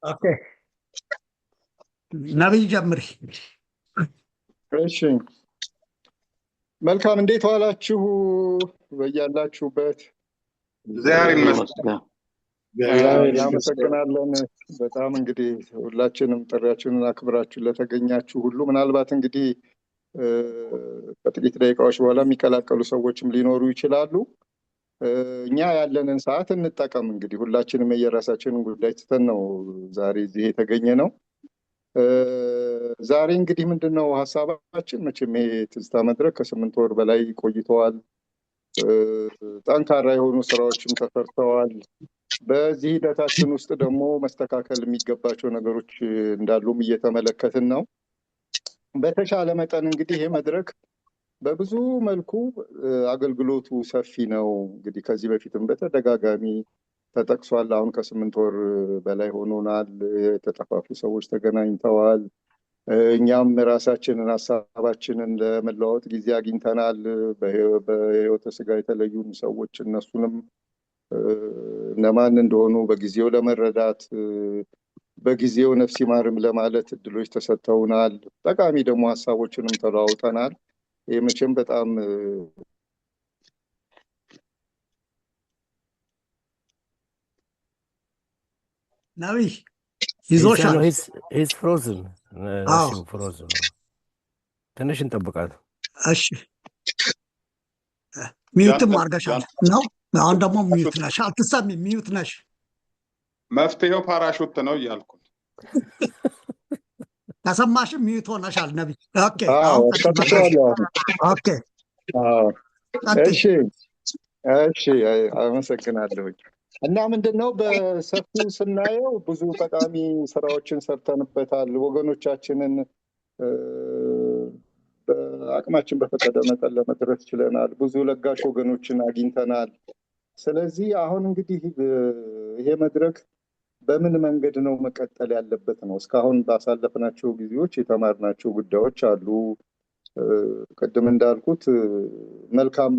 ኦኬ ነብይ ጀምሪ። እሺ መልካም እንዴት ዋላችሁ በያላችሁበት? እግዚአብሔር ይመስገን። እናመሰግናለን። በጣም እንግዲህ ሁላችንም ጥሪያችንን አክብራችሁ ለተገኛችሁ ሁሉ ምናልባት እንግዲህ ከጥቂት ደቂቃዎች በኋላ የሚቀላቀሉ ሰዎችም ሊኖሩ ይችላሉ። እኛ ያለንን ሰዓት እንጠቀም። እንግዲህ ሁላችንም የየራሳችንን ጉዳይ ትተን ነው ዛሬ እዚህ የተገኘ ነው። ዛሬ እንግዲህ ምንድነው ሀሳባችን? መቼም ይሄ ትዝታ መድረክ ከ8 ወር በላይ ቆይተዋል። ጠንካራ የሆኑ ስራዎችም ተሰርተዋል። በዚህ ሂደታችን ውስጥ ደግሞ መስተካከል የሚገባቸው ነገሮች እንዳሉም እየተመለከትን ነው። በተሻለ መጠን እንግዲህ ይሄ መድረክ በብዙ መልኩ አገልግሎቱ ሰፊ ነው። እንግዲህ ከዚህ በፊትም በተደጋጋሚ ተጠቅሷል። አሁን ከ8 ወር በላይ ሆኖናል። የተጠፋፉ ሰዎች ተገናኝተዋል። እኛም ራሳችንን ሀሳባችንን ለመለዋወጥ ጊዜ አግኝተናል። በህይወተ ስጋ የተለዩን ሰዎች እነሱንም እነማን እንደሆኑ በጊዜው ለመረዳት በጊዜው ነፍስ ይማርም ለማለት እድሎች ተሰጥተውናል። ጠቃሚ ደግሞ ሀሳቦችንም ተለዋውጠናል። ይህ መቼም በጣም ነብይ ይዞሻል። ሂዝ ፍሮዝን ፍሮዝን ትንሽ እንጠብቃለን። እሺ ሚዩትም አድርገሻል ነው? አሁን ደግሞ ሚዩት ነሽ፣ አትሰሚም። ሚዩት ነሽ። መፍትሄው ፓራሹት ነው እያልኩ ተሰማሽም? ሚዩት ሆነሻል ነብይ። ኦኬ ኦኬ እሺ አመሰግናለሁ። እና ምንድነው በሰፊው ስናየው ብዙ ጠቃሚ ስራዎችን ሰርተንበታል። ወገኖቻችንን በአቅማችን በፈቀደ መጠን ለመድረስ ችለናል። ብዙ ለጋሽ ወገኖችን አግኝተናል። ስለዚህ አሁን እንግዲህ ይሄ መድረክ በምን መንገድ ነው መቀጠል ያለበት ነው። እስካሁን ባሳለፍናቸው ጊዜዎች የተማርናቸው ጉዳዮች አሉ። ቅድም እንዳልኩት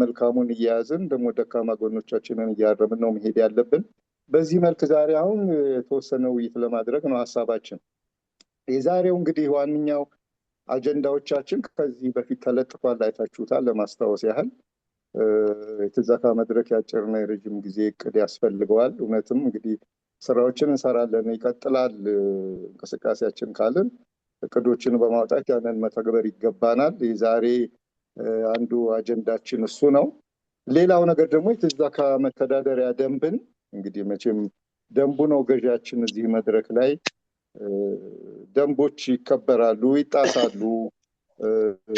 መልካሙን እያያዝን ደግሞ ደካማ ጎኖቻችንን እያረምን ነው መሄድ ያለብን። በዚህ መልክ ዛሬ አሁን የተወሰነ ውይይት ለማድረግ ነው ሀሳባችን። የዛሬው እንግዲህ ዋነኛው አጀንዳዎቻችን ከዚህ በፊት ተለጥፏል፣ አይታችሁታል። ለማስታወስ ያህል የትዝታ መድረክ የአጭርና የረጅም ጊዜ እቅድ ያስፈልገዋል። እውነትም እንግዲህ ስራዎችን እንሰራለን፣ ይቀጥላል እንቅስቃሴያችን ካልን እቅዶችን በማውጣት ያንን መተግበር ይገባናል። የዛሬ አንዱ አጀንዳችን እሱ ነው። ሌላው ነገር ደግሞ የትዝታ መተዳደሪያ ደንብን እንግዲህ መቼም ደንቡ ነው ገዣችን። እዚህ መድረክ ላይ ደንቦች ይከበራሉ፣ ይጣሳሉ።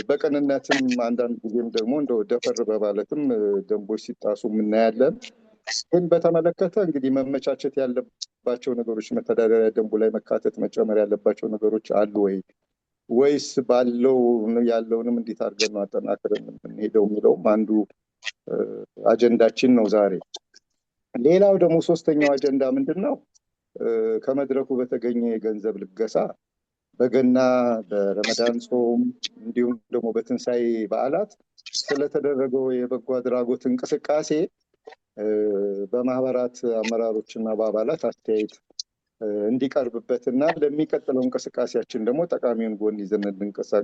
በቅንነትም አንዳንድ ጊዜም ደግሞ እንደው ደፈር በማለትም ደንቦች ሲጣሱ እናያለን። ግን በተመለከተ እንግዲህ መመቻቸት ያለባቸው ነገሮች መተዳደሪያ ደንቡ ላይ መካተት መጨመር ያለባቸው ነገሮች አሉ ወይስ ያለውንም እንዴት አድርገን ነው አጠናክረን የምንሄደው የሚለውም አንዱ አጀንዳችን ነው ዛሬ። ሌላው ደግሞ ሶስተኛው አጀንዳ ምንድን ነው? ከመድረኩ በተገኘ የገንዘብ ልገሳ በገና በረመዳን ጾም እንዲሁም ደግሞ በትንሣኤ በዓላት ስለተደረገው የበጎ አድራጎት እንቅስቃሴ በማህበራት አመራሮችና በአባላት አስተያየት እንዲቀርብበትና ለሚቀጥለው እንቅስቃሴያችን ደግሞ ጠቃሚውን ጎን ይዘን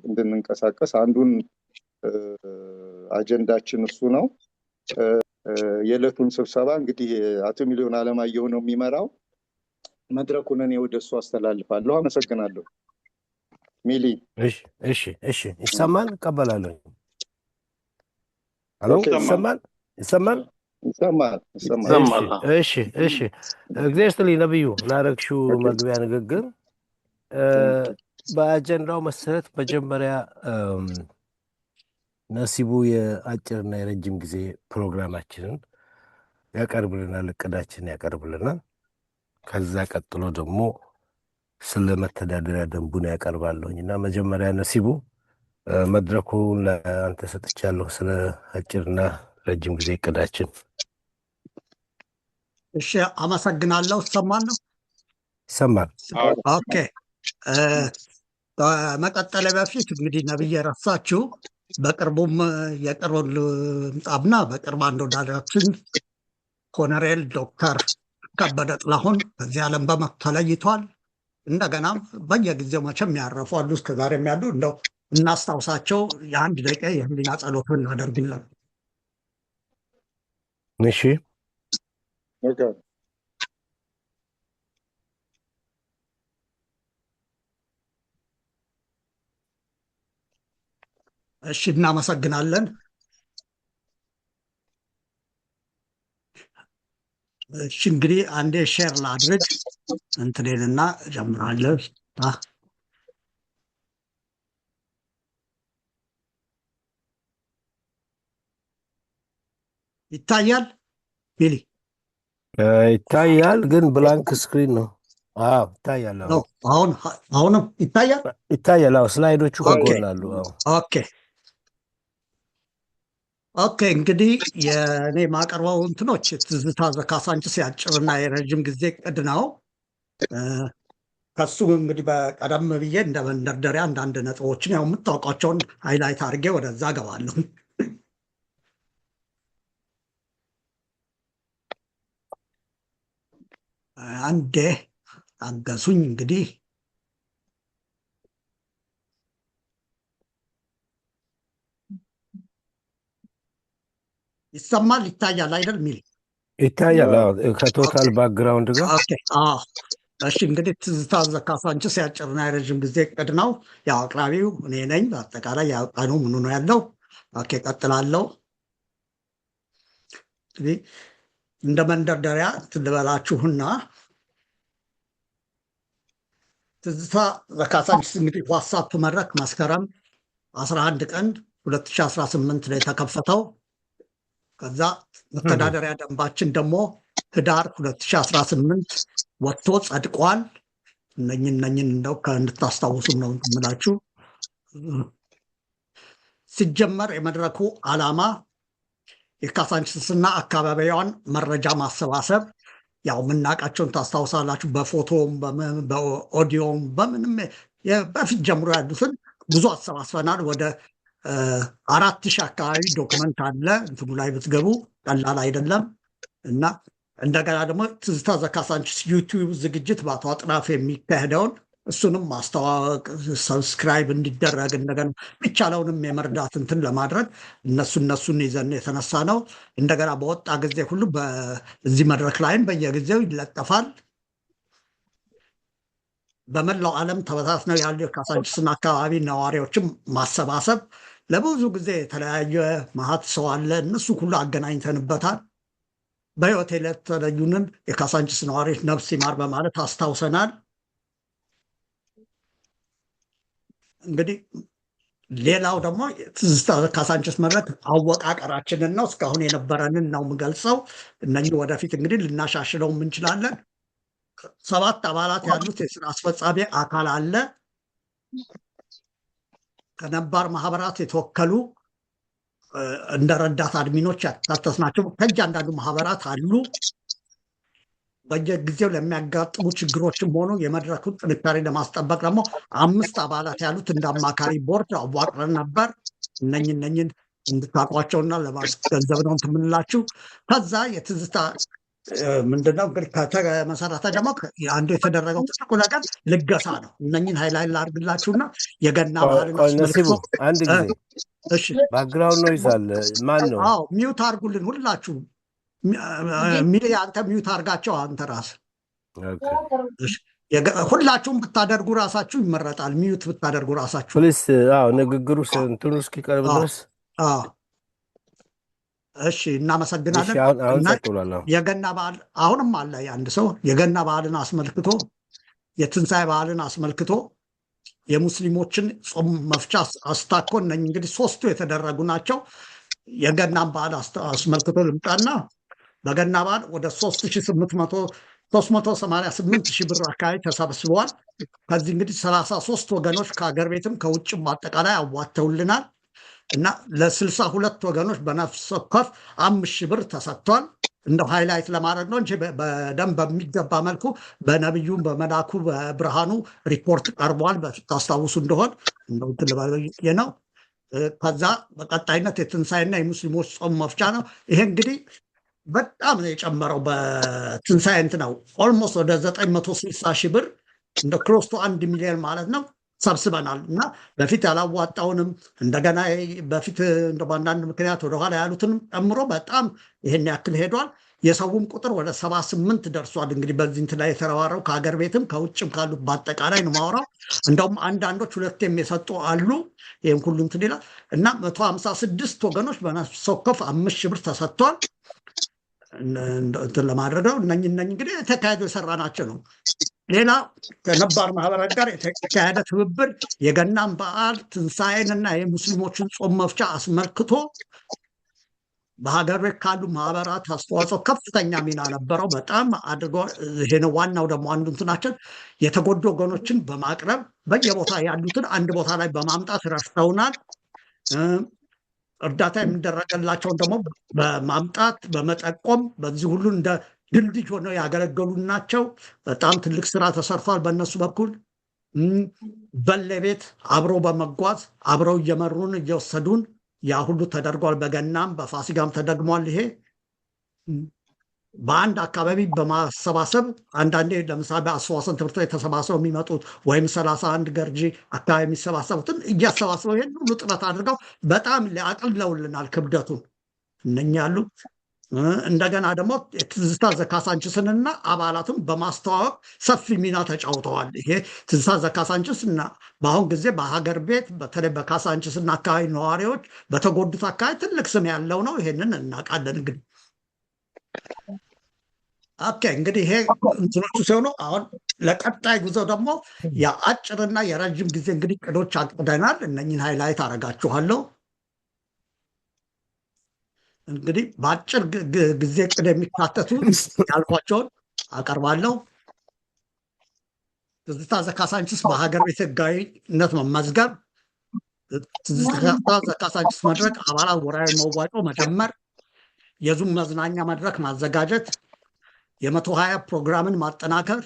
እንድንንቀሳቀስ አንዱን አጀንዳችን እሱ ነው። የዕለቱን ስብሰባ እንግዲህ አቶ ሚሊዮን አለማየሁ ነው የሚመራው። መድረኩን እኔ ወደ እሱ አስተላልፋለሁ። አመሰግናለሁ። ሚሊ። እሺ ይሰማል? እቀበላለሁ። ሄሎ ይሰማል? ይሰማል። እሺ እግዚአብሔር ይስጥልኝ ነብዩ ላደረግሽው መግቢያ ንግግር። በአጀንዳው መሰረት መጀመሪያ ነሲቡ የአጭርና የረጅም ጊዜ ፕሮግራማችንን ያቀርብልናል፣ እቅዳችንን ያቀርብልናል። ከዛ ቀጥሎ ደግሞ ስለ መተዳደሪያ ደንቡን ያቀርባለሁኝ እና መጀመሪያ ነሲቡ መድረኩን ለአንተ ሰጥቻለሁ ስለ አጭርና ረጅም ጊዜ እቅዳችን። እሺ አመሰግናለሁ። ይሰማል? ኦኬ መቀጠለ በፊት እንግዲህ ነብይ የረሳችሁ በቅርቡም የቅርቡን ልምጣብና በቅርብ አንድ ወዳጃችን ኮሎኔል ዶክተር ከበደ ጥላሁን ከዚህ ዓለም በሞት ተለይቷል። እንደገና በየጊዜው መቼም ያረፉ አሉ፣ እስከዛሬም ያሉ እንደው እናስታውሳቸው። የአንድ ደቂቃ የህሊና ጸሎት እናደርግለን። እሺ እሺ፣ እናመሰግናለን። እሺ እንግዲህ አንዴ ሼር ላድርግ እንትኔንና ጀምራለሁ። ይታያል ሚሊ? ይታያል፣ ግን ብላንክ ስክሪን ነው። አዎ ይታያል። አሁንም ይታያል። ይታያል። አዎ ስላይዶቹ ከጎን አሉ። ኦኬ ኦኬ። እንግዲህ የእኔ ማቀርበው እንትኖች ትዝታ ዘካሳንችስ የአጭርና የረዥም ጊዜ እቅድ ነው። ከሱ እንግዲህ በቀደም ብዬ እንደ መንደርደሪያ አንዳንድ ነጥቦችን ያው የምታውቋቸውን ሃይላይት አድርጌ ወደዛ ገባለሁ። አንዴ አገሱኝ እንግዲህ ይሰማል፣ ይታያል አይደል ሚል? ይታያል ከቶታል ባክግራውንድ ጋር። እሺ እንግዲህ ትዝታ ዘካሳንችስ የአጭርና የረዥም ጊዜ እቅድ ነው። ያው አቅራቢው እኔ ነኝ። በአጠቃላይ ያውቃኑ ምኑ ነው ያለው። ኦኬ ቀጥላለሁ። እንግዲህ እንደ መንደርደሪያ ትልበላችሁና ትዝታ ዘካሳንችስ እንግዲህ ዋትሳፕ መድረክ መስከረም 11 ቀን 2018 ላይ የተከፈተው። ከዛ መተዳደሪያ ደንባችን ደግሞ ህዳር 2018 ወጥቶ ጸድቋል። እነኝን እንደው እንድታስታውሱ ነው የምላችሁ። ሲጀመር የመድረኩ ዓላማ የካሳንችስና አካባቢዋን መረጃ ማሰባሰብ፣ ያው የምናውቃቸውን ታስታውሳላችሁ። በፎቶም በኦዲዮም በምንም በፊት ጀምሮ ያሉትን ብዙ አሰባስበናል። ወደ 4000 አካባቢ ዶክመንት አለ። እንትኑ ላይ ብትገቡ ቀላል አይደለም። እና እንደገና ደግሞ ትዝታ ዘካሳንችስ ዩቲዩብ ዝግጅት በአቶ አጥናፍ የሚካሄደውን እሱንም ማስተዋወቅ፣ ሰብስክራይብ እንዲደረግ እንደገና የሚቻለውንም የመርዳት እንትን ለማድረግ እነሱን ይዘን የተነሳ ነው። እንደገና በወጣ ጊዜ ሁሉ በዚህ መድረክ ላይም በየጊዜው ይለጠፋል። በመላው ዓለም ተበታትነው ያሉ የካሳንችስን አካባቢ ነዋሪዎችም ማሰባሰብ፣ ለብዙ ጊዜ የተለያየ ማህት ሰው አለ። እነሱ ሁሉ አገናኝተንበታል። በሕይወት የተለዩንን የካሳንችስ ነዋሪዎች ነፍስ ይማር በማለት አስታውሰናል። እንግዲህ ሌላው ደግሞ ትዝታ ዘካሳንችስ መድረክ አወቃቀራችንን ነው። እስካሁን የነበረንን ነው የምገልጸው። እነኚህ ወደፊት እንግዲህ ልናሻሽለው እንችላለን። 7 አባላት ያሉት የስራ አስፈጻሚ አካል አለ። ከነባር ማህበራት የተወከሉ እንደ ረዳት አድሚኖች ያካተትናቸው ከእያንዳንዱ ማህበራት አሉ። በየጊዜው ለሚያጋጥሙ ችግሮችም ሆኑ የመድረኩን ጥንካሬ ለማስጠበቅ ደግሞ 5 አባላት ያሉት እንደ አማካሪ ቦርድ አዋቅረን ነበር። እነኝን እንድታውቋቸውና ለማስገንዘብ ነው የምንላችሁ። ከዛ የትዝታ ምንድነው እንግዲህ ከተመሰረተ ደግሞ አንዱ የተደረገው ትልቁ ነገር ልገሳ ነው። እነኝን ሃይላይት ላድርግላችሁና የገና ባህልን አስመልክቶ አንድ ጊዜ ባክግራውንድ ኖይዝ አለ። ማን ነው? ሚዩት አድርጉልን ሁላችሁ። አንተ ሚዩት አድርጋቸው አንተ ራስህ። ሁላችሁም ብታደርጉ ራሳችሁ ይመረጣል። ሚዩት ብታደርጉ ራሳችሁ ፕሊስ። ንግግሩ እንትኑ እስኪቀርብ ድረስ። እሺ እናመሰግናለን። የገና በዓል አሁንም አለ። የአንድ ሰው የገና በዓልን አስመልክቶ የትንሣኤ በዓልን አስመልክቶ የሙስሊሞችን ጾም መፍቻ አስታኮ እነኝህ እንግዲህ 3ቱ የተደረጉ ናቸው። የገናን በዓል አስመልክቶ ልምጣና በገና በዓል ወደ 388 ሺህ ብር አካባቢ ተሰብስበዋል። ከዚህ እንግዲህ 33 ወገኖች ከሀገር ቤትም ከውጭም አጠቃላይ አዋተውልናል እና ለ62 ወገኖች በነፍስ ወከፍ 5,000 ብር ተሰጥቷል። እንደው ሃይላይት ለማድረግ ነው እንጂ በደንብ በሚገባ መልኩ በነቢዩም በመላኩ በብርሃኑ ሪፖርት ቀርቧል። በፊት ታስታውሱ እንደሆን ነው። ከዛ በቀጣይነት የትንሣኤና የሙስሊሞች ጾም መፍቻ ነው። ይሄ እንግዲህ በጣም ነው የጨመረው። በትንሣኤ እንትን ነው ኦልሞስት ወደ 960 ሺህ ብር እንደ ክሎስ ቱ 1 ሚሊዮን ማለት ነው ሰብስበናል እና በፊት ያላዋጣውንም እንደገና በፊት እንደ በአንዳንድ ምክንያት ወደኋላ ያሉትንም ጨምሮ በጣም ይሄን ያክል ሄዷል። የሰውም ቁጥር ወደ 78 ደርሷል። እንግዲህ በዚህ እንትን ላይ የተረባረው ከሀገር ቤትም ከውጭም ካሉት በአጠቃላይ ነው ማውራው። እንደውም አንዳንዶች ሁለቴም የሰጡ አሉ። ይህም ሁሉ እንትን ይላል እና 156 ወገኖች በነፍስ ወከፍ 5,000 ብር ተሰጥቷል። እንትን ለማድረግ ነው። እነኝ እንግዲህ የተካሄዱ የሰራናቸው ነው። ሌላ ከነባር ማህበራት ጋር የተካሄደ ትብብር የገናን በዓል ትንሣኤንና የሙስሊሞችን ጾም መፍቻ አስመልክቶ በሀገር ቤት ካሉ ማህበራት አስተዋጽኦ ከፍተኛ ሚና ነበረው። በጣም አድርጎ ይሄ ነው ዋናው ደግሞ አንዱ እንትናችን የተጎዱ ወገኖችን በማቅረብ በየቦታ ያሉትን አንድ ቦታ ላይ በማምጣት ረድተውናል። እርዳታ የሚደረግላቸውን ደግሞ በማምጣት በመጠቆም በዚህ ሁሉ እንደ ድልድይ ሆነው ያገለገሉ ናቸው። በጣም ትልቅ ስራ ተሰርቷል በእነሱ በኩል። በለቤት አብሮ በመጓዝ አብረው እየመሩን እየወሰዱን ያ ሁሉ ተደርጓል። በገናም በፋሲጋም ተደግሟል። ይሄ በአንድ አካባቢ በማሰባሰብ አንዳንዴ ለምሳሌ በአስዋሰን ትምህርት ቤት ተሰባስበው የሚመጡት ወይም 31 ገርጂ አካባቢ የሚሰባሰቡትን እያሰባስበው ይሄን ሁሉ ጥረት አድርገው በጣም ሊያቀለውልናል ክብደቱን እነኛ ያሉ እንደገና ደግሞ ትዝታ ዘካሳንችስንና አባላቱን በማስተዋወቅ ሰፊ ሚና ተጫውተዋል። ይሄ ትዝታ ዘካሳንችስ እና በአሁን ጊዜ በሀገር ቤት በተለይ በካሳንችስና አካባቢ ነዋሪዎች በተጎዱት አካባቢ ትልቅ ስም ያለው ነው። ይሄንን እናውቃለን። እንግዲህ ኦኬ፣ እንግዲህ ይሄ እንትኖቹ ሲሆኑ አሁን ለቀጣይ ጉዞ ደግሞ የአጭርና የረጅም ጊዜ እንግዲህ ቅዶች አቅደናል። እነኝን ሃይላይት አረጋችኋለሁ። እንግዲህ በአጭር ጊዜ ቅድ የሚካተቱ ያልኳቸውን አቀርባለሁ። ትዝታ ዘካሳንችስ በሀገር ቤት ህጋዊነት መመዝገብ፣ ትዝታ ዘካሳንችስ መድረክ አባላት ወርሃዊ መዋጮ መጀመር፣ የዙም መዝናኛ መድረክ ማዘጋጀት፣ የ120 ፕሮግራምን ማጠናከር፣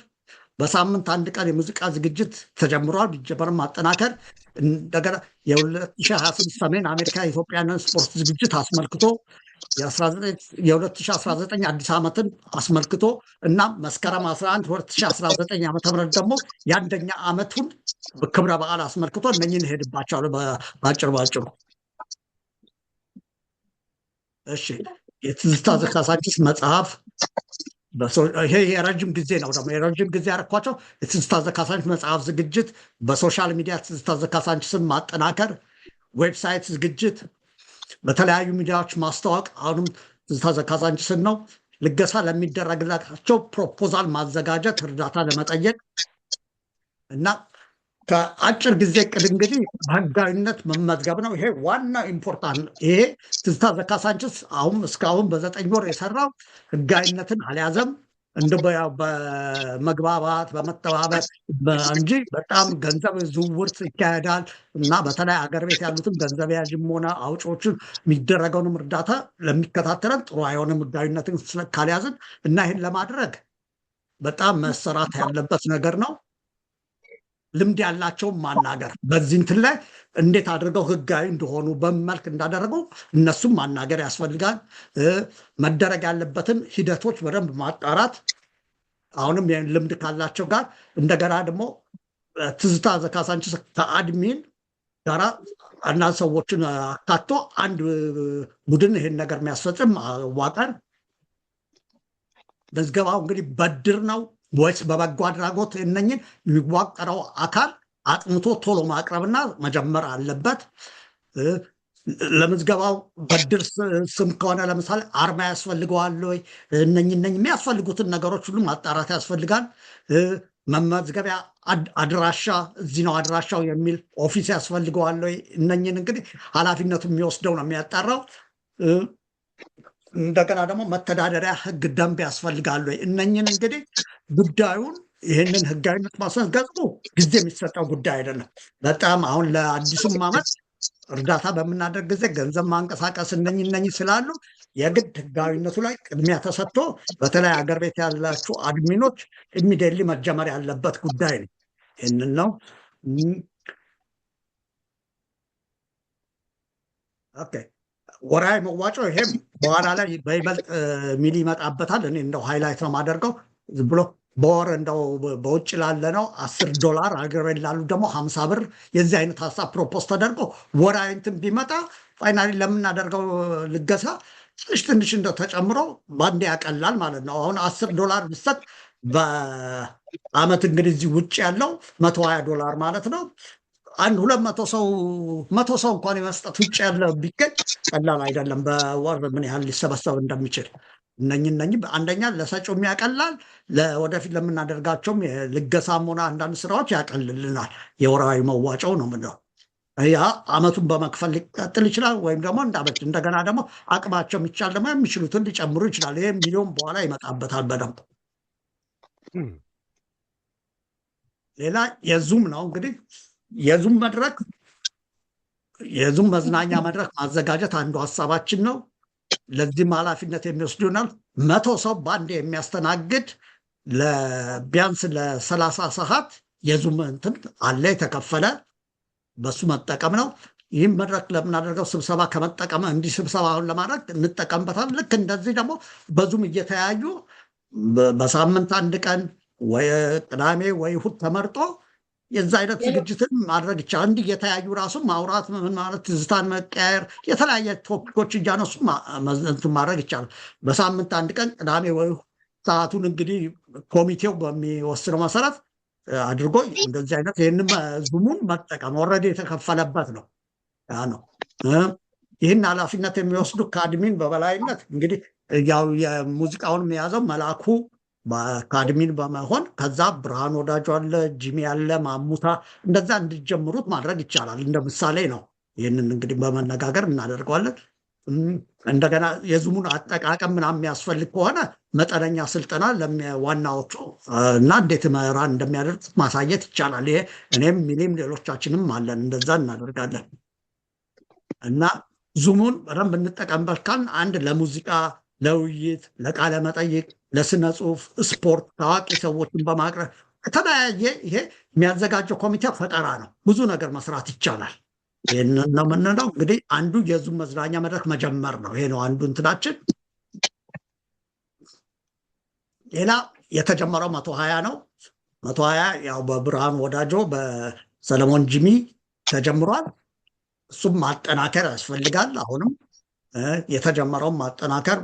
በሳምንት አንድ ቀን የሙዚቃ ዝግጅት ተጀምሯል ቢጀመርም ማጠናከር፣ እንደገና የ2026 ሰሜን አሜሪካ የኢትዮጵያንን ስፖርት ዝግጅት አስመልክቶ የ2019 አዲስ ዓመትን አስመልክቶ እና መስከረም 11 2019 ዓ.ም ደግሞ የአንደኛ ዓመቱን ክብረ በዓል አስመልክቶ እነኝን ሄድባቸዋል ባጭሩ። እሺ፣ የትዝታ ዘካሳንችስ መጽሐፍ ይሄ የረጅም ጊዜ ነው። ደግሞ የረጅም ጊዜ ያረኳቸው የትዝታ ዘካሳንችስ መጽሐፍ ዝግጅት፣ በሶሻል ሚዲያ ትዝታ ዘካሳንችስን ማጠናከር፣ ዌብሳይት ዝግጅት፣ በተለያዩ ሚዲያዎች ማስታወቅ። አሁንም ትዝታ ዘካሳንችስን ነው። ልገሳ ለሚደረግላቸው ፕሮፖዛል ማዘጋጀት፣ እርዳታ ለመጠየቅ እና ከአጭር ጊዜ ቅድ እንግዲህ በህጋዊነት መመዝገብ ነው። ይሄ ዋና ኢምፖርታንት። ይሄ ትዝታ ዘካሳንችስ አሁን እስካሁን በ9 ወር የሰራው ህጋዊነትን አልያዘም። እንደ በመግባባት በመተባበር እንጂ በጣም ገንዘብ ዝውውር ይካሄዳል እና በተለይ አገር ቤት ያሉትን ገንዘብ ያዥም ሆነ አውጪዎችን የሚደረገውንም እርዳታ ለሚከታተለን ጥሩ አይሆንም ህጋዊነትን ካልያዝን እና ይህን ለማድረግ በጣም መሰራት ያለበት ነገር ነው። ልምድ ያላቸውን ማናገር፣ በዚህ እንትን ላይ እንዴት አድርገው ህጋዊ እንደሆኑ በመልክ እንዳደረጉ እነሱም ማናገር ያስፈልጋል። መደረግ ያለበትን ሂደቶች በደንብ ማጣራት፣ አሁንም ልምድ ካላቸው ጋር እንደገና ደግሞ ትዝታ ዘካሳንችስ ከአድሚን ጋራ አንዳንድ ሰዎችን አካቶ አንድ ቡድን ይሄን ነገር የሚያስፈጽም አዋቀር። ምዝገባው እንግዲህ በድር ነው ወይስ በበጎ አድራጎት? እነኝን የሚዋቀረው አካል አጥንቶ ቶሎ ማቅረብና መጀመር አለበት። ለምዝገባው በድር ስም ከሆነ ለምሳሌ አርማ ያስፈልገዋል ወይ? እነኝ የሚያስፈልጉትን ነገሮች ሁሉ ማጣራት ያስፈልጋል። መመዝገቢያ አድራሻ፣ እዚህ ነው አድራሻው የሚል ኦፊስ ያስፈልገዋል ወይ? እነኝን እንግዲህ ኃላፊነቱ የሚወስደው ነው የሚያጣራው። እንደገና ደግሞ መተዳደሪያ ህግ፣ ደንብ ያስፈልጋሉ። እነኝን እንግዲህ ጉዳዩን ይህንን ህጋዊነት ማስመዝገቡ ጊዜ የሚሰጠው ጉዳይ አይደለም። በጣም አሁን ለአዲሱም ዓመት እርዳታ በምናደርግ ጊዜ ገንዘብ ማንቀሳቀስ እነኝ ስላሉ የግድ ህጋዊነቱ ላይ ቅድሚያ ተሰጥቶ በተለይ ሀገር ቤት ያላችሁ አድሚኖች ኢሚዲየትሊ መጀመር ያለበት ጉዳይ ነው። ይህንን ነው። ኦኬ፣ ወርሃዊ መዋጮ ይሄም በኋላ ላይ በይበልጥ ሚል ይመጣበታል። እኔ እንደው ሃይላይት ነው የማደርገው። ዝም ብሎ በወር እንደው በውጭ ላለ ነው $10 አገር ላሉ ደግሞ 50 ብር የዚህ አይነት ሀሳብ ፕሮፖዝ ተደርጎ ወራዊ እንትን ቢመጣ ፋይናሊ ለምናደርገው ልገሳ ትንሽ እንደው ተጨምሮ ባንዴ ያቀላል ማለት ነው። አሁን $10 ቢሰጥ በአመት እንግዲህ እዚህ ውጭ ያለው $120 ማለት ነው። አንድ 200 ሰው እንኳን የመስጠት ውጭ ያለ ቢገኝ ቀላል አይደለም። በወር ምን ያህል ሊሰበሰብ እንደሚችል እነኝ አንደኛ ለሰጪውም ያቀላል፣ ለወደፊት ለምናደርጋቸውም ልገሳም ሆነ አንዳንድ ስራዎች ያቀልልናል። የወራዊ መዋጫው ነው ምንለው ያ አመቱን በመክፈል ሊቀጥል ይችላል። ወይም ደግሞ እንዳበች እንደገና ደግሞ አቅማቸው የሚቻል ደግሞ የሚችሉትን ሊጨምሩ ይችላል። ይህ ሚሊዮን በኋላ ይመጣበታል በደንብ። ሌላ የዙም ነው እንግዲህ የዙም መድረክ የዙም መዝናኛ መድረክ ማዘጋጀት አንዱ ሀሳባችን ነው። ለዚህም ኃላፊነት የሚወስዱ ይሆናል። 100 ሰው በአንድ የሚያስተናግድ ቢያንስ ለ30 ሰዓት የዙም እንትን አለ የተከፈለ በሱ መጠቀም ነው። ይህም መድረክ ለምናደርገው ስብሰባ ከመጠቀም እንዲህ ስብሰባውን ለማድረግ እንጠቀምበታል። ልክ እንደዚህ ደግሞ በዙም እየተያዩ በሳምንት አንድ ቀን ወይ ቅዳሜ ወይ እሑድ ተመርጦ የዛ አይነት ዝግጅትን ማድረግ ይቻላል። እንዲህ እየተያዩ ራሱ ማውራት ምን ማለት ትዝታን መቀያየር የተለያየ ቶፒኮች እያነሱ ማድረግ ይቻላል። በሳምንት አንድ ቀን ቅዳሜ ወይ ሰዓቱን እንግዲህ ኮሚቴው በሚወስነው መሰረት አድርጎ እንደዚህ አይነት ይህንም ዙሙን መጠቀም ኦልሬዲ የተከፈለበት ነው። ያ ነው። ይህን ኃላፊነት የሚወስዱ ከአድሚን በበላይነት እንግዲህ ያው የሙዚቃውን የያዘው መላኩ ከአድሚን በመሆን ከዛ ብርሃን ወዳጁ አለ፣ ጂሚ አለ፣ ማሙታ እንደዛ እንዲጀምሩት ማድረግ ይቻላል። እንደ ምሳሌ ነው። ይህንን እንግዲህ በመነጋገር እናደርገዋለን። እንደገና የዙሙን አጠቃቀም ምናምን የሚያስፈልግ ከሆነ መጠነኛ ስልጠና ለዋናዎቹ እና እንዴት መራን እንደሚያደርጉት ማሳየት ይቻላል። ይሄ እኔም ሚኒም ሌሎቻችንም አለን፣ እንደዛ እናደርጋለን። እና ዙሙን በደንብ እንጠቀምበት ካልን አንድ ለሙዚቃ፣ ለውይይት፣ ለቃለ መጠይቅ፣ ለስነ ጽሁፍ፣ ስፖርት፣ ታዋቂ ሰዎችን በማቅረብ የተለያየ ይሄ የሚያዘጋጀው ኮሚቴ ፈጠራ ነው። ብዙ ነገር መስራት ይቻላል። ይህንን ነው የምንለው። እንግዲህ አንዱ የዙም መዝናኛ መድረክ መጀመር ነው። ይሄ ነው አንዱ እንትናችን። ሌላ የተጀመረው 120 ነው። 120 ያው በብርሃን ወዳጆ በሰለሞን ጂሚ ተጀምሯል። እሱም ማጠናከር ያስፈልጋል። አሁንም የተጀመረውን ማጠናከር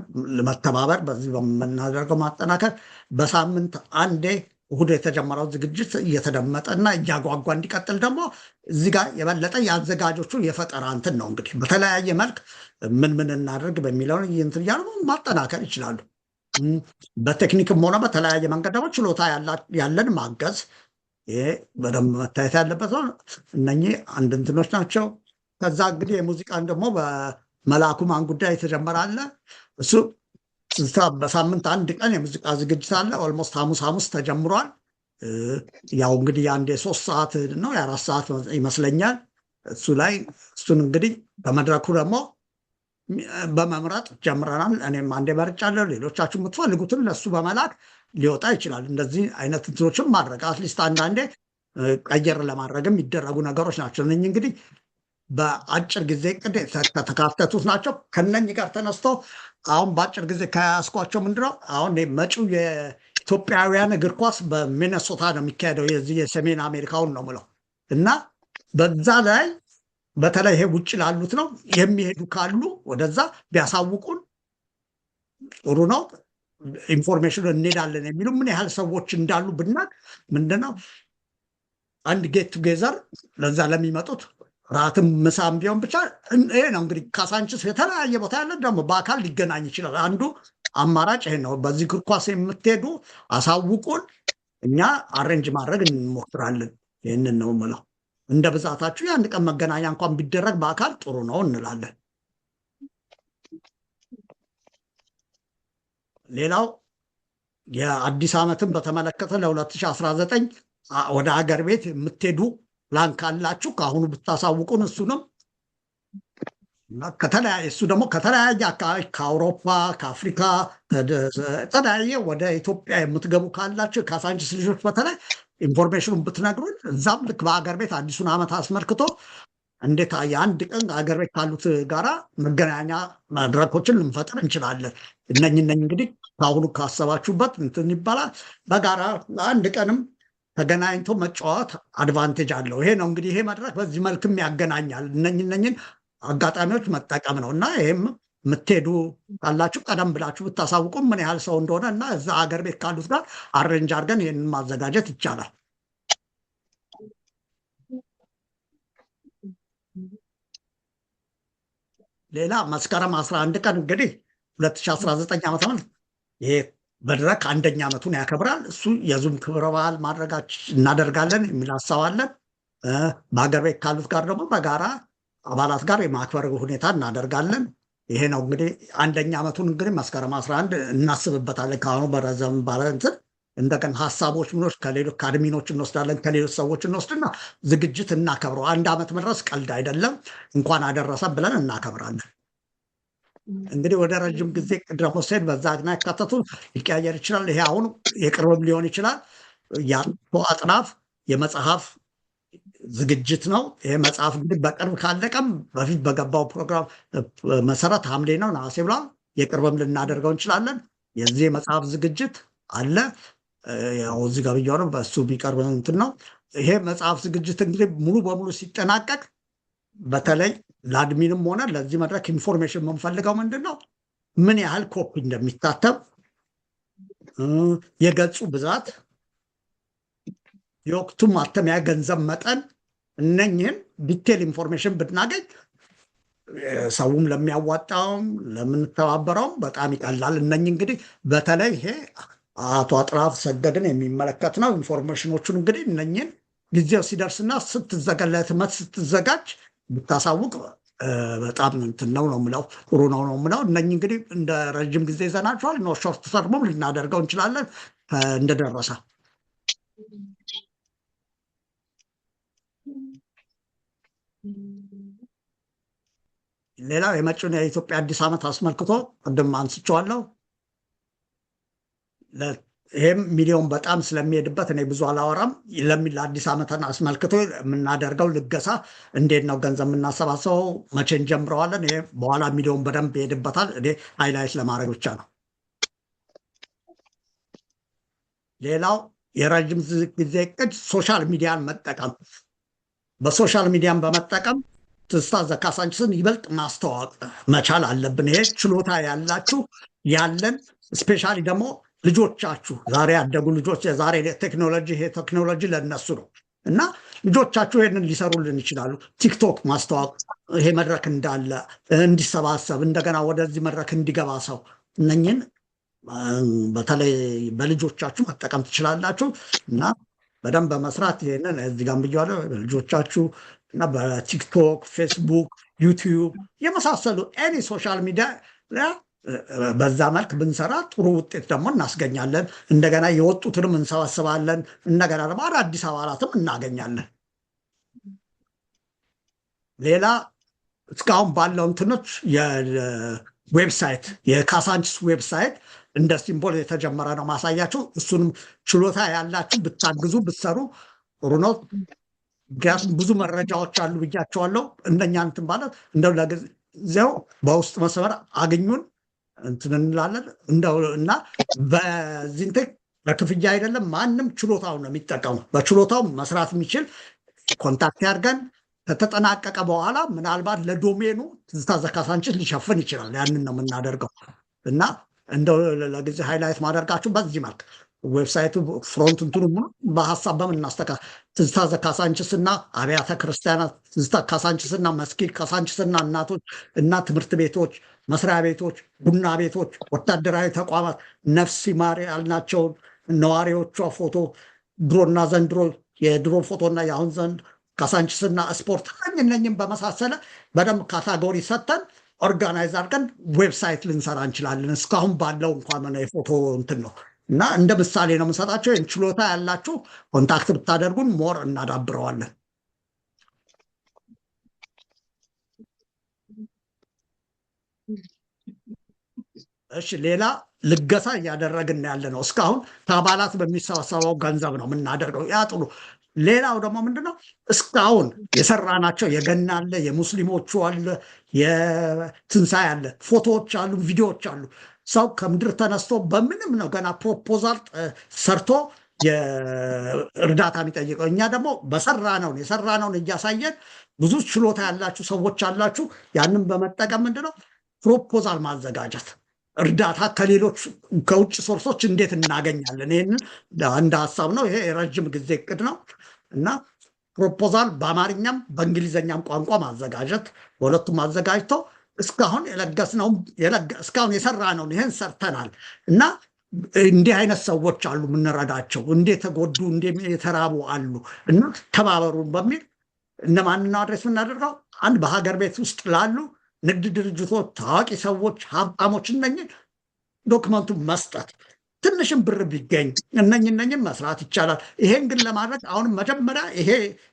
መተባበር፣ በዚህ በምናደርገው ማጠናከር በሳምንት አንዴ እሑድ የተጀመረው ዝግጅት እየተደመጠ እና እያጓጓ እንዲቀጥል ደግሞ እዚህ ጋር የበለጠ የአዘጋጆቹ የፈጠራ እንትን ነው። እንግዲህ በተለያየ መልክ ምን እናደርግ በሚለውን እንትን እያሉ ማጠናከር ይችላሉ። በቴክኒክም ሆነ በተለያየ መንገድ ደግሞ ችሎታ ያለን ማገዝ፣ ይሄ በደንብ መታየት ያለበት ነው። እነኚህ አንድ እንትኖች ናቸው። ከዛ እንግዲህ የሙዚቃን ደግሞ በመልአኩ ማን ጉዳይ የተጀመረ አለ። እሱ በሳምንት አንድ ቀን የሙዚቃ ዝግጅት አለ። ኦልሞስት ሐሙስ ተጀምሯል። ያው እንግዲህ የአንድ የ3 ሰዓት ነው የ4 ሰዓት ይመስለኛል። እሱን እንግዲህ በመድረኩ ደግሞ በመምረጥ ጀምረናል። እኔም አንዴ መርጫለሁ። ሌሎቻችሁ የምትፈልጉትን ለሱ በመላክ ሊወጣ ይችላል። እንደዚህ አይነት እንትኖችን ማድረግ አትሊስት አንዳንዴ ቀየር ለማድረግም የሚደረጉ ነገሮች ናቸው። እነኝህ እንግዲህ በአጭር ጊዜ ቅድ ከተካተቱት ናቸው። ከነኝህ ጋር ተነስቶ አሁን በአጭር ጊዜ ከያዝኳቸው ምንድነው አሁን መጪው የኢትዮጵያውያን እግር ኳስ በሚነሶታ ነው የሚካሄደው። የዚህ የሰሜን አሜሪካውን ነው ምለው እና በዛ ላይ በተለይ ይሄ ውጭ ላሉት ነው የሚሄዱ ካሉ ወደዛ ቢያሳውቁን ጥሩ ነው። ኢንፎርሜሽን እንሄዳለን የሚሉ ምን ያህል ሰዎች እንዳሉ ብናቅ ምንድነው አንድ ጌት ቱጌዘር ለዛ ለሚመጡት ራትም ምሳም ቢሆን ብቻ ይሄ ነው እንግዲህ ካሳንችስ የተለያየ ቦታ ያለ ደግሞ በአካል ሊገናኝ ይችላል። አንዱ አማራጭ ይሄ ነው። በዚህ እግር ኳስ የምትሄዱ አሳውቁን፣ እኛ አሬንጅ ማድረግ እንሞክራለን። ይህንን ነው የምለው። እንደ ብዛታችሁ የአንድ ቀን መገናኛ እንኳን ቢደረግ በአካል ጥሩ ነው እንላለን። ሌላው የአዲስ ዓመትን በተመለከተ ለ2019 ወደ ሀገር ቤት የምትሄዱ ፕላን ካላችሁ ከአሁኑ ብታሳውቁን እሱንም እሱ ደግሞ ከተለያየ አካባቢ ከአውሮፓ፣ ከአፍሪካ የተለያየ ወደ ኢትዮጵያ የምትገቡ ካላችሁ ካሳንችስ ልጆች በተለይ ኢንፎርሜሽኑን ብትነግሩን እዛም ልክ በሀገር ቤት አዲሱን ዓመት አስመልክቶ እንዴት የአንድ ቀን አገር ቤት ካሉት ጋራ መገናኛ መድረኮችን ልንፈጥር እንችላለን። እነኝ እንግዲህ ከአሁኑ ካሰባችሁበት እንትን ይባላል። በጋራ አንድ ቀንም ተገናኝቶ መጫወት አድቫንቴጅ አለው። ይሄ ነው እንግዲህ ይሄ መድረክ በዚህ መልክም ያገናኛል። እነኝን አጋጣሚዎች መጠቀም ነው እና ይሄም የምትሄዱ ካላችሁ ቀደም ብላችሁ ብታሳውቁ ምን ያህል ሰው እንደሆነ እና እዛ አገር ቤት ካሉት ጋር አሬንጅ አድርገን ይህንን ማዘጋጀት ይቻላል። ሌላ መስከረም 11 ቀን እንግዲህ 2019 ዓ ም ይሄ መድረክ 1ኛ ዓመቱን ያከብራል። እሱ የዙም ክብረ በዓል እናደርጋለን የሚል ሀሳብ አለን። በሀገር ቤት ካሉት ጋር ደግሞ በጋራ አባላት ጋር የማክበር ሁኔታ እናደርጋለን። ይሄ ነው እንግዲህ 1ኛ ዓመቱን እንግዲህ መስከረም 11 እናስብበታለን። ከአሁኑ በረዘም ባለ እንትን እንደገና ሀሳቦች ምኖች ከሌሎች ከአድሚኖች እንወስዳለን፣ ከሌሎች ሰዎች እንወስድና ዝግጅት እናከብረው። 1 ዓመት መድረስ ቀልድ አይደለም። እንኳን አደረሰ ብለን እናከብራለን። እንግዲህ ወደ ረጅም ጊዜ ደግሞ ሴት በዛ ግና ያካተቱ ሊቀያየር ይችላል። ይሄ አሁን የቅርብም ሊሆን ይችላል። የአቶ አጥናፍ የመጽሐፍ ዝግጅት ነው። ይሄ መጽሐፍ እንግዲህ በቅርብ ካለቀም በፊት በገባው ፕሮግራም መሰረት ሐምሌ ነው ነሐሴ ብሏል። የቅርብም ልናደርገው እንችላለን። የዚህ የመጽሐፍ ዝግጅት አለ። ያው እዚህ ጋር ብያለሁ፣ በእሱ ቢቀርብ እንትን ነው። ይሄ መጽሐፍ ዝግጅት እንግዲህ ሙሉ በሙሉ ሲጠናቀቅ በተለይ ለአድሚንም ሆነ ለዚህ መድረክ ኢንፎርሜሽን የምንፈልገው ምንድን ነው፣ ምን ያህል ኮፒ እንደሚታተም፣ የገጹ ብዛት፣ የወቅቱ ማተሚያ ገንዘብ መጠን፣ እነኝህን ዲቴል ኢንፎርሜሽን ብናገኝ ሰውም ለሚያዋጣውም ለምንተባበረውም በጣም ይቀላል። እነኝህ እንግዲህ በተለይ ይሄ አቶ አጥናፍ ሰገድን የሚመለከት ነው። ኢንፎርሜሽኖቹን እንግዲህ እነኝህን ጊዜው ሲደርስና ለህትመት ስትዘጋጅ ብታሳውቅ በጣም እንትን ነው የምለው፣ ጥሩ ነው የምለው። እነኝህ እንግዲህ እንደ ረጅም ጊዜ ይዘናቸዋል። ኖ ሾርት ተርሞም ልናደርገው እንችላለን እንደደረሰ። ሌላው የመጪውን የኢትዮጵያ አዲስ ዓመት አስመልክቶ ቅድም አንስቼዋለሁ። ይህም ሚሊዮን በጣም ስለሚሄድበት እኔ ብዙ አላወራም። ለአዲስ ዓመትን አስመልክቶ የምናደርገው ልገሳ እንዴት ነው ገንዘብ የምናሰባሰበው፣ መቼ እንጀምረዋለን? ይሄ በኋላ ሚሊዮን በደንብ ይሄድበታል። እኔ ሃይላይት ለማድረግ ብቻ ነው። ሌላው የረጅም ጊዜ እቅድ ሶሻል ሚዲያን መጠቀም። በሶሻል ሚዲያን በመጠቀም ትዝታ ዘካሳንችስን ይበልጥ ማስተዋወቅ መቻል አለብን። ይሄ ችሎታ ያላችሁ ያለን ስፔሻሊ ደግሞ ልጆቻችሁ ዛሬ ያደጉ ልጆች የዛሬ ቴክኖሎጂ ይሄ ቴክኖሎጂ ለነሱ ነው እና ልጆቻችሁ ይህንን ሊሰሩልን ይችላሉ። ቲክቶክ ማስተዋወቅ፣ ይሄ መድረክ እንዳለ እንዲሰባሰብ እንደገና ወደዚህ መድረክ እንዲገባ ሰው እነኝን በተለይ በልጆቻችሁ መጠቀም ትችላላችሁ እና በደንብ በመስራት ይህንን እዚህ ጋር ብያለሁ። ልጆቻችሁ እና በቲክቶክ፣ ፌስቡክ፣ ዩቲዩብ የመሳሰሉ ኤኒ ሶሻል ሚዲያ በዛ መልክ ብንሰራ ጥሩ ውጤት ደግሞ እናስገኛለን። እንደገና የወጡትንም እንሰበስባለን። እንደገና ደግሞ አዳዲስ አባላትም እናገኛለን። ሌላ እስካሁን ባለው እንትኖች የዌብሳይት የካሳንችስ ዌብሳይት እንደ ሲምቦል የተጀመረ ነው ማሳያቸው። እሱንም ችሎታ ያላችሁ ብታግዙ ብትሰሩ ጥሩ ነው። ምክንያቱም ብዙ መረጃዎች አሉ ብያቸዋለሁ። እንደኛ እንትን ማለት እንደው ለጊዜው በውስጥ መስመር አግኙን እንትን እንላለን እና በዚህ እንትን በክፍያ አይደለም። ማንም ችሎታው ነው የሚጠቀሙ። በችሎታው መስራት የሚችል ኮንታክት ያድርገን። ከተጠናቀቀ በኋላ ምናልባት ለዶሜኑ ትዝታ ዘካሳንችስ ሊሸፍን ይችላል። ያንን ነው የምናደርገው እና እንደው ለጊዜ ሃይላይት ማደርጋችሁ በዚህ መልክ ዌብሳይቱ ፍሮንት እንትኑ በሀሳብ በምናስተካ ትዝታ ዘካሳንችስ እና አብያተ ክርስቲያናት ትዝታ ካሳንችስ እና መስጊድ ካሳንችስ እና እናቶች እና ትምህርት ቤቶች፣ መስሪያ ቤቶች፣ ቡና ቤቶች፣ ወታደራዊ ተቋማት ነፍስ ይማር ያልናቸውን ነዋሪዎቿ ፎቶ ድሮና ዘንድሮ የድሮ ፎቶና የአሁን ዘንድ ካሳንችስና ስፖርት እነኝም በመሳሰለ በደንብ ካታጎሪ ሰጥተን ኦርጋናይዝ አድርገን ዌብሳይት ልንሰራ እንችላለን። እስካሁን ባለው እንኳን የፎቶ እንትን ነው እና እንደ ምሳሌ ነው የምንሰጣቸው። ይህን ችሎታ ያላችሁ ኮንታክት ብታደርጉን ሞር እናዳብረዋለን። እሺ፣ ሌላ ልገሳ እያደረግን ያለ ነው። እስካሁን ከአባላት በሚሰበሰበው ገንዘብ ነው የምናደርገው። ያ ጥሩ ሌላው ደግሞ ምንድነው እስካሁን የሰራናቸው የገና አለ፣ የሙስሊሞቹ አለ፣ የትንሣኤ አለ፣ ፎቶዎች አሉ፣ ቪዲዮዎች አሉ። ሰው ከምድር ተነስቶ በምንም ነው ገና ፕሮፖዛል ሰርቶ የእርዳታ የሚጠይቀው። እኛ ደግሞ የሰራነውን እያሳየን ብዙ ችሎታ ያላችሁ ሰዎች አላችሁ። ያንን በመጠቀም ምንድነው ፕሮፖዛል ማዘጋጀት እርዳታ ከውጭ ሶርሶች እንዴት እናገኛለን? ይህንን አንድ ሀሳብ ነው። ይሄ የረጅም ጊዜ እቅድ ነው እና ፕሮፖዛል በአማርኛም በእንግሊዝኛም ቋንቋ ማዘጋጀት፣ በሁለቱም አዘጋጅተው እስካሁን እስካሁን የሰራነውን ይህን ሰርተናል እና እንዲህ አይነት ሰዎች አሉ የምንረዳቸው፣ እንዲህ የተጎዱ እንዲህ የተራቡ አሉ እና ተባበሩን በሚል እነማንን አድሬስ የምናደርገው አንድ በሀገር ቤት ውስጥ ላሉ ንግድ ድርጅቶች፣ ታዋቂ ሰዎች፣ ሀብታሞች እነኝን ዶክመንቱን መስጠት ትንሽም ብር ቢገኝ እነኝን መስራት ይቻላል። ይሄን ግን ለማድረግ አሁንም መጀመሪያ ይሄ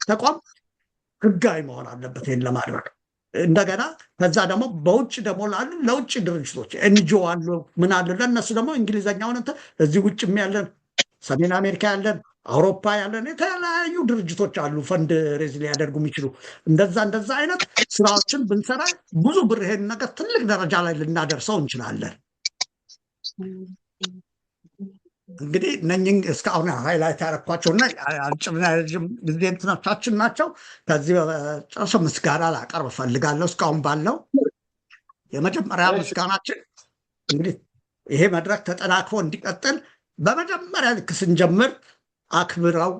ተቋም ህጋዊ መሆን አለበት። ይሄን ለማድረግ እንደገና ከዛ ደግሞ በውጭ ደግሞ ላሉ ለውጭ ድርጅቶች ኤንጂኦ አሉ ምን አሉ ለእነሱ ደግሞ እንግሊዝኛውን እዚህ ውጭም ያለን ሰሜን አሜሪካ ያለን አውሮፓ ያለን የተለያዩ ድርጅቶች አሉ ፈንድ ሬዝ ሊያደርጉ የሚችሉ እንደዛ አይነት ስራዎችን ብንሰራ ብዙ ብር ይሄን ነገር ትልቅ ደረጃ ላይ ልናደርሰው እንችላለን። እንግዲህ እነኝን እስካሁን ሃይላይት ያደረኳቸውና አጭርና ረጅም ጊዜ እንትኖቻችን ናቸው። ከዚህ በጨርሶ ምስጋና ላቀርብ እፈልጋለሁ። እስካሁን ባለው የመጀመሪያ ምስጋናችን እንግዲህ ይሄ መድረክ ተጠናክሮ እንዲቀጥል በመጀመሪያ ልክ ስንጀምር አክብረው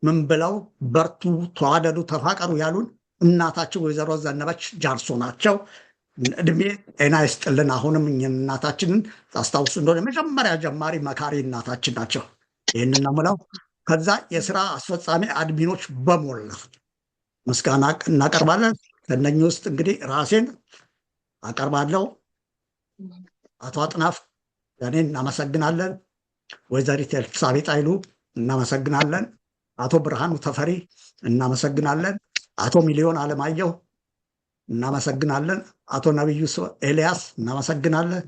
ምን ብለው በርቱ፣ ተዋደዱ፣ ተፋቀሩ ያሉን እናታችን ወይዘሮ ዘነበች ጃርሶ ናቸው። እድሜ ጤና ይስጥልን። አሁንም እናታችንን ታስታውሱ እንደሆነ የመጀመሪያ ጀማሪ መካሪ እናታችን ናቸው። ይህንን ነው የምለው። ከዛ የስራ አስፈጻሚ አድሚኖች በሞላ ምስጋና እናቀርባለን። ከእነኚህ ውስጥ እንግዲህ ራሴን አቀርባለሁ። አቶ አጥናፍ እኔን እናመሰግናለን። ወይዘሪት ኤልሳቤጥ ኃይሉ እናመሰግናለን። አቶ ብርሃኑ ተፈሪ እናመሰግናለን። አቶ ሚሊዮን አለማየሁ እናመሰግናለን። አቶ ነቢዩ ኤልያስ እናመሰግናለን።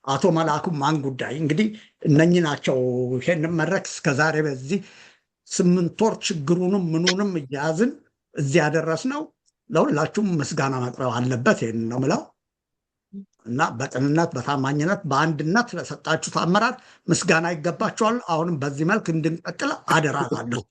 አቶ መላኩ ማን ጉዳይ እንግዲህ እነኚህ ናቸው። ይሄን መድረክ እስከዛሬ በዚህ 8 ወር ችግሩንም ምኑንም እያያዝን እዚህ ያደረስነው ለሁላችሁም ምስጋና መቅረብ አለበት። ይህን ነው ምለው እና በቅንነት በታማኝነት በአንድነት ለሰጣችሁት አመራር ምስጋና ይገባችኋል። አሁንም በዚህ መልክ እንድንቀጥል አደራ እላለሁ።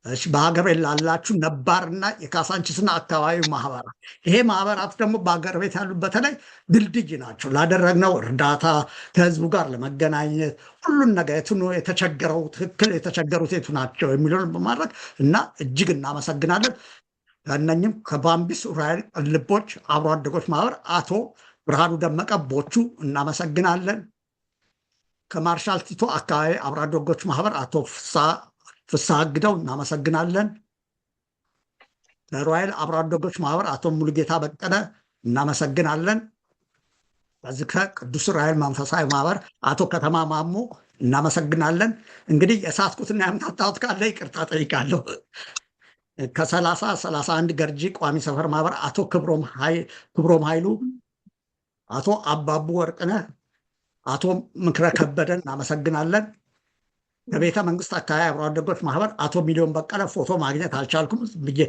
እሺ፣ በሀገር ቤት ላላችሁ ነባርና የካሳንቺስና አካባቢው ማህበራት፣ ይሄ ማህበራት ደግሞ በሀገር ቤት ያሉ በተለይ ድልድይ ናቸው ላደረግነው እርዳታ ከህዝቡ ጋር ለመገናኘት ሁሉን ነገር የተቸገረው ትክክል የተቸገሩት የቱ ናቸው የሚለውን በማድረግ እና እጅግ እናመሰግናለን። ከእነኝም ከባምቢስ ኡራኤል ልቦች አብሮ አደጎች ማህበር አቶ ብርሃኑ ደመቀ ቦቹ እናመሰግናለን። ከማርሻል ቲቶ አካባቢ አብሮ አደጎች ማህበር አቶ ፍስሐ ግደው እናመሰግናለን። ከሮያል አብሮ አደጎች ማህበር አቶ ሙሉጌታ በቀለ እናመሰግናለን። ከዚህ ከቅዱስ ራኤል መንፈሳዊ ማህበር አቶ ከተማ ማሞ እናመሰግናለን። እንግዲህ የሳትኩትና ያምታታሁት ካለ ይቅርታ ጠይቃለሁ። ከ30-31 ገርጂ ቋሚ ሰፈር ማህበር አቶ ክብሮም ኃይሉ፣ አቶ አባቡ ወርቅነህ፣ አቶ ምክረ ከበደን እናመሰግናለን። ከቤተ መንግስት አካባቢ አብሮ አደጎች ማህበር አቶ ሚሊዮን በቀለ ፎቶ ማግኘት አልቻልኩም ብዬ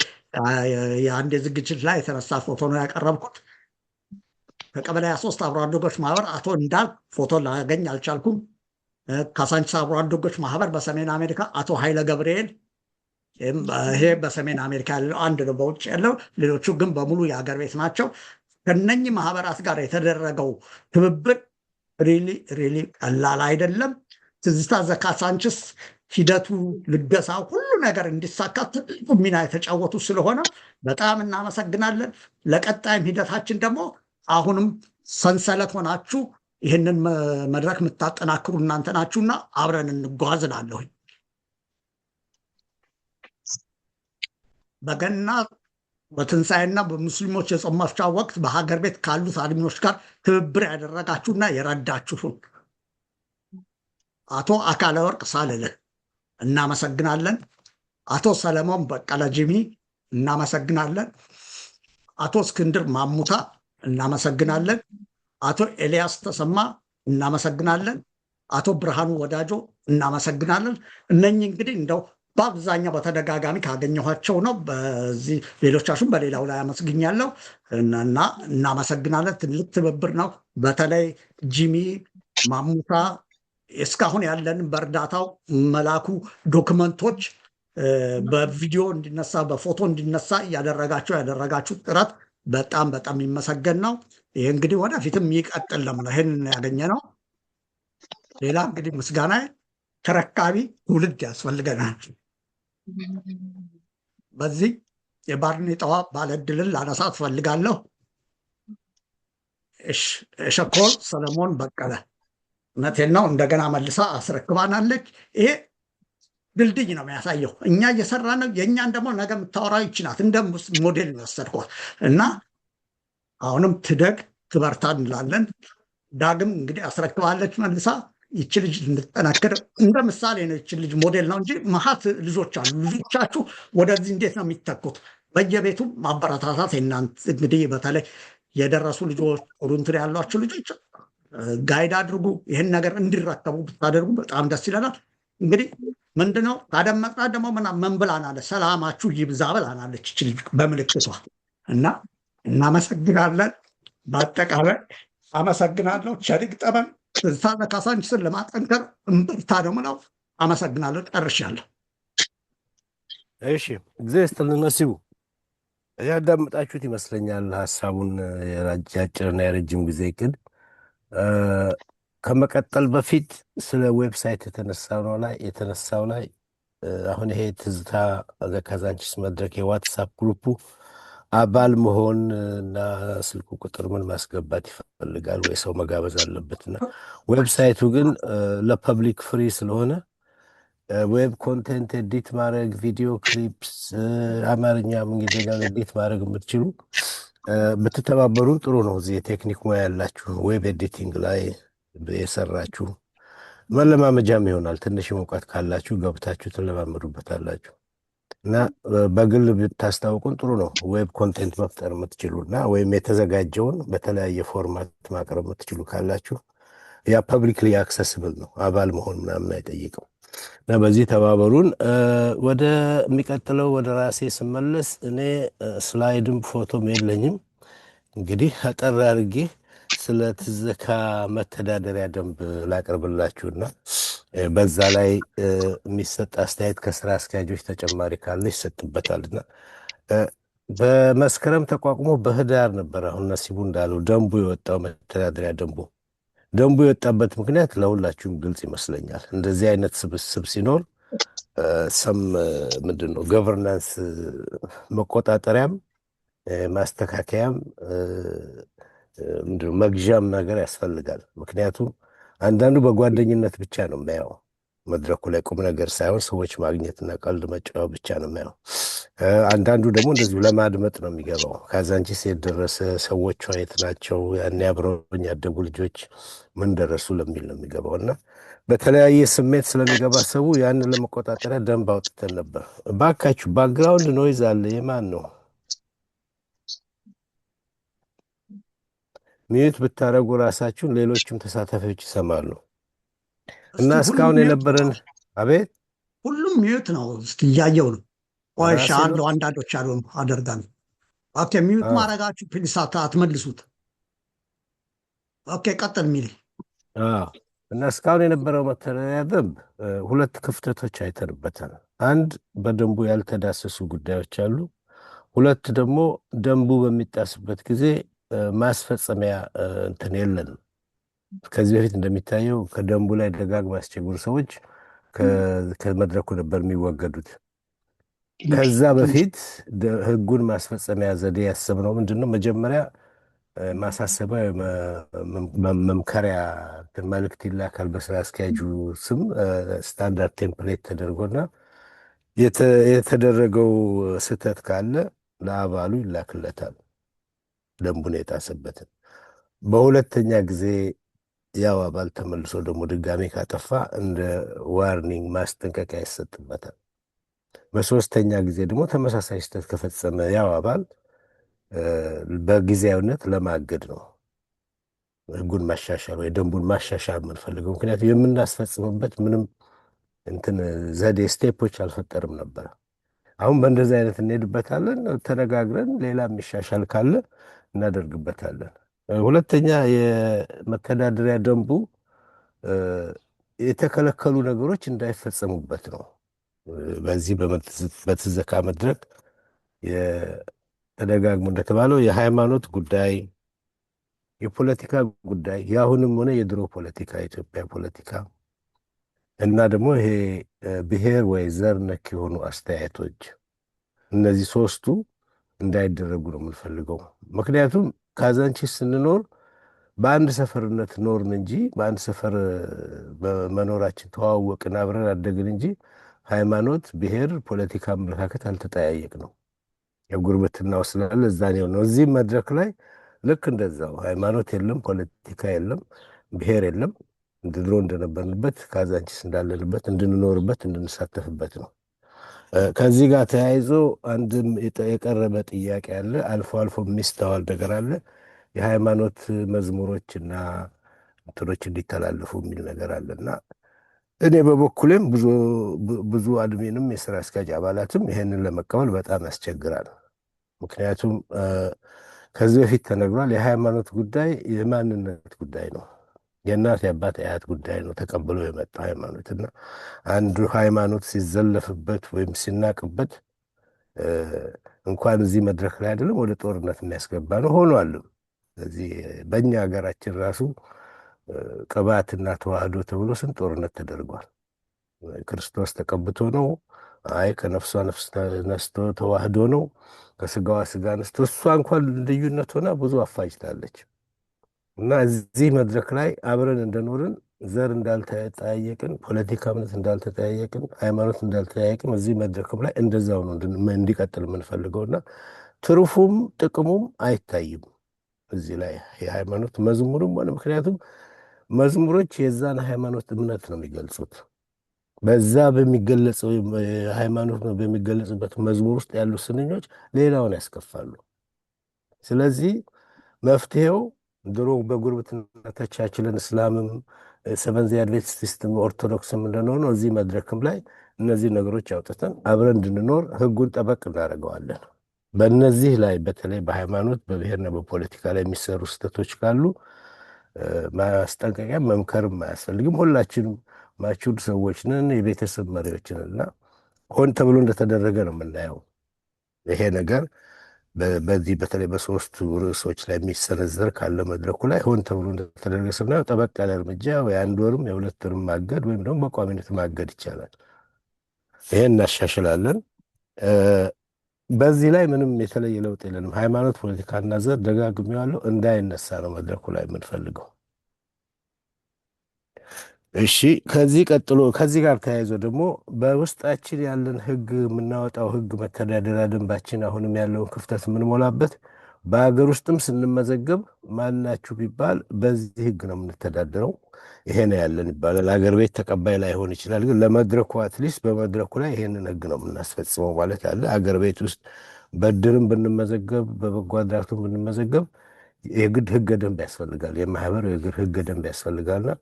የአንድ ዝግጅት ላይ የተነሳ ፎቶ ነው ያቀረብኩት። ከቀበሌ 23 አብሮ አደጎች ማህበር አቶ እንዳል ፎቶ ላገኝ አልቻልኩም። ካሳንቺስ አብሮ አደጎች ማህበር በሰሜን አሜሪካ አቶ ኃይለ ገብርኤል፣ ይሄ በሰሜን አሜሪካ ያለው አንድ ነው በውጭ ያለው፣ ሌሎቹ ግን በሙሉ የሀገር ቤት ናቸው። ከነኚህ ማህበራት ጋር የተደረገው ትብብር ሪሊ ቀላል አይደለም። ትዝታ ዘካሳንቺስ ሂደቱ ልገሳ ሁሉ ነገር እንዲሳካ ትልቁ ሚና የተጫወቱ ስለሆነ በጣም እናመሰግናለን። ለቀጣይም ሂደታችን ደግሞ አሁንም ሰንሰለት ሆናችሁ ይህንን መድረክ የምታጠናክሩ እናንተ ናችሁና አብረን እንጓዝ እላለሁኝ። በገና በትንሣኤና በሙስሊሞች የጾም መፍቻ ወቅት በሀገር ቤት ካሉት አድሚኖች ጋር ትብብር ያደረጋችሁና የረዳችሁን አቶ አካለ ወርቅ ሳልልህ እናመሰግናለን። አቶ ሰለሞን በቀለ ጂሚ እናመሰግናለን። አቶ እስክንድር ማሙታ እናመሰግናለን። አቶ ኤልያስ ተሰማ እናመሰግናለን። አቶ ብርሃኑ ወዳጆ እናመሰግናለን። እነኚህ እንግዲህ እንደው በአብዛኛው በተደጋጋሚ ካገኘኋቸው ነው። በዚህ ሌሎቻችሁም በሌላው ላይ አመስግኛለሁ እና እናመሰግናለን። ትልቅ ትብብር ነው። በተለይ ጂሚ ማሙታ እስካሁን ያለን በእርዳታው መላኩ ዶክመንቶች በቪዲዮ እንዲነሳ በፎቶ እንዲነሳ ያደረጋችሁ ጥረት በጣም በጣም የሚመሰገን ነው። ይህ እንግዲህ ወደፊትም ይቀጥል ነው ይህን ያገኘ ነው። ሌላ እንግዲህ ምስጋና ተረካቢ ትውልድ ያስፈልገናል። በዚህ የባርኔጣዋ ባለዕድልን ላነሳ ትፈልጋለሁ። ሸኮል ሰለሞን በቀለ እውነቴን ነው፣ እንደገና መልሳ አስረክባናለች። ይሄ ድልድይ ነው የሚያሳየው። እኛ እየሰራ ነው። የእኛን ደግሞ ነገ የምታወራው ይችናት እንደ ሞዴል የወሰድኳት እና አሁንም ትደግ ትበርታ እንላለን። ዳግም እንግዲህ አስረክባለች መልሳ። ይች ልጅ እንድጠናክር እንደ ምሳሌ ነው። ይች ልጅ ሞዴል ነው እንጂ መሀት ልጆች አሉ። ልጆቻችሁ ወደዚህ እንዴት ነው የሚተኩት? በየቤቱ ማበረታታት የእናንተ እንግዲህ በተለይ የደረሱ ልጆች ጥሩ እንትን ያሏቸው ልጆች ጋይድ አድርጉ። ይህን ነገር እንዲረከቡ ብታደርጉ በጣም ደስ ይለናል። እንግዲህ ምንድነው ካደመጥናት ደግሞ ምን ብላናለች? ሰላማችሁ ይብዛ ብላናለች ይች ልጅ በምልክቷ እና እናመሰግናለን። በአጠቃላይ አመሰግናለሁ። ቸሪክ ጠመን ትዝታ ካሳንችስን ለማጠንከር እምብርታ ደግሞ ነው። አመሰግናለሁ። ጨርሻለሁ። እሺ፣ ጊዜ ስትልን ነሲቡ ያዳምጣችሁት ይመስለኛል ሀሳቡን የአጭርና የረጅም ጊዜ እቅድ ከመቀጠል በፊት ስለ ዌብሳይት የተነሳው ላይ አሁን ይሄ ትዝታ ካዛንችስ መድረክ የዋትሳፕ ግሩፑ አባል መሆን እና ስልኩ ቁጥር ምን ማስገባት ይፈልጋል ወይ ሰው መጋበዝ አለበትና ዌብሳይቱ ግን ለፐብሊክ ፍሪ ስለሆነ ዌብ ኮንቴንት ኤዲት ማድረግ፣ ቪዲዮ ክሊፕስ፣ አማርኛም እንግሊዝኛ ኤዲት ማድረግ የምትችሉ ብትተባበሩ ጥሩ ነው። እዚህ የቴክኒክ ሙያ ያላችሁ ዌብ ኤዲቲንግ ላይ የሰራችሁ መለማመጃም ይሆናል። ትንሽ እውቀት ካላችሁ ገብታችሁ ትለማመዱበታላችሁ እና በግል ብታስታውቁን ጥሩ ነው። ዌብ ኮንቴንት መፍጠር የምትችሉ እና ወይም የተዘጋጀውን በተለያየ ፎርማት ማቅረብ የምትችሉ ካላችሁ ያ ፐብሊክሊ አክሰስብል ነው። አባል መሆን ምናምን አይጠይቅም እና በዚህ ተባበሩን። ወደ የሚቀጥለው ወደ ራሴ ስመለስ እኔ ስላይድም ፎቶም የለኝም። እንግዲህ አጠር አድርጌ ስለ ትዝታ መተዳደሪያ ደንብ ላቅርብላችሁና በዛ ላይ የሚሰጥ አስተያየት ከስራ አስኪያጆች ተጨማሪ ካለ ይሰጥበታልና በመስከረም ተቋቁሞ በህዳር ነበር አሁን ነሲቡ እንዳለው ደንቡ የወጣው መተዳደሪያ ደንቡ የወጣበት ምክንያት ለሁላችሁም ግልጽ ይመስለኛል። እንደዚህ አይነት ስብስብ ሲኖር ሰም ምንድን ነው ገቨርናንስ መቆጣጠሪያም ማስተካከያም ምንድን ነው መግዣም ነገር ያስፈልጋል። ምክንያቱም አንዳንዱ በጓደኝነት ብቻ ነው የሚያየው፣ መድረኩ ላይ ቁም ነገር ሳይሆን ሰዎች ማግኘትና ቀልድ መጫወት ብቻ ነው የሚያየው። አንዳንዱ ደግሞ እንደዚሁ ለማድመጥ ነው የሚገባው። ካዛንቺስ የደረሰ ሰዎቿ የት ናቸው፣ ያኔ አብረውኝ ያደጉ ልጆች ምን ደረሱ ለሚል ነው የሚገባው እና በተለያየ ስሜት ስለሚገባ ሰው ያንን ለመቆጣጠሪያ ደንብ አውጥተን ነበር። ባካችሁ ባክግራውንድ ኖይዝ አለ። የማን ነው? ሚዩት ብታደረጉ ራሳችሁን ሌሎችም ተሳታፊዎች ይሰማሉ። እና እስካሁን የነበረን አቤት ሁሉም ሚዩት ነው። እስኪ እያየው ነው። ቆይሻ አለው አንዳንዶች አሉ አደርጋለሁ። ኦኬ ሚዩት ማድረጋችሁ ፕሊስ አትመልሱት። ኦኬ ቀጥል ሚል እና እስካሁን የነበረው መተዳደሪያ ደንብ ሁለት ክፍተቶች አይተንበታል። አንድ በደንቡ ያልተዳሰሱ ጉዳዮች አሉ። ሁለት ደግሞ ደንቡ በሚጣስበት ጊዜ ማስፈጸሚያ እንትን የለንም። ከዚህ በፊት እንደሚታየው ከደንቡ ላይ ደጋግማ ያስቸግሩ ሰዎች ከመድረኩ ነበር የሚወገዱት። ከዛ በፊት ህጉን ማስፈጸሚያ ዘዴ ያሰብነው ምንድነው? መጀመሪያ ማሳሰቢያ መምከሪያ መልእክት ይላካል በስራ አስኪያጁ ስም ስታንዳርድ ቴምፕሌት ተደርጎና የተደረገው ስህተት ካለ ለአባሉ ይላክለታል ደንቡን የጣሰበትን። በሁለተኛ ጊዜ ያው አባል ተመልሶ ደግሞ ድጋሜ ካጠፋ እንደ ዋርኒንግ ማስጠንቀቂያ ይሰጥበታል። በሶስተኛ ጊዜ ደግሞ ተመሳሳይ ስህተት ከፈጸመ ያው አባል በጊዜያዊነት ለማገድ ነው። ህጉን ማሻሻል ወይ ደንቡን ማሻሻል የምንፈልገው። ምክንያቱም የምናስፈጽምበት ምንም እንትን ዘዴ ስቴፖች አልፈጠርም ነበረ። አሁን በእንደዚህ አይነት እንሄድበታለን። ተነጋግረን ሌላ የሚሻሻል ካለ እናደርግበታለን። ሁለተኛ የመተዳደሪያ ደንቡ የተከለከሉ ነገሮች እንዳይፈጸሙበት ነው። በዚህ በትዘካ መድረክ ተደጋግሞ እንደተባለው የሃይማኖት ጉዳይ፣ የፖለቲካ ጉዳይ፣ የአሁንም ሆነ የድሮ ፖለቲካ፣ የኢትዮጵያ ፖለቲካ እና ደግሞ ይሄ ብሔር ወይ ዘር ነክ የሆኑ አስተያየቶች፣ እነዚህ ሶስቱ እንዳይደረጉ ነው የምንፈልገው። ምክንያቱም ካዛንቺስ ስንኖር በአንድ ሰፈርነት ኖርን እንጂ በአንድ ሰፈር በመኖራችን ተዋወቅን፣ አብረን አደግን እንጂ ሃይማኖት፣ ብሔር፣ ፖለቲካ አመለካከት አልተጠያየቅ ነው። የጉርብትናው ስላለ እዛ ነው። እዚህ መድረክ ላይ ልክ እንደዛው ሃይማኖት የለም፣ ፖለቲካ የለም፣ ብሔር የለም። ድሮ እንደነበርንበት ካዛንቺስ እንዳለንበት እንድንኖርበት እንድንሳተፍበት ነው። ከዚህ ጋር ተያይዞ አንድም የቀረበ ጥያቄ አለ፣ አልፎ አልፎ የሚስተዋል ነገር አለ። የሃይማኖት መዝሙሮችና እንትኖች እንዲተላለፉ የሚል ነገር አለና እኔ በበኩሌም ብዙ አድሜንም የስራ አስኪያጅ አባላትም ይሄንን ለመቀበል በጣም ያስቸግራል። ምክንያቱም ከዚህ በፊት ተነግሯል፣ የሃይማኖት ጉዳይ የማንነት ጉዳይ ነው። የእናት የአባት አያት ጉዳይ ነው ተቀብሎ የመጣ ሃይማኖት እና አንዱ ሃይማኖት ሲዘለፍበት ወይም ሲናቅበት እንኳን እዚህ መድረክ ላይ አይደለም ወደ ጦርነት የሚያስገባ ነው ሆኗልም። ስለዚህ በእኛ ሀገራችን ራሱ ቅባትና ተዋህዶ ተብሎ ስንት ጦርነት ተደርጓል። ክርስቶስ ተቀብቶ ነው? አይ ከነፍሷ ነፍስ ነስቶ ተዋህዶ ነው? ከስጋዋ ስጋ ነስቶ። እሷ እንኳን ልዩነት ሆና ብዙ አፋጅታለች። እና እዚህ መድረክ ላይ አብረን እንደኖርን ዘር እንዳልተጠያየቅን፣ ፖለቲካ እምነት እንዳልተጠያየቅን፣ ሃይማኖት እንዳልተጠያየቅን እዚህ መድረክም ላይ እንደዛው ነው እንዲቀጥል የምንፈልገውና ትርፉም ጥቅሙም አይታይም እዚህ ላይ የሃይማኖት መዝሙርም ሆነ። ምክንያቱም መዝሙሮች የዛን ሃይማኖት እምነት ነው የሚገልጹት። በዛ በሚገለጸው ሃይማኖት ነው በሚገለጽበት መዝሙር ውስጥ ያሉ ስንኞች ሌላውን ያስከፋሉ። ስለዚህ መፍትሄው ድሮ በጉርብትና ተቻችለን እስላምም ሰቨንዝ ዴይ አድቬንቲስትም ኦርቶዶክስም እንደሆነ እዚህ መድረክም ላይ እነዚህ ነገሮች አውጥተን አብረን እንድንኖር ህጉን ጠበቅ እናደርገዋለን። በእነዚህ ላይ በተለይ በሃይማኖት በብሔርና በፖለቲካ ላይ የሚሰሩ ስህተቶች ካሉ ማስጠንቀቂያ መምከርም አያስፈልግም። ሁላችንም ማቹድ ሰዎች ነን፣ የቤተሰብ መሪዎች ነን እና ሆን ተብሎ እንደተደረገ ነው የምናየው። ይሄ ነገር በዚህ በተለይ በሶስቱ ርዕሶች ላይ የሚሰነዘር ካለ መድረኩ ላይ ሆን ተብሎ እንደተደረገ ስናየው ጠበቅ ያለ እርምጃ ወይ 1 ወርም የ2 ወርም ማገድ ወይም ደግሞ በቋሚነት ማገድ ይቻላል። ይሄን እናሻሽላለን። በዚህ ላይ ምንም የተለየ ለውጥ የለንም። ሃይማኖት፣ ፖለቲካና ዘር ደጋግሜዋለሁ እንዳይነሳ ነው መድረኩ ላይ የምንፈልገው። እሺ፣ ከዚህ ቀጥሎ ከዚህ ጋር ተያይዞ ደግሞ በውስጣችን ያለን ህግ የምናወጣው ህግ መተዳደሪያ ደንባችን አሁንም ያለውን ክፍተት የምንሞላበት በሀገር ውስጥም ስንመዘገብ ማናችሁ ቢባል በዚህ ህግ ነው የምንተዳደረው። ይሄ ነው ያለን ይባላል። አገር ቤት ተቀባይ ላይሆን ይችላል፣ ግን ለመድረኩ አትሊስት በመድረኩ ላይ ይሄንን ህግ ነው የምናስፈጽመው ማለት ያለ። አገር ቤት ውስጥ በድርም ብንመዘገብ በበጎ አድራጎትም ብንመዘገብ የግድ ህገ ደንብ ያስፈልጋል። የማህበር የግር ህገ ደንብ ያስፈልጋልና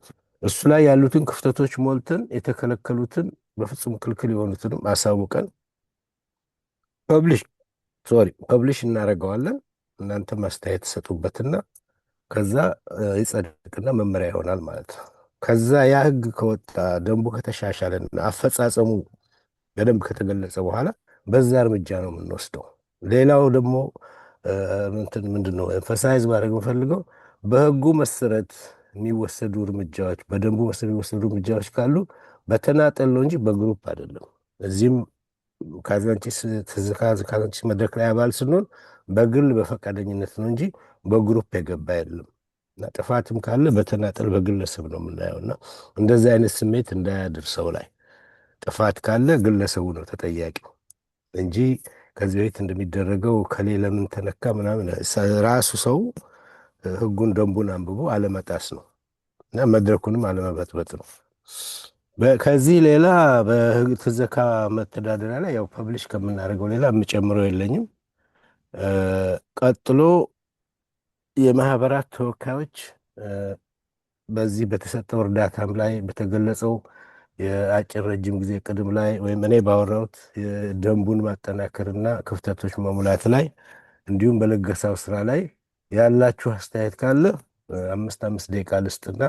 እሱ ላይ ያሉትን ክፍተቶች ሞልተን የተከለከሉትን በፍጹም ክልክል የሆኑትንም አሳውቀን ፐብሊሽ እናደርገዋለን። እናንተ ማስተያየት ተሰጡበትና ከዛ ይጸድቅና መመሪያ ይሆናል ማለት ነው። ከዛ ያ ህግ ከወጣ ደንቡ ከተሻሻለና አፈጻጸሙ በደንብ ከተገለጸ በኋላ በዛ እርምጃ ነው የምንወስደው። ሌላው ደግሞ ምንድን ነው ኤምፋሳይዝ ማድረግ የምፈልገው በህጉ መሰረት የሚወሰዱ እርምጃዎች፣ በደንቡ መሰረት የሚወሰዱ እርምጃዎች ካሉ በተናጠል ነው እንጂ በግሩፕ አይደለም። እዚህም ካዛንቺስ መድረክ ላይ አባል ስንሆን በግል በፈቃደኝነት ነው እንጂ በግሩፕ የገባ የለም እና ጥፋትም ካለ በተናጠል በግለሰብ ነው የምናየው እና እንደዚህ አይነት ስሜት እንዳያድር ሰው ላይ ጥፋት ካለ ግለሰቡ ነው ተጠያቂው እንጂ ከዚህ በፊት እንደሚደረገው ከሌ ለምን ተነካ ምናምን ራሱ ሰው ህጉን ደንቡን አንብቦ አለመጣስ ነው እና መድረኩንም አለመበጥበጥ ነው። ከዚህ ሌላ በትዘካ መተዳደሪያ ላይ ያው ፐብሊሽ ከምናደርገው ሌላ የምጨምረው የለኝም። ቀጥሎ የማህበራት ተወካዮች በዚህ በተሰጠው እርዳታም ላይ በተገለጸው የአጭር ረጅም ጊዜ ቅድም ላይ ወይም እኔ ባወራሁት የደንቡን ማጠናከርና ክፍተቶች መሙላት ላይ እንዲሁም በለገሳው ስራ ላይ ያላችሁ አስተያየት ካለ 5 ደቂቃ ልስጥና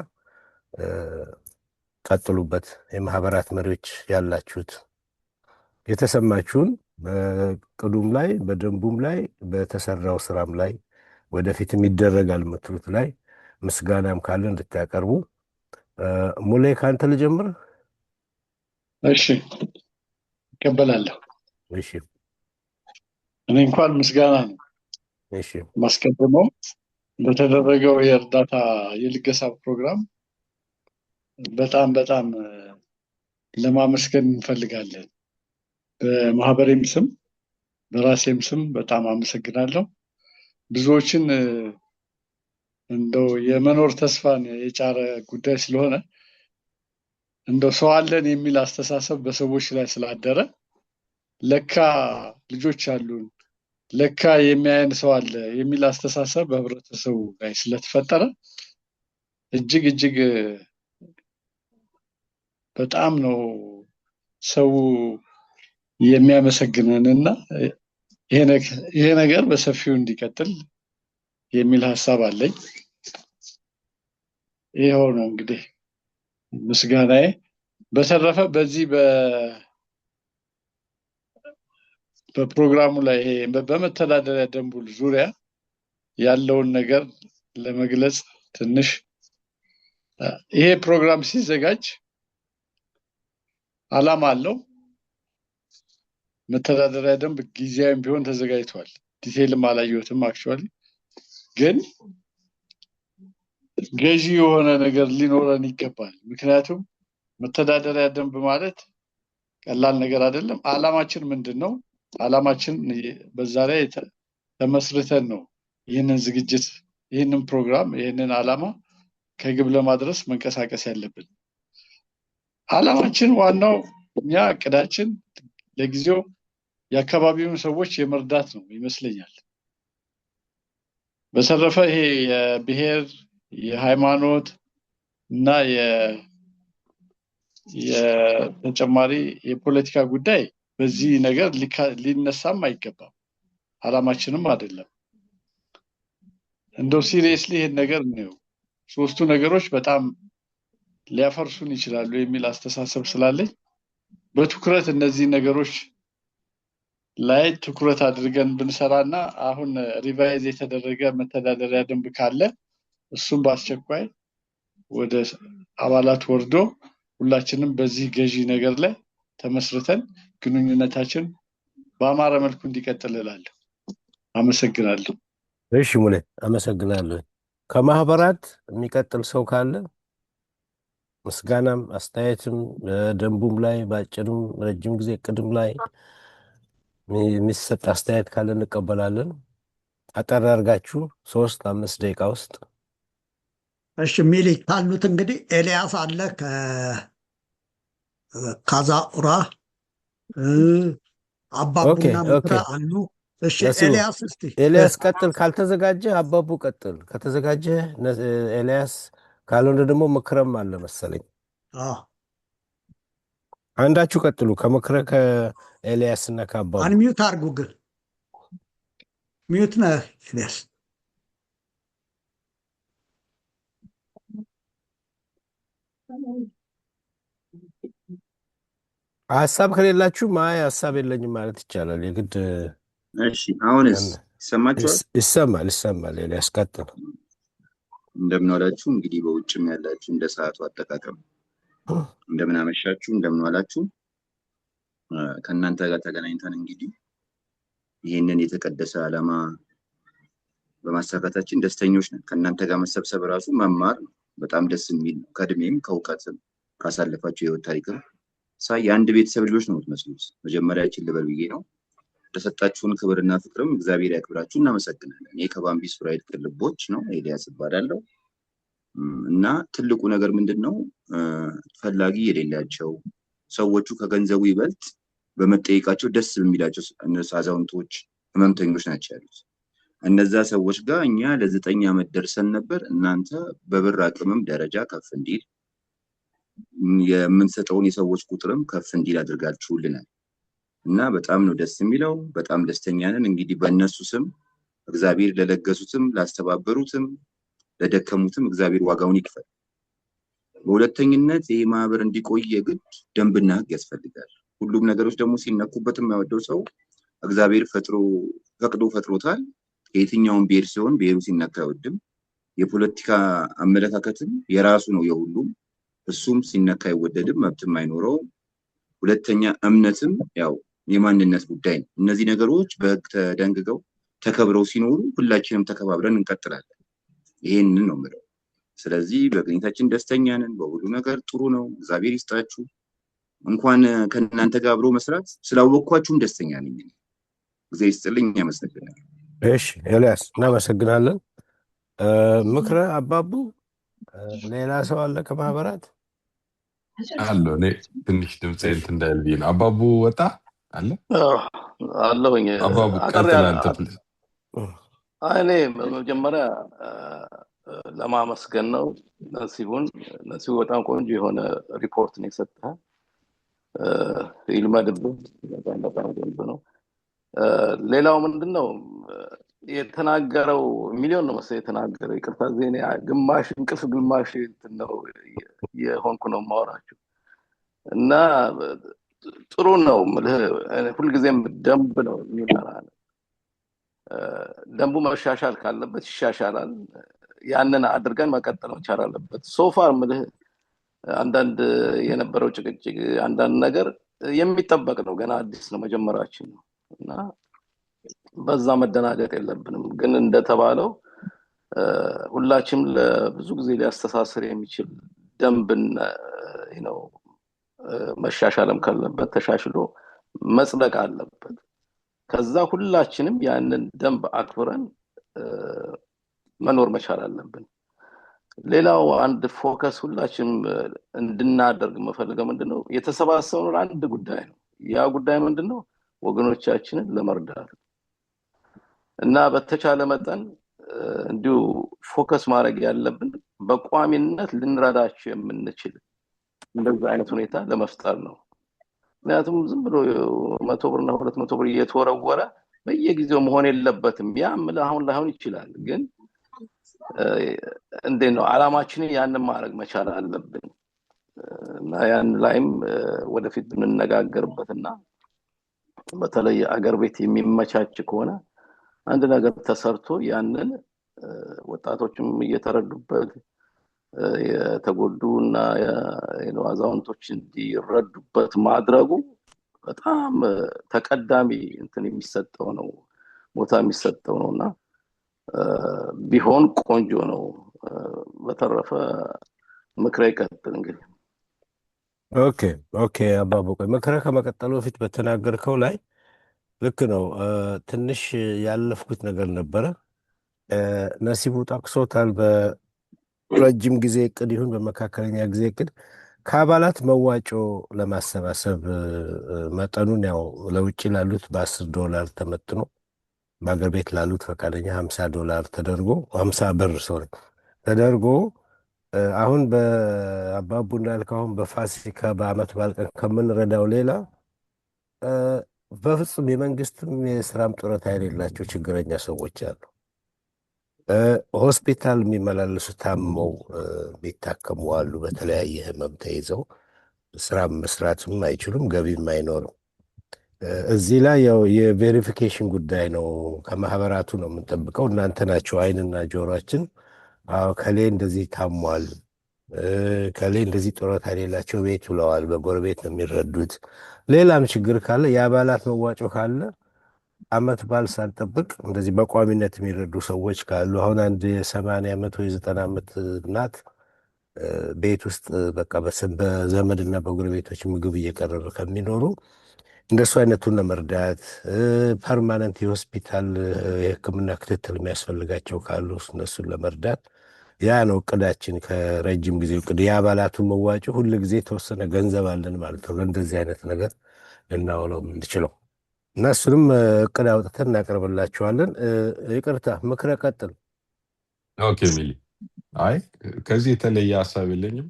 ቀጥሉበት። የማህበራት መሪዎች ያላችሁት የተሰማችሁን በቅዱም ላይ በደንቡም ላይ በተሰራው ስራም ላይ ወደፊትም ይደረጋል የምትሉት ላይ ምስጋናም ካለ እንድታቀርቡ። ሙሌ ካንተ ልጀምር። እሺ እቀበላለሁ። እሺ እኔ እንኳን ምስጋና ነው እሺ ማስቀደመው በተደረገው የእርዳታ የልገሳ ፕሮግራም በጣም ለማመስገን እንፈልጋለን። በማህበሬም ስም በራሴም ስም በጣም አመሰግናለሁ። ብዙዎችን እንደው የመኖር ተስፋን የጫረ ጉዳይ ስለሆነ እንደው ሰው አለን የሚል አስተሳሰብ በሰዎች ላይ ስላደረ ለካ ልጆች አሉን ለካ የሚያየን ሰው አለ የሚል አስተሳሰብ በህብረተሰቡ ላይ ስለተፈጠረ እጅግ በጣም ነው ሰው የሚያመሰግነንና ይሄ ነገር በሰፊው እንዲቀጥል የሚል ሐሳብ አለኝ። ይሄው ነው እንግዲህ ምስጋናዬ። በተረፈ በዚህ በፕሮግራሙ ላይ በመተዳደሪያ ደንቡ ዙሪያ ያለውን ነገር ለመግለጽ ትንሽ ይሄ ፕሮግራም ሲዘጋጅ ዓላማ አለው። መተዳደሪያ ደንብ ጊዜያዊም ቢሆን ተዘጋጅቷል። ዲቴይልም አላየሁትም አክቹአሊ፣ ግን ገዢ የሆነ ነገር ሊኖረን ይገባል። ምክንያቱም መተዳደሪያ ደንብ ማለት ቀላል ነገር አይደለም። ዓላማችን ምንድነው? ዓላማችን በዛ ላይ ተመስርተን ነው ይህንን ዝግጅት ይህንን ፕሮግራም ይህንን ዓላማ ከግብ ለማድረስ መንቀሳቀስ ያለብን። ዓላማችን ዋናው እኛ እቅዳችን ለጊዜው የአካባቢውን ሰዎች የመርዳት ነው ይመስለኛል። በተረፈ ይሄ የብሔር የሃይማኖት እና የተጨማሪ የፖለቲካ ጉዳይ በዚህ ነገር ሊነሳም አይገባም፣ ዓላማችንም አይደለም። እንደው ሲሪየስሊ ይሄን ነገር ነው ሶስቱ ነገሮች በጣም ሊያፈርሱን ይችላሉ የሚል አስተሳሰብ ስላለኝ በትኩረት እነዚህ ነገሮች ላይ ትኩረት አድርገን ብንሰራና አሁን ሪቫይዝ የተደረገ መተዳደሪያ ደንብ ካለ እሱም በአስቸኳይ ወደ አባላት ወርዶ ሁላችንም በዚህ ገዢ ነገር ላይ ተመስርተን ግንኙነታችን በአማረ መልኩ እንዲቀጥል እላለሁ። አመሰግናለሁ። እሺ ሙሌ አመሰግናለሁ። ከማህበራት የሚቀጥል ሰው ካለ ምስጋናም አስተያየትም ደንቡም ላይ ባጭሩም ረጅም ጊዜ ቅድም ላይ የሚሰጥ አስተያየት ካለ እንቀበላለን። አጠር አድርጋችሁ 3-5 ደቂቃ ውስጥ። እሺ ሚሊ ካሉት እንግዲህ ኤልያስ አለ ከካዛኡራ አባቡና ምክራ አሉ። እሺ ኤልያስ እስቲ ኤልያስ ቀጥል። ካልተዘጋጀ አባቡ ቀጥል። ከተዘጋጀ ኤልያስ፣ ካልሆነ ደግሞ ምክረም አለ መሰለኝ። አንዳችሁ ቀጥሉ። ከምክረ ከኤልያስ እና ከአባቡ አንሚዩት አድርጉ። ግን ሚዩት ነህ ኤልያስ። ሀሳብ ከሌላችሁ ማይ ሀሳብ የለኝም ማለት ይቻላል። የግድ እሺ አሁንስ ይሰማችኋል? ይሰማል። ኤልያስ ቀጥል። እንደምን ዋላችሁ። እንግዲህ በውጭም ያላችሁ እንደ ሰዓቱ አጠቃቀም እንደምን አመሻችሁ፣ እንደምን ዋላችሁ። ከእናንተ ጋር ተገናኝተን እንግዲህ ይህንን የተቀደሰ ዓላማ በማሳካታችን ደስተኞች ነን። ከእናንተ ጋር መሰብሰብ ራሱ መማር በጣም ደስ የሚል ነው። ከእድሜም ከእውቀትም ካሳለፋችሁ የህይወት ታሪክም የአንድ ቤተሰብ ልጆች ነው የምትመስሉት። መጀመሪያችን ልበል ብዬ ነው። ለሰጣችሁን ክብርና ፍቅርም እግዚአብሔር ያክብራችሁ፣ እናመሰግናለን። ይህ ከባምቢስ ፕራይድ ቅልቦች ነው፣ ኤልያስ እባላለሁ። እና ትልቁ ነገር ምንድን ነው? ፈላጊ የሌላቸው ሰዎቹ ከገንዘቡ ይበልጥ በመጠየቃቸው ደስ የሚላቸው አዛውንቶች፣ ህመምተኞች ናቸው ያሉት። እነዛ ሰዎች ጋር እኛ ለ9 ዓመት ደርሰን ነበር። እናንተ በብር አቅምም ደረጃ ከፍ እንዲል የምንሰጠውን የሰዎች ቁጥርም ከፍ እንዲል አድርጋችሁልናል እና በጣም ነው ደስ የሚለው። በጣም ደስተኛ ነን። እንግዲህ በእነሱ ስም እግዚአብሔር ለለገሱትም፣ ላስተባበሩትም፣ ለደከሙትም እግዚአብሔር ዋጋውን ይክፈል። በሁለተኝነት ይህ ማህበር እንዲቆይ የግድ ደንብና ሕግ ያስፈልጋል። ሁሉም ነገሮች ደግሞ ሲነኩበት የማይወደው ሰው እግዚአብሔር ፈቅዶ ፈጥሮታል። የትኛውን ብሔር ሲሆን ብሔሩ ሲነካ አይወድም። የፖለቲካ አመለካከትም የራሱ ነው የሁሉም፣ እሱም ሲነካ አይወደድም፣ መብትም አይኖረውም። ሁለተኛ እምነትም ያው የማንነት ጉዳይ ነው። እነዚህ ነገሮች በሕግ ተደንግገው ተከብረው ሲኖሩ ሁላችንም ተከባብረን እንቀጥላለን። ይሄንን ነው የምለው። ስለዚህ በግኝታችን ደስተኛ ነን። በሁሉ ነገር ጥሩ ነው። እግዚአብሔር ይስጣችሁ። እንኳን ከእናንተ ጋር አብሮ መስራት ስላወቅኳችሁም ደስተኛ ነኝ። እግዚአብሔር ይስጥልኝ። ያመሰግናል። እሺ ኤልያስ እናመሰግናለን። ምክረ አባቡ ሌላ ሰው አለ ከማህበራት አለው? እኔ ትንሽ ድምፅ እንትን እንዳይል ብዬ ነው። አባቡ ወጣ አለ አለሁኝ። አባቡ ቀጥል አንተ ፕሊዝ። እኔ በመጀመሪያ ለማመስገን ነው ነሲቡ በጣም ቆንጆ የሆነ ሪፖርት ነው የሰጠህ። ይልመድብህ። በጣም ቆንጆ ነው። ሌላው ምንድነው የተናገረው ሚሊዮን ነው መሰለኝ የተናገረው። ይቅርታ ዜና ግማሽ እንቅልፍ ግማሽ ነው የሆንኩ ነው ማወራችሁ እና ጥሩ ነው የምልህ። ሁልጊዜም ደንብ ነው የሚመራን። ደንቡ መሻሻል ካለበት ይሻሻላል። ያንን አድርገን መቀጠል መቻል አለበት። ሶፋር የምልህ አንዳንድ የነበረው ጭቅጭቅ አንዳንድ ነገር የሚጠበቅ ነው። ገና አዲስ ነው፣ መጀመራችን ነው እና በዛ መደናገጥ የለብንም። ግን እንደተባለው ሁላችንም ለብዙ ጊዜ ሊያስተሳስር የሚችል ደንብን ነው መሻሻልም ካለበት ተሻሽሎ መጽደቅ አለበት። ከዛ ሁላችንም ያንን ደንብ አክብረን መኖር መቻል አለብን። ሌላው አንድ ፎከስ ሁላችንም እንድናደርግ መፈልገው ምንድነው የተሰባሰበው አንድ ጉዳይ ነው። ያ ጉዳይ ምንድነው ወገኖቻችንን ለመርዳት እና በተቻለ መጠን እንዲሁ ፎከስ ማድረግ ያለብን በቋሚነት ልንረዳቸው የምንችል እንደዛ አይነት ሁኔታ ለመፍጠር ነው። ምክንያቱም ዝም ብሎ 100 ብርና 200 ብር እየተወረወረ በየጊዜው መሆን የለበትም። ያም አሁን ላይሆን ይችላል፣ ግን እንዴት ነው ዓላማችንን ያንን ማድረግ መቻል አለብን እና ያን ላይም ወደፊት ብንነጋገርበትና በተለይ አገር ቤት የሚመቻች ከሆነ አንድ ነገር ተሰርቶ ያንን ወጣቶችም እየተረዱበት የተጎዱና አዛውንቶች እንዲረዱበት ማድረጉ በጣም ተቀዳሚ እንትን የሚሰጠው ነው፣ ቦታ የሚሰጠው ነውና ቢሆን ቆንጆ ነው። በተረፈ ምክረ ይቀጥል እንግዲህ። ኦኬ አባቡ ቆይ ምክረ ከመቀጠሉ በፊት በተናገርከው ላይ ልክ ነው። ትንሽ ያለፍኩት ነገር ነበረ። ነሲቡ ጠቅሶታል። በረጅም ጊዜ እቅድ ይሁን በመካከለኛ ጊዜ እቅድ ከአባላት መዋጮ ለማሰባሰብ መጠኑን ያው ለውጭ ላሉት $10 ተመጥኖ በአገር ቤት ላሉት ፈቃደኛ $50 ተደርጎ 50 ብር ተደርጎ አሁን በአባቡ እንዳልከው አሁን በፋሲካ በአመት በዓል ቀን ከምንረዳው ሌላ በፍጹም የመንግስትም የስራም ጡረታ የሌላቸው ችግረኛ ሰዎች አሉ። ሆስፒታል የሚመላለሱ ታመው የሚታከሙ አሉ። በተለያየ ህመም ተይዘው ስራ መስራትም አይችሉም፣ ገቢም አይኖርም። እዚህ ላይ ያው የቬሪፊኬሽን ጉዳይ ነው። ከማህበራቱ ነው የምንጠብቀው። እናንተ ናቸው አይንና ጆሮአችን። ከሌ እንደዚህ ታሟል፣ ከሌ እንደዚህ ጡረታ የሌላቸው ቤት ውለዋል፣ በጎረቤት ነው የሚረዱት። ሌላም ችግር ካለ የአባላት መዋጮ ካለ አመት በዓል ሳንጠብቅ እንደዚህ በቋሚነት የሚረዱ ሰዎች ካሉ አሁን አንድ የ80 ዓመት ወይ 90 ዓመት እናት ቤት ውስጥ በቃ በዘመድና በጎረቤቶች ምግብ እየቀረበ ከሚኖሩ እንደሱ አይነቱን ለመርዳት ፐርማነንት የሆስፒታል የሕክምና ክትትል የሚያስፈልጋቸው ካሉ እነሱን ለመርዳት ያ ነው እቅዳችን። ከረጅም ጊዜ እቅድ የአባላቱ መዋጮ ሁሉ ጊዜ የተወሰነ ገንዘብ አለን ማለት ነው። ለእንደዚህ አይነት ነገር ልናውለው የምንችለው እና እሱንም እቅድ አውጥተን እናቀርብላችኋለን። ይቅርታ ምክረ ቀጥል። ኦኬ ሚሊ። አይ ከዚህ የተለየ ሀሳብ የለኝም።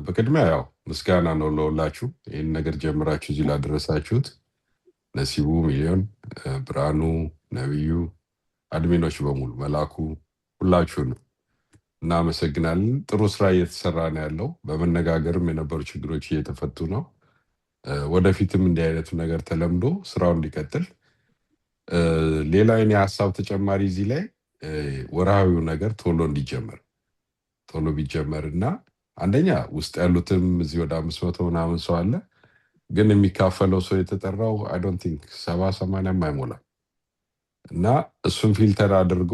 በቅድሚያ ያው ምስጋና ነው ለሁላችሁ ይህን ነገር ጀምራችሁ እዚህ ላደረሳችሁት ነሲቡ፣ ሚሊዮን፣ ብርሃኑ፣ ነቢዩ፣ አድሚኖች በሙሉ መላኩ፣ ሁላችሁንም እናመሰግናለን። ጥሩ ስራ እየተሰራ ነው ያለው። በመነጋገርም የነበሩ ችግሮች እየተፈቱ ነው። ወደፊትም እንዲህ አይነቱ ነገር ተለምዶ ስራው እንዲቀጥል። ሌላ የኔ ሀሳብ ተጨማሪ እዚህ ላይ ወርሃዊው ነገር ቶሎ ቢጀመር እና አንደኛ ውስጥ ያሉትም እዚህ ወደ 500 ምናምን ሰው አለ፣ ግን የሚካፈለው ሰው የተጠራው አይ ዶንት ቲንክ 70-80 አይሞላም እና እሱን ፊልተር አድርጎ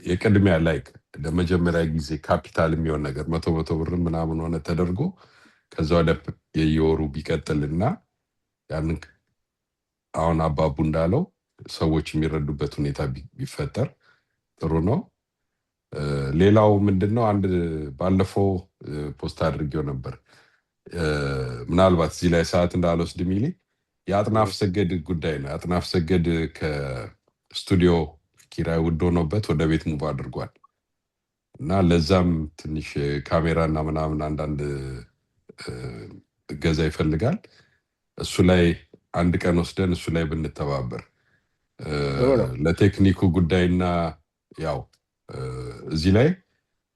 የቅድሚያ ላይክ ለመጀመሪያ ጊዜ ካፒታል የሚሆን ነገር 100 ብር ምናምን ሆነ ተደርጎ ከዛ ወደ የየወሩ ቢቀጥልና ያንን አሁን አባቡ እንዳለው ሰዎች የሚረዱበት ሁኔታ ቢፈጠር ጥሩ ነው። ሌላው ምንድነው አንድ ባለፈው ፖስት አድርጌው ነበር፣ ምናልባት እዚህ ላይ ሰዓት እንዳልወስድ ሚሊ የአጥናፍ ሰገድ ጉዳይ ነው። የአጥናፍ ሰገድ ከስቱዲዮ ኪራይ ውድ ሆኖበት ወደ ቤት ሙቭ አድርጓል እና ለዛም ትንሽ ካሜራ እና ምናምን አንዳንድ እገዛ ይፈልጋል። እሱ ላይ አንድ ቀን ወስደን እሱ ላይ ብንተባበር ለቴክኒኩ ጉዳይና ያው እዚህ ላይ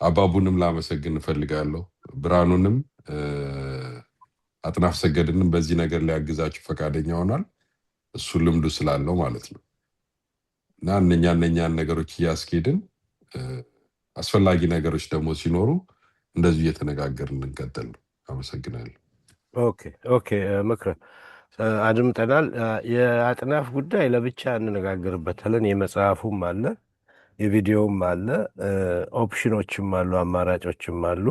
አባቡንም ላመሰግን እፈልጋለሁ፣ ብርሃኑንም አጥናፍ ሰገድንም በዚህ ነገር ላይ ያግዛችሁ ፈቃደኛ ሆኗል። እሱ ልምዱ ስላለው ማለት ነው እና እነኛን ነገሮች እያስኬድን አስፈላጊ ነገሮች ደግሞ ሲኖሩ እንደዚሁ እየተነጋገርን እንቀጥል ነው። አመሰግናለሁ። ኦኬ ምክረ አድምጠናል። የአጥናፍ ጉዳይ ለብቻ እንነጋገርበታለን። የመጽሐፉም አለ፣ የቪዲዮውም አለ፣ ኦፕሽኖችም አሉ፣ አማራጮችም አሉ።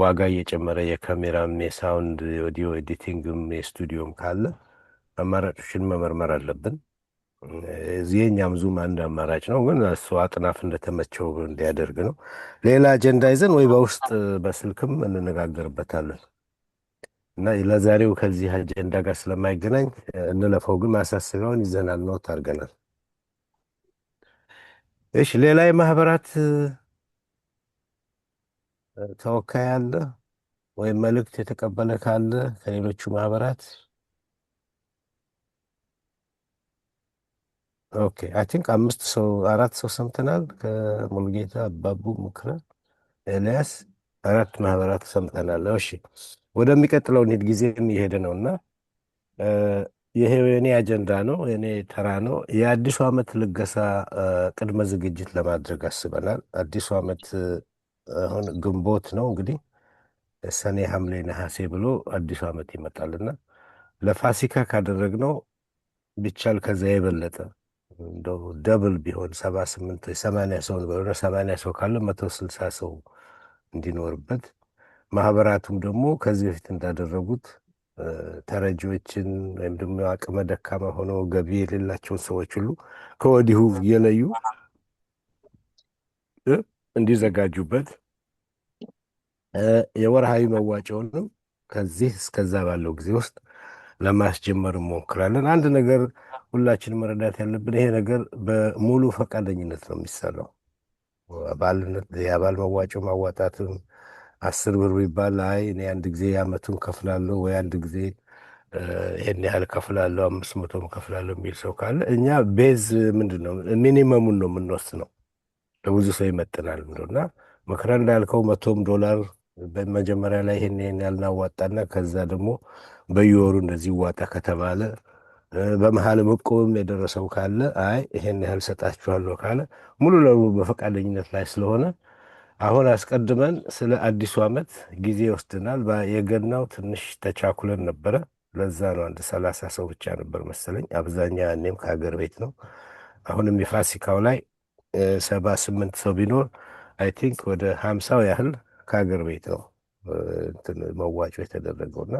ዋጋ እየጨመረ የካሜራም የሳውንድ ኦዲዮ ኤዲቲንግም የስቱዲዮም ካለ አማራጮችን መመርመር አለብን። የኛም ዙም አንድ አማራጭ ነው፣ ግን እሱ አጥናፍ እንደተመቸው እንዲያደርግ ነው። ሌላ አጀንዳ ይዘን ወይ በውስጥ በስልክም እንነጋገርበታለን እና ለዛሬው ከዚህ አጀንዳ ጋር ስለማይገናኝ እንለፈው፣ ግን ማሳሰቢያውን ይዘናል፣ ኖት አድርገናል። እሺ፣ ሌላ የማህበራት ተወካይ አለ ወይም መልእክት የተቀበለ ካለ ከሌሎቹ ማህበራት? ኦኬ አይ ቲንክ 4 ሰው ሰምተናል። ከሙሉጌታ፣ አባቡ፣ ምክረ፣ ኤልያስ 4 ማህበራት ሰምተናል። እሺ ወደሚቀጥለው እንሂድ፣ ጊዜም እየሄደ ነው እና ይሄ የኔ አጀንዳ ነው፣ የኔ ተራ ነው። የአዲሱ ዓመት ልገሳ ቅድመ ዝግጅት ለማድረግ አስበናል። አዲሱ ዓመት አሁን ግንቦት ነው እንግዲህ፣ ሰኔ፣ ሐምሌ፣ ነሐሴ ብሎ አዲሱ ዓመት ይመጣልና ለፋሲካ ካደረግነው ቢቻል ከዛ የበለጠ እንደው ደብል ቢሆን 78 80 ሰው በሆነ 80 ሰው ካለ 160 ሰው እንዲኖርበት፣ ማህበራቱም ደግሞ ከዚህ በፊት እንዳደረጉት ተረጂዎችን ወይም ደግሞ አቅመ ደካማ ሆነው ገቢ የሌላቸውን ሰዎች ሁሉ ከወዲሁ እየለዩ እንዲዘጋጁበት፣ የወርሃዊ መዋጮውንም ከዚህ እስከዛ ባለው ጊዜ ውስጥ ለማስጀመር እንሞክራለን። አንድ ነገር ሁላችንም መረዳት ያለብን፣ ይሄ ነገር በሙሉ ፈቃደኝነት ነው የሚሰራው። የአባል መዋጮ ማዋጣትም 10 ብር ቢባል አይ እኔ አንድ ጊዜ የዓመቱን ከፍላለሁ ወይ አንድ ጊዜ ይሄን ያህል ከፍላለሁ 500 ከፍላለሁ የሚል ሰው ካለ እኛ ቤዝ ምንድን ነው ሚኒመሙን ነው የምንወስነው፣ ለብዙ ሰው ይመጥናል እና ምክረ እንዳልከው $100 በመጀመሪያ ላይ ይሄን ያልናዋጣና ከዛ ደግሞ በየወሩ እንደዚህ ዋጣ ከተባለ በመሀልም እቁብም የደረሰው ካለ አይ ይሄን ያህል ሰጣችኋለሁ ካለ ሙሉ ለሙሉ በፈቃደኝነት ላይ ስለሆነ አሁን አስቀድመን ስለ አዲሱ ዓመት ጊዜ ወስደናል። የገናው ትንሽ ተቻኩለን ነበረ። ለዛ ነው አንድ 30 ሰው ብቻ ነበር መሰለኝ። አብዛኛ እኔም ከሀገር ቤት ነው። አሁንም የፋሲካው ላይ 78 ሰው ቢኖር አይ ቲንክ ወደ 50 ያህል ከሀገር ቤት ነው መዋጮ የተደረገውና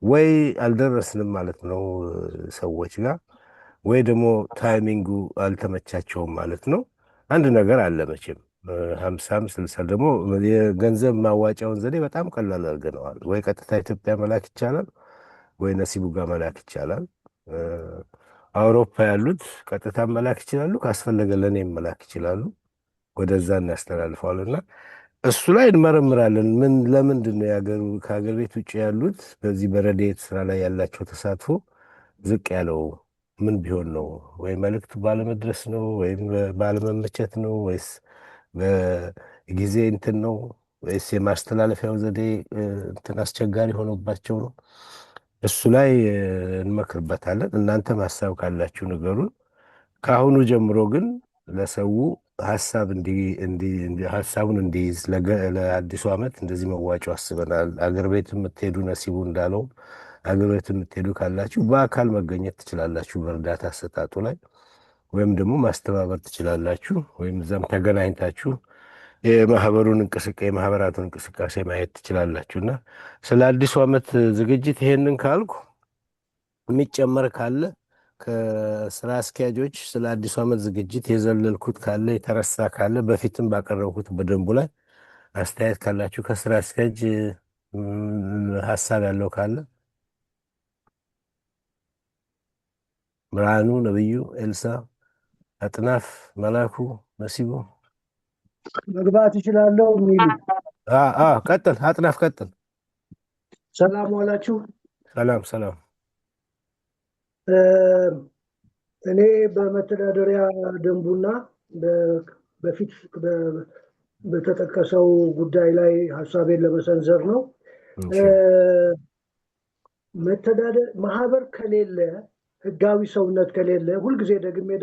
ወይ አልደረስንም ማለት ነው ሰዎች ጋር፣ ወይ ደግሞ ታይሚንጉ አልተመቻቸውም ማለት ነው። አንድ ነገር አለ መቼም 50 60 ደግሞ የገንዘብ ማዋጫውን ዘዴ በጣም ቀላል አድርገነዋል። ወይ ቀጥታ ኢትዮጵያ መላክ ይቻላል፣ ወይ ነሲቡ ጋር መላክ ይቻላል። አውሮፓ ያሉት ቀጥታ መላክ ይችላሉ፣ ካስፈለገ ለእኔ መላክ ይችላሉ። ወደዛ እናስተላልፈዋልና እሱ ላይ እንመረምራለን። ለምንድን ነው ከሀገር ቤት ውጭ ያሉት በዚህ በረድኤት ስራ ላይ ያላቸው ተሳትፎ ዝቅ ያለው? ምን ቢሆን ነው? ወይ መልእክቱ ባለመድረስ ነው፣ ወይም ባለመመቸት ነው፣ ወይስ በጊዜ እንትን ነው፣ ወይስ የማስተላለፊያው ዘዴ እንትን አስቸጋሪ ሆኖባቸው ነው? እሱ ላይ እንመክርበታለን። እናንተም ሀሳብ ካላችሁ ንገሩን። ከአሁኑ ጀምሮ ግን ለሰው ሀሳቡን እንዲይዝ ለአዲሱ ዓመት እንደዚህ መዋጮ አስበናል። አገር ቤት የምትሄዱ ነሲቡ እንዳለው አገር ቤት የምትሄዱ ካላችሁ በአካል መገኘት ትችላላችሁ በእርዳታ አሰጣጡ ላይ፣ ወይም ደግሞ ማስተባበር ትችላላችሁ፣ ወይም እዛም ተገናኝታችሁ የማህበራቱን እንቅስቃሴ ማየት ትችላላችሁ። እና ስለ አዲሱ ዓመት ዝግጅት ይሄንን ካልኩ የሚጨመር ካለ ከስራ አስኪያጆች ስለ አዲሱ ዓመት ዝግጅት የዘለልኩት ካለ የተረሳ ካለ በፊትም ባቀረብኩት በደንቡ ላይ አስተያየት ካላችሁ ከስራ አስኪያጅ ሀሳብ ያለው ካለ ብርሃኑ፣ ነብዩ፣ ኤልሳ፣ አጥናፍ፣ መላኩ፣ ነሲቡ መግባት ይችላለሁ የሚሉ ቀጥል። አጥናፍ ቀጥል። ሰላም ዋላችሁ። ሰላም። እኔ በመተዳደሪያ ደንቡና በፊት በተጠቀሰው ጉዳይ ላይ ሀሳቤን ለመሰንዘር ነው። ማህበር ከሌለ፣ ህጋዊ ሰውነት ከሌለ፣ ሁልጊዜ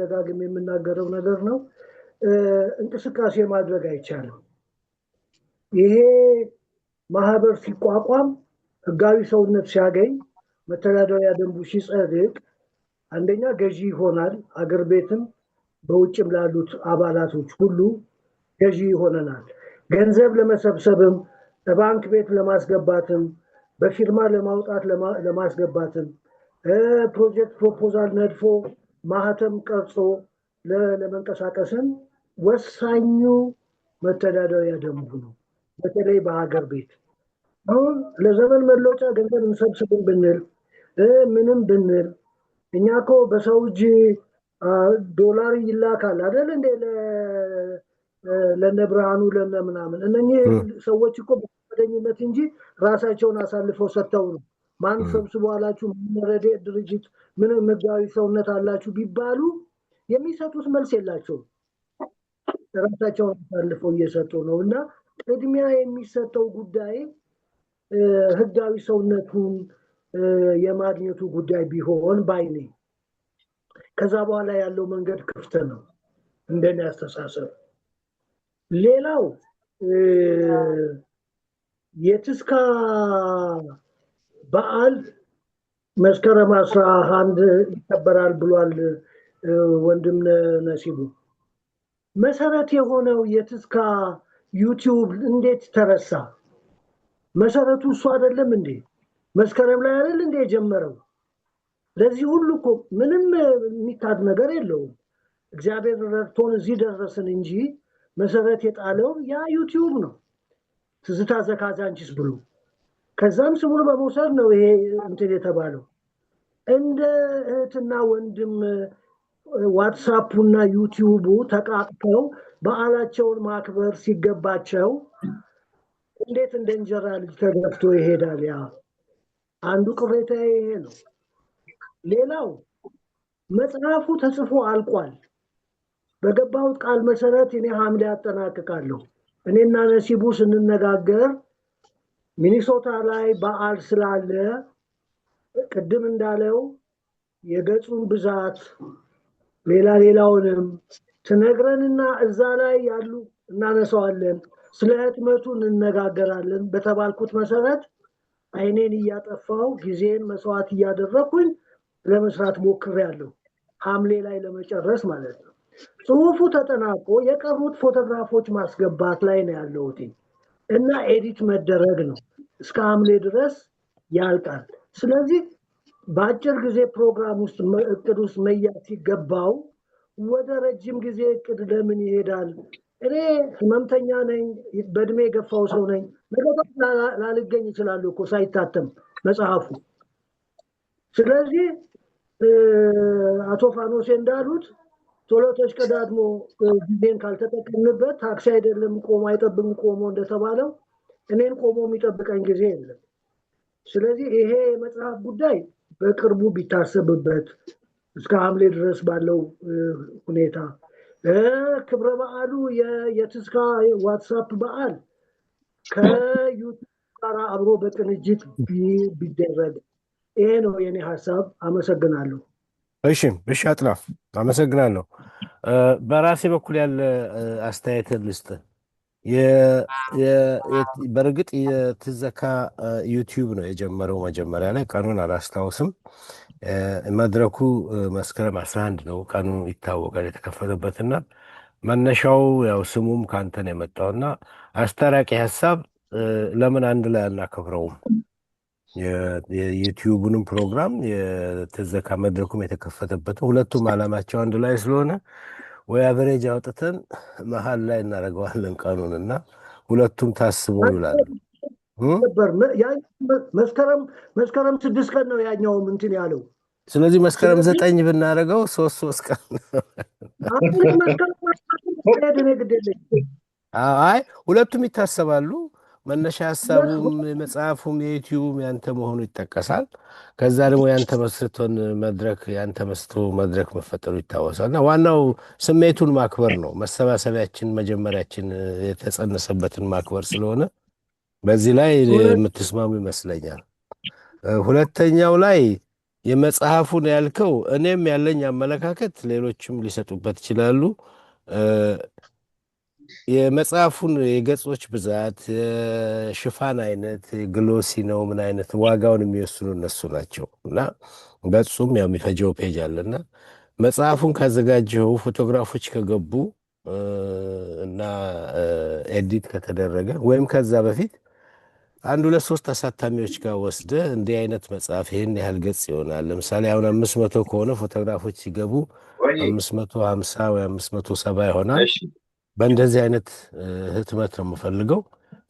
ደጋግሜ የምናገረው ነገር ነው፣ እንቅስቃሴ ማድረግ አይቻልም። ይሄ ማህበር ሲቋቋም ህጋዊ ሰውነት ሲያገኝ መተዳደሪያ ደንቡ ሲጸድቅ አንደኛ ገዢ ይሆናል። አገር ቤትም በውጭም ላሉት አባላቶች ሁሉ ገዢ ይሆነናል። ገንዘብ ለመሰብሰብም ባንክ ቤት ለማስገባትም በፊርማ ለማውጣት ለማስገባትም ፕሮጀክት ፕሮፖዛል ነድፎ ማህተም ቀርጾ ለመንቀሳቀስም ወሳኙ መተዳደሪያ ደንቡ ነው። በተለይ በሀገር ቤት አሁን ለዘመን መለወጫ ገንዘብ እንሰብስብን ብንል ምንም ብንል እኛ እኮ በሰው እጅ ዶላር ይላካል አይደል እንዴ? ለነ ብርሃኑ ለነ ምናምን እነኚህ ሰዎች እኮ በፈቃደኝነት እንጂ ራሳቸውን አሳልፈው ሰጥተው ነው። ማን ሰብስቦ አላችሁ? ረድኤት ድርጅት ምን ህጋዊ ሰውነት አላችሁ ቢባሉ የሚሰጡት መልስ የላቸውም። ራሳቸውን አሳልፈው እየሰጡ ነው። እና ቅድሚያ የሚሰጠው ጉዳይ ህጋዊ ሰውነቱን የማግኘቱ ጉዳይ ቢሆን ባይ ነኝ። ከዛ በኋላ ያለው መንገድ ክፍት ነው እንደኔ አስተሳሰብ። ሌላው የትስካ በዓል መስከረም 11 ይከበራል ብሏል ወንድም ነሲቡ። መሰረት የሆነው የትስካ ዩቲዩብ እንዴት ተረሳ? መሰረቱ እሱ አይደለም እንዴ? መስከረም ላይ አይደል እንዴ የጀመረው? ለዚህ ሁሉ እኮ ምንም የሚካድ ነገር የለውም። እግዚአብሔር ረድቶን እዚህ ደረስን እንጂ መሰረት የጣለው ያ ዩቲዩብ ነው። ትዝታ ዘካዛንቺስ ብሎ ከዛም ስሙን በመውሰድ ነው ይሄ እንትን የተባለው። እንደ እህትና ወንድም ዋትሳፑና ዩቲዩቡ ተቃቅተው በዓላቸውን ማክበር ሲገባቸው እንዴት እንደ እንጀራ ልጅ ተገፍቶ ይሄዳል? ያ አንዱ ቅሬታ ይሄ ነው። ሌላው መጽሐፉ ተጽፎ አልቋል። በገባሁት ቃል መሰረት እኔ ሐምሌ አጠናቅቃለሁ። እኔና ነሲቡ ስንነጋገር ሚኒሶታ ላይ በዓል ስላለ ቅድም እንዳለው የገጹን ብዛት ሌላውንም ትነግረንና እዛ ላይ ያሉ እናነሳዋለን። ስለ ህትመቱ እንነጋገራለን። በተባልኩት መሰረት አይኔን እያጠፋው ጊዜን መስዋዕት እያደረኩኝ ለመስራት ሞክሬያለሁ። ሐምሌ ላይ ለመጨረስ ማለት ነው። ጽሁፉ ተጠናቆ የቀሩት ፎቶግራፎች ማስገባት ላይ ነው ያለሁት እና ኤዲት መደረግ ነው። እስከ ሐምሌ ድረስ ያልቃል። ስለዚህ በአጭር ጊዜ ፕሮግራም ውስጥ እቅድ ውስጥ መያዝ ሲገባው ወደ ረጅም ጊዜ እቅድ ለምን ይሄዳል? እኔ ህመምተኛ ነኝ፣ በእድሜ የገፋው ሰው ነኝ። ነገሮች ላልገኝ ይችላሉ እኮ ሳይታተም መጽሐፉ። ስለዚህ አቶ ፋኖሴ እንዳሉት ቶሎ ተሽቀዳድሞ ጊዜን ካልተጠቀምንበት ታክሲ አይደለም ቆሞ አይጠብቅም። ቆሞ እንደተባለው እኔን ቆሞ የሚጠብቀኝ ጊዜ የለም። ስለዚህ ይሄ የመጽሐፍ ጉዳይ በቅርቡ ቢታሰብበት እስከ ሐምሌ ድረስ ባለው ሁኔታ ክብረ በዓሉ የትስካ ዋትሳፕ በዓል ከዩቱብ ጋር አብሮ በቅንጅት ቢደረግ ይሄ ነው የኔ ሀሳብ። አመሰግናለሁ። እሺ አጥናፍ አመሰግናለሁ። በራሴ በኩል ያለ አስተያየትን ልስጥ። በእርግጥ የትዘካ ዩቲዩብ ነው የጀመረው። መጀመሪያ ላይ ቀኑን አላስታውስም። መድረኩ መስከረም 11 ነው ቀኑ ይታወቃል የተከፈተበትና መነሻው ያው ስሙም ከአንተ ነው የመጣውና አስታራቂ ሀሳብ ለምን አንድ ላይ አናከብረውም? የዩቲዩቡንም ፕሮግራም የትዘካ መድረኩም የተከፈተበት ሁለቱም ዓላማቸው አንድ ላይ ስለሆነ ወይ አቨሬጅ አውጥተን መሀል ላይ እናደርገዋለን ቀኑንና ሁለቱም ታስቦ ይውላሉ። መስከረም 6 ቀን ነው ያኛውም እንትን ያለው። ስለዚህ መስከረም 9 ብናደርገው 3 ቀን አይ ሁለቱም ይታሰባሉ። መነሻ ሀሳቡም መጽሐፉም የዩቲዩብም ያንተ መሆኑ ይጠቀሳል። ከዛ ደግሞ ያንተ መስርቶን መድረክ ያንተ መስቶ መድረክ መፈጠሩ ይታወሳል። እና ዋናው ስሜቱን ማክበር ነው። መሰባሰቢያችን መጀመሪያችን የተጸነሰበትን ማክበር ስለሆነ በዚህ ላይ የምትስማሙ ይመስለኛል። ሁለተኛው ላይ የመጽሐፉን ያልከው እኔም ያለኝ አመለካከት ሌሎችም ሊሰጡበት ይችላሉ። የመጽሐፉን የገጾች ብዛት፣ ሽፋን አይነት ግሎሲ ነው ምን አይነት ዋጋውን የሚወስኑ እነሱ ናቸው እና ገጹም ያው የሚፈጀው ፔጅ አለና መጽሐፉን ካዘጋጀው ፎቶግራፎች ከገቡ እና ኤዲት ከተደረገ ወይም ከዛ በፊት 1-2-3 አሳታሚዎች ጋር ወስደ እንዲህ አይነት መጽሐፍ ይህን ያህል ገጽ ይሆናል። ለምሳሌ አሁን 500 ከሆነ ፎቶግራፎች ሲገቡ 550 ወይ 570 ይሆናል። በእንደዚህ አይነት ህትመት ነው የምፈልገው።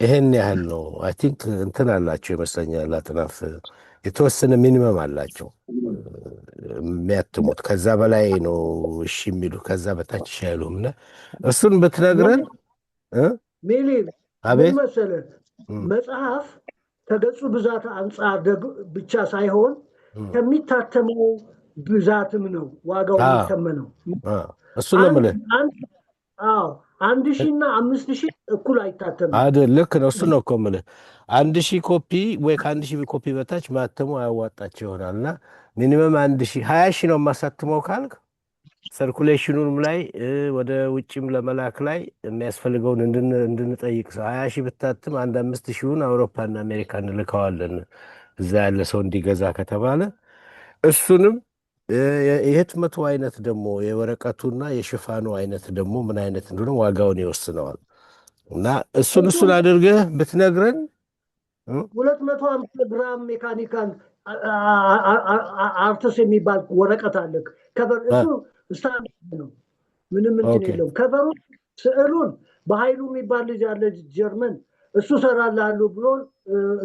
ይሄን ያህል ነው። አይ ቲንክ እንትን አላቸው ይመስለኛል። አጥናፍ የተወሰነ ሚኒመም አላቸው የሚያትሙት። ከዛ በላይ ነው እሺ የሚሉ፣ ከዛ በታች እሺ አይሉም። እና እሱን ብትነግረን። ሜሊ አቤት መሰለህ መጽሐፍ ከገጹ ብዛት አንጻር ብቻ ሳይሆን ከሚታተመው ብዛትም ነው ዋጋው የሚተመነው። እሱን ነው የምልህ። 1000 እና 5000 እኩል አይታተምም አይደል? ልክ ነው። እሱ ነው እኮ የምልህ 1000 ኮፒ ወይ ከ1000 ኮፒ በታች ማተሙ አያዋጣቸው ይሆናል እና ሚኒመም 20 ሺህ ነው የማሳትመው ካልክ ሰርኩሌሽኑንም ላይ ወደ ውጭም ለመላክ ላይ የሚያስፈልገውን እንድንጠይቅ ሰው 20 ሺህ ብታትም 5 ሺውን አውሮፓና አሜሪካ እንልከዋለን እዛ ያለ ሰው እንዲገዛ ከተባለ እሱንም የህትመቱ አይነት ደግሞ የወረቀቱና የሽፋኑ አይነት ደግሞ ምን አይነት እንደሆነ ዋጋውን ይወስነዋል እና እሱን አድርገህ ብትነግረን 250 ግራም ሜካኒካል አርትስ የሚባል ወረቀት አለ። ከበር እሱ ስታንዳርድ ነው፣ ምንም እንትን የለውም። ከበሩ ስዕሉን በኃይሉ የሚባል ልጅ አለ ጀርመን፣ እሱ ሰራልሃለሁ ብሎ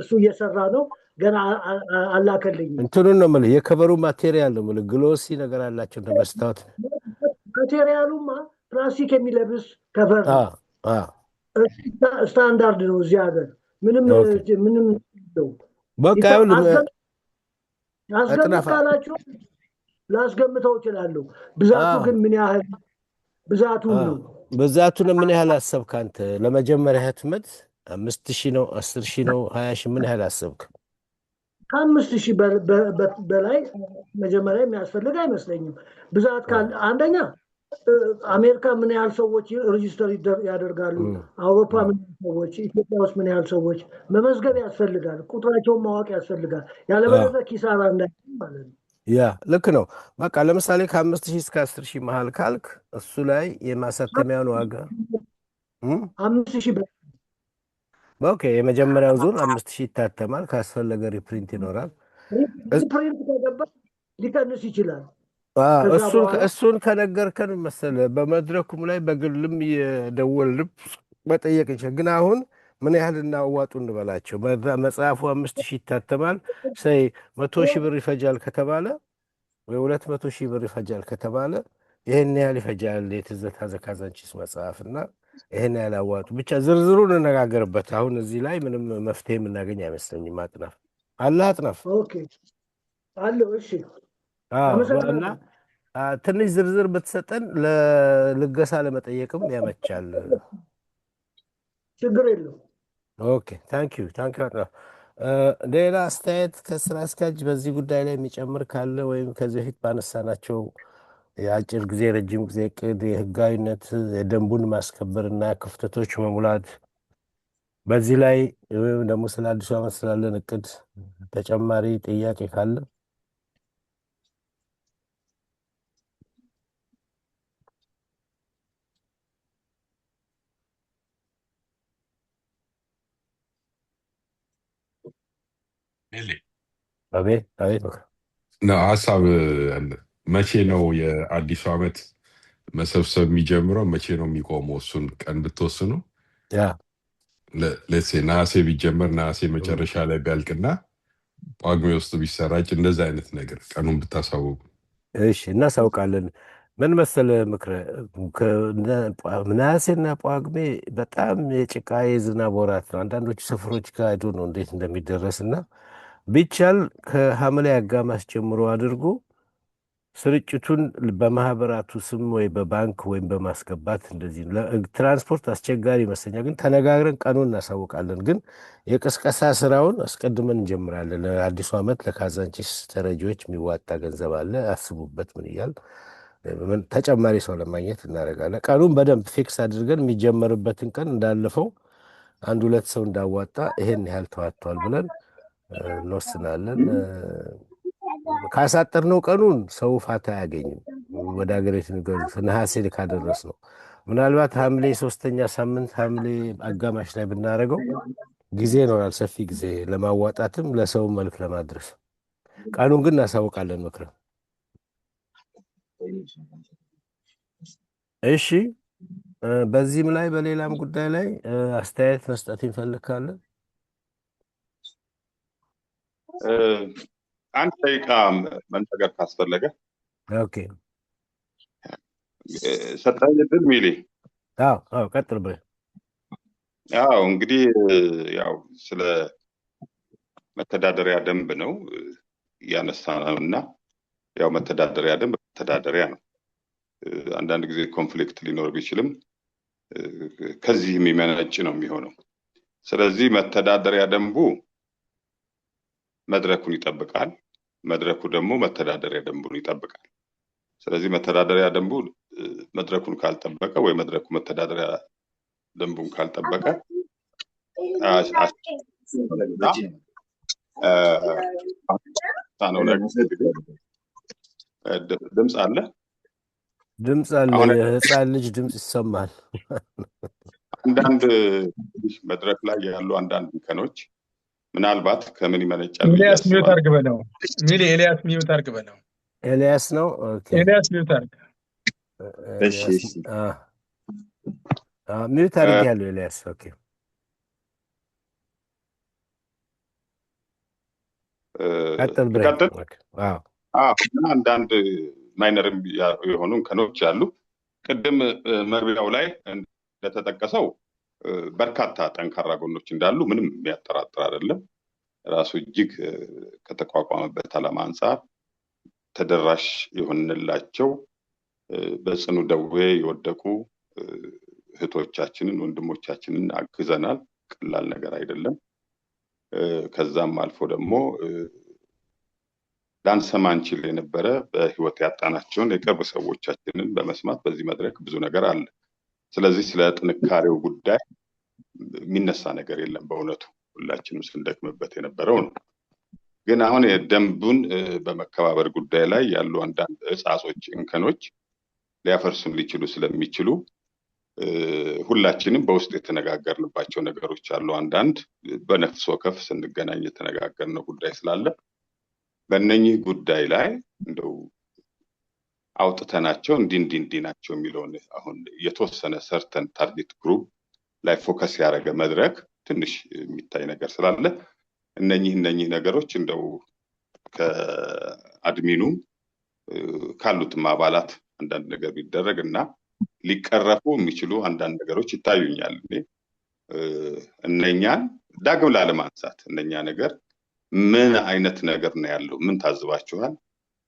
እሱ እየሰራ ነው። ገና አላከልኝም። እንትኑን ነው የምልህ የከበሩ ማቴሪያል ነው የምልህ። ግሎሲ ነገር አላቸው እንደ መስታወት። ማቴሪያሉማ ፕላስቲክ የሚለብስ ከበር ነው። ስታንዳርድ ነው እዚህ ሀገር። ምንም ነው በቃ አስገምት ካላችሁ ላስገምተው እችላለሁ። ብዛቱ ግን ምን ያህል ብዛቱን ነው? ብዛቱን ምን ያህል አሰብክ አንተ? ለመጀመሪያ ህትመት 5000 ነው 10000 ነው 20000 ምን ያህል አሰብክ? ከ5000 በላይ መጀመሪያ የሚያስፈልግ አይመስለኝም። ብዛት ካለ አንደኛ አሜሪካ ምን ያህል ሰዎች ሬጂስተር ያደርጋሉ፣ አውሮፓ ምን ያህል ሰዎች፣ ኢትዮጵያ ውስጥ ምን ያህል ሰዎች መመዝገብ ያስፈልጋል። ቁጥራቸውን ማወቅ ያስፈልጋል። ያለበለዚያ ኪሳራ እንዳይሆን ማለት ነው። ያ ልክ ነው። በቃ ለምሳሌ ከ5000 እስከ 10000 መሀል ካልክ እሱ ላይ የማሳተሚያውን ዋጋ 5000 ኦኬ። የመጀመሪያው ዙር 5000 ይታተማል። ካስፈለገ ሪፕሪንት ይኖራል። ሪፕሪንት ከገባ ሊቀንስ ይችላል። እሱን ከነገርከን መሰለህ በመድረኩም ላይ በግልም የደወልንም መጠየቅ ይችላል። ግን አሁን ምን ያህል እናዋጡ እንበላቸው። መጽሐፉ 5000 ይታተማል። ሰይ 100,000 ብር ይፈጃል ከተባለ ወይ 200,000 ብር ይፈጃል ከተባለ ይሄን ያህል ይፈጃል የትዝታ ዘካዛንቺስ መጽሐፍና ይሄን ያህል አዋጡ። ብቻ ዝርዝሩን እንነጋገርበት። አሁን እዚህ ላይ ምንም መፍትሄ የምናገኝ አይመስለኝም። አጥናፍ አለ አጥናፍ ኦኬ አለው። እሺ እና አመሰግናለሁ። ትንሽ ዝርዝር ብትሰጠን ለልገሳ ለመጠየቅም ያመቻል። ችግር የለው። ኦኬ ታንኪዩ አጥናፍ። ሌላ አስተያየት ከስራ አስኪያጅ በዚህ ጉዳይ ላይ የሚጨምር ካለ ወይም ከዚህ በፊት ባነሳናቸው የአጭር ጊዜ ረጅም ጊዜ እቅድ የህጋዊነት የደንቡን ማስከበርና ክፍተቶች መሙላት በዚህ ላይ ወይም ደግሞ ስለ አዲሱ ዓመት ስላለን እቅድ ተጨማሪ ጥያቄ ካለ አቤት ሀሳብ መቼ ነው የአዲሱ ዓመት መሰብሰብ የሚጀምረው? መቼ ነው የሚቆመው? እሱን ቀን ብትወስኑ ለሴ ነሐሴ ቢጀመር ነሐሴ መጨረሻ ላይ ቢያልቅና ጳጉሜ ውስጥ ቢሰራጭ እንደዛ አይነት ነገር ቀኑን ብታሳውቁ። እሺ እናሳውቃለን። ምን መሰለ ምክረ ነሐሴና ጳጉሜ በጣም የጭቃ የዝናብ ወራት ነው። አንዳንዶቹ ሰፈሮች ጋር ሄዶ ነው እንዴት እንደሚደረስ እና ቢቻል ከሐምሌ አጋማሽ ጀምሮ አድርጎ ስርጭቱን በማህበራቱ ስም ወይ በባንክ ወይም በማስገባት እንደዚህ ትራንስፖርት አስቸጋሪ ይመስለኛል። ግን ተነጋግረን ቀኑን እናሳውቃለን። ግን የቅስቀሳ ስራውን አስቀድመን እንጀምራለን። ለአዲሱ ዓመት ለካዛንቺስ ተረጂዎች የሚዋጣ ገንዘብ አለ፣ አስቡበት ምን እያል ተጨማሪ ሰው ለማግኘት እናደርጋለን። ቀኑን በደንብ ፊክስ አድርገን የሚጀመርበትን ቀን እንዳለፈው 1-2 ሰው እንዳዋጣ ይሄን ያህል ተዋጥቷል ብለን እንወስናለን። ካሳጠርነው ቀኑን ሰው ፋታ አያገኝም። ወደ ሀገሬት ንገሩት ነሐሴ ካደረስ ነው። ምናልባት ሐምሌ 3ኛ ሳምንት ሐምሌ አጋማሽ ላይ ብናደርገው ጊዜ ይኖራል፣ ሰፊ ጊዜ ለማዋጣትም ለሰው መልክ ለማድረስ። ቀኑን ግን እናሳውቃለን። ምክረ እሺ። በዚህም ላይ በሌላም ጉዳይ ላይ አስተያየት መስጠት እንፈልጋለን። አንድ ደቂቃ መንተገር ካስፈለገ ኦኬ ሰጠኝ ድል ሚሊ። አዎ ቀጥል ብለ። ያው እንግዲህ ያው ስለ መተዳደሪያ ደንብ ነው እያነሳ ነው እና ያው መተዳደሪያ ደንብ መተዳደሪያ ነው። አንዳንድ ጊዜ ኮንፍሊክት ሊኖር ቢችልም ከዚህ የሚመነጭ ነው የሚሆነው። ስለዚህ መተዳደሪያ ደንቡ መድረኩን ይጠብቃል፣ መድረኩ ደግሞ መተዳደሪያ ደንቡን ይጠብቃል። ስለዚህ መተዳደሪያ ደንቡ መድረኩን ካልጠበቀ ወይ መድረኩ መተዳደሪያ ደንቡን ካልጠበቀ ድምፅ አለ የህፃን ልጅ ድምፅ ይሰማል። አንዳንድ መድረክ ላይ ያሉ አንዳንድ እንከኖች ምናልባት ከምን ይመነጫል? ኤልያስ ሚውት አድርግ በለው ሚሊ። ኤልያስ ሚውት አድርግ በለው። ኤልያስ ነው። ኦኬ ኤልያስ ሚውት አድርግ። እሺ ሚውት አድርጌያለሁ ኤልያስ። ኦኬ ቀጥል ብለህ። አንዳንድ ማይነር የሆኑ እንከኖች አሉ። ቅድም መግቢያው ላይ እንደተጠቀሰው በርካታ ጠንካራ ጎኖች እንዳሉ ምንም የሚያጠራጥር አይደለም። ራሱ እጅግ ከተቋቋመበት ዓላማ አንጻር ተደራሽ የሆንላቸው በጽኑ ደዌ የወደቁ እህቶቻችንን ወንድሞቻችንን አግዘናል። ቀላል ነገር አይደለም። ከዛም አልፎ ደግሞ ላንሰማ እንችል የነበረ በህይወት ያጣናቸውን የቅርብ ሰዎቻችንን በመስማት በዚህ መድረክ ብዙ ነገር አለ። ስለዚህ ስለ ጥንካሬው ጉዳይ የሚነሳ ነገር የለም። በእውነቱ ሁላችንም ስንደክምበት የነበረው ነው። ግን አሁን የደንቡን በመከባበር ጉዳይ ላይ ያሉ አንዳንድ እጻጾች፣ እንከኖች ሊያፈርሱን ሊችሉ ስለሚችሉ ሁላችንም በውስጥ የተነጋገርንባቸው ነገሮች አሉ። አንዳንድ በነፍስ ወከፍ ስንገናኝ የተነጋገርነው ጉዳይ ስላለ በእነኚህ ጉዳይ ላይ እንደው አውጥተናቸው እንዲህ ናቸው የሚለውን አሁን የተወሰነ ሰርተን ታርጌት ግሩፕ ላይ ፎከስ ያደረገ መድረክ ትንሽ የሚታይ ነገር ስላለ እነኚህ ነገሮች እንደው ከአድሚኑ ካሉትም አባላት አንዳንድ ነገር ቢደረግ እና ሊቀረፉ የሚችሉ አንዳንድ ነገሮች ይታዩኛል። እነኛን ዳግም ላለማንሳት እነኛ ነገር ምን አይነት ነገር ነው ያለው? ምን ታዝባችኋል?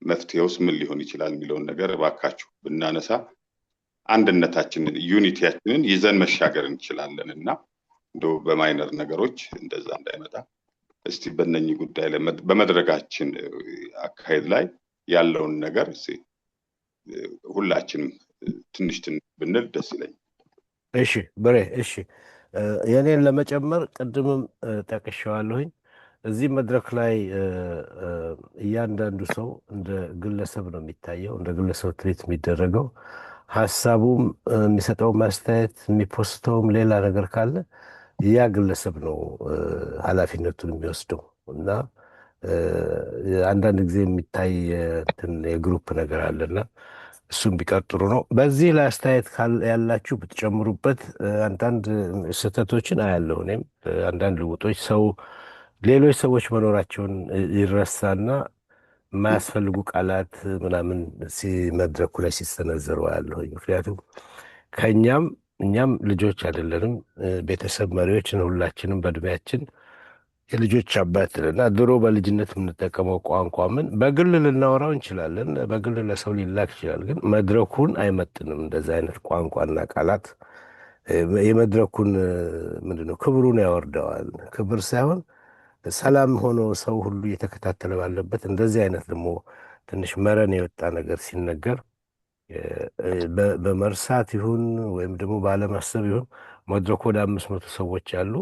መፍትሄውስ ምን ሊሆን ይችላል የሚለውን ነገር እባካችሁ ብናነሳ አንድነታችንን ዩኒቲያችንን ይዘን መሻገር እንችላለን እና እንደው በማይነር ነገሮች እንደዛ እንዳይመጣ እስቲ በእነኚህ ጉዳይ ላይ በመድረጋችን አካሄድ ላይ ያለውን ነገር ሁላችንም ትንሽ ብንል ደስ ይለኛል። እሺ ብሬ፣ እሺ የኔን ለመጨመር ቅድምም ጠቅሼዋለሁኝ። እዚህ መድረክ ላይ እያንዳንዱ ሰው እንደ ግለሰብ ነው የሚታየው፣ እንደ ግለሰብ ትሪት የሚደረገው። ሀሳቡም የሚሰጠው ማስተያየት የሚፖስተውም ሌላ ነገር ካለ ያ ግለሰብ ነው ኃላፊነቱን የሚወስደው እና አንዳንድ ጊዜ የሚታይ የግሩፕ ነገር አለና እሱም ቢቀር ጥሩ ነው። በዚህ ላይ አስተያየት ያላችሁ ብትጨምሩበት። አንዳንድ ስህተቶችን አያለሁ እኔም አንዳንድ ልውጦች ሌሎች ሰዎች መኖራቸውን ይረሳና የማያስፈልጉ ቃላት ምናምን መድረኩ ላይ ሲሰነዘሩ አያለሁኝ። ምክንያቱም እኛም ልጆች አይደለንም፣ ቤተሰብ መሪዎች ነው ሁላችንም በእድሜያችን የልጆች አባት እና ድሮ በልጅነት የምንጠቀመው ቋንቋ በግል ልናወራው እንችላለን፣ በግል ለሰው ሊላክ ይችላል። ግን መድረኩን አይመጥንም እንደዚ አይነት ቋንቋና ቃላት። የመድረኩን ምንድነው ክብሩን ያወርደዋል። ክብር ሳይሆን ሰላም ሆኖ ሰው ሁሉ እየተከታተለ ባለበት እንደዚህ አይነት ደግሞ ትንሽ መረን የወጣ ነገር ሲነገር በመርሳት ይሁን ወይም ደግሞ ባለማሰብ ይሁን መድረኩ ወደ 500 ሰዎች አሉ።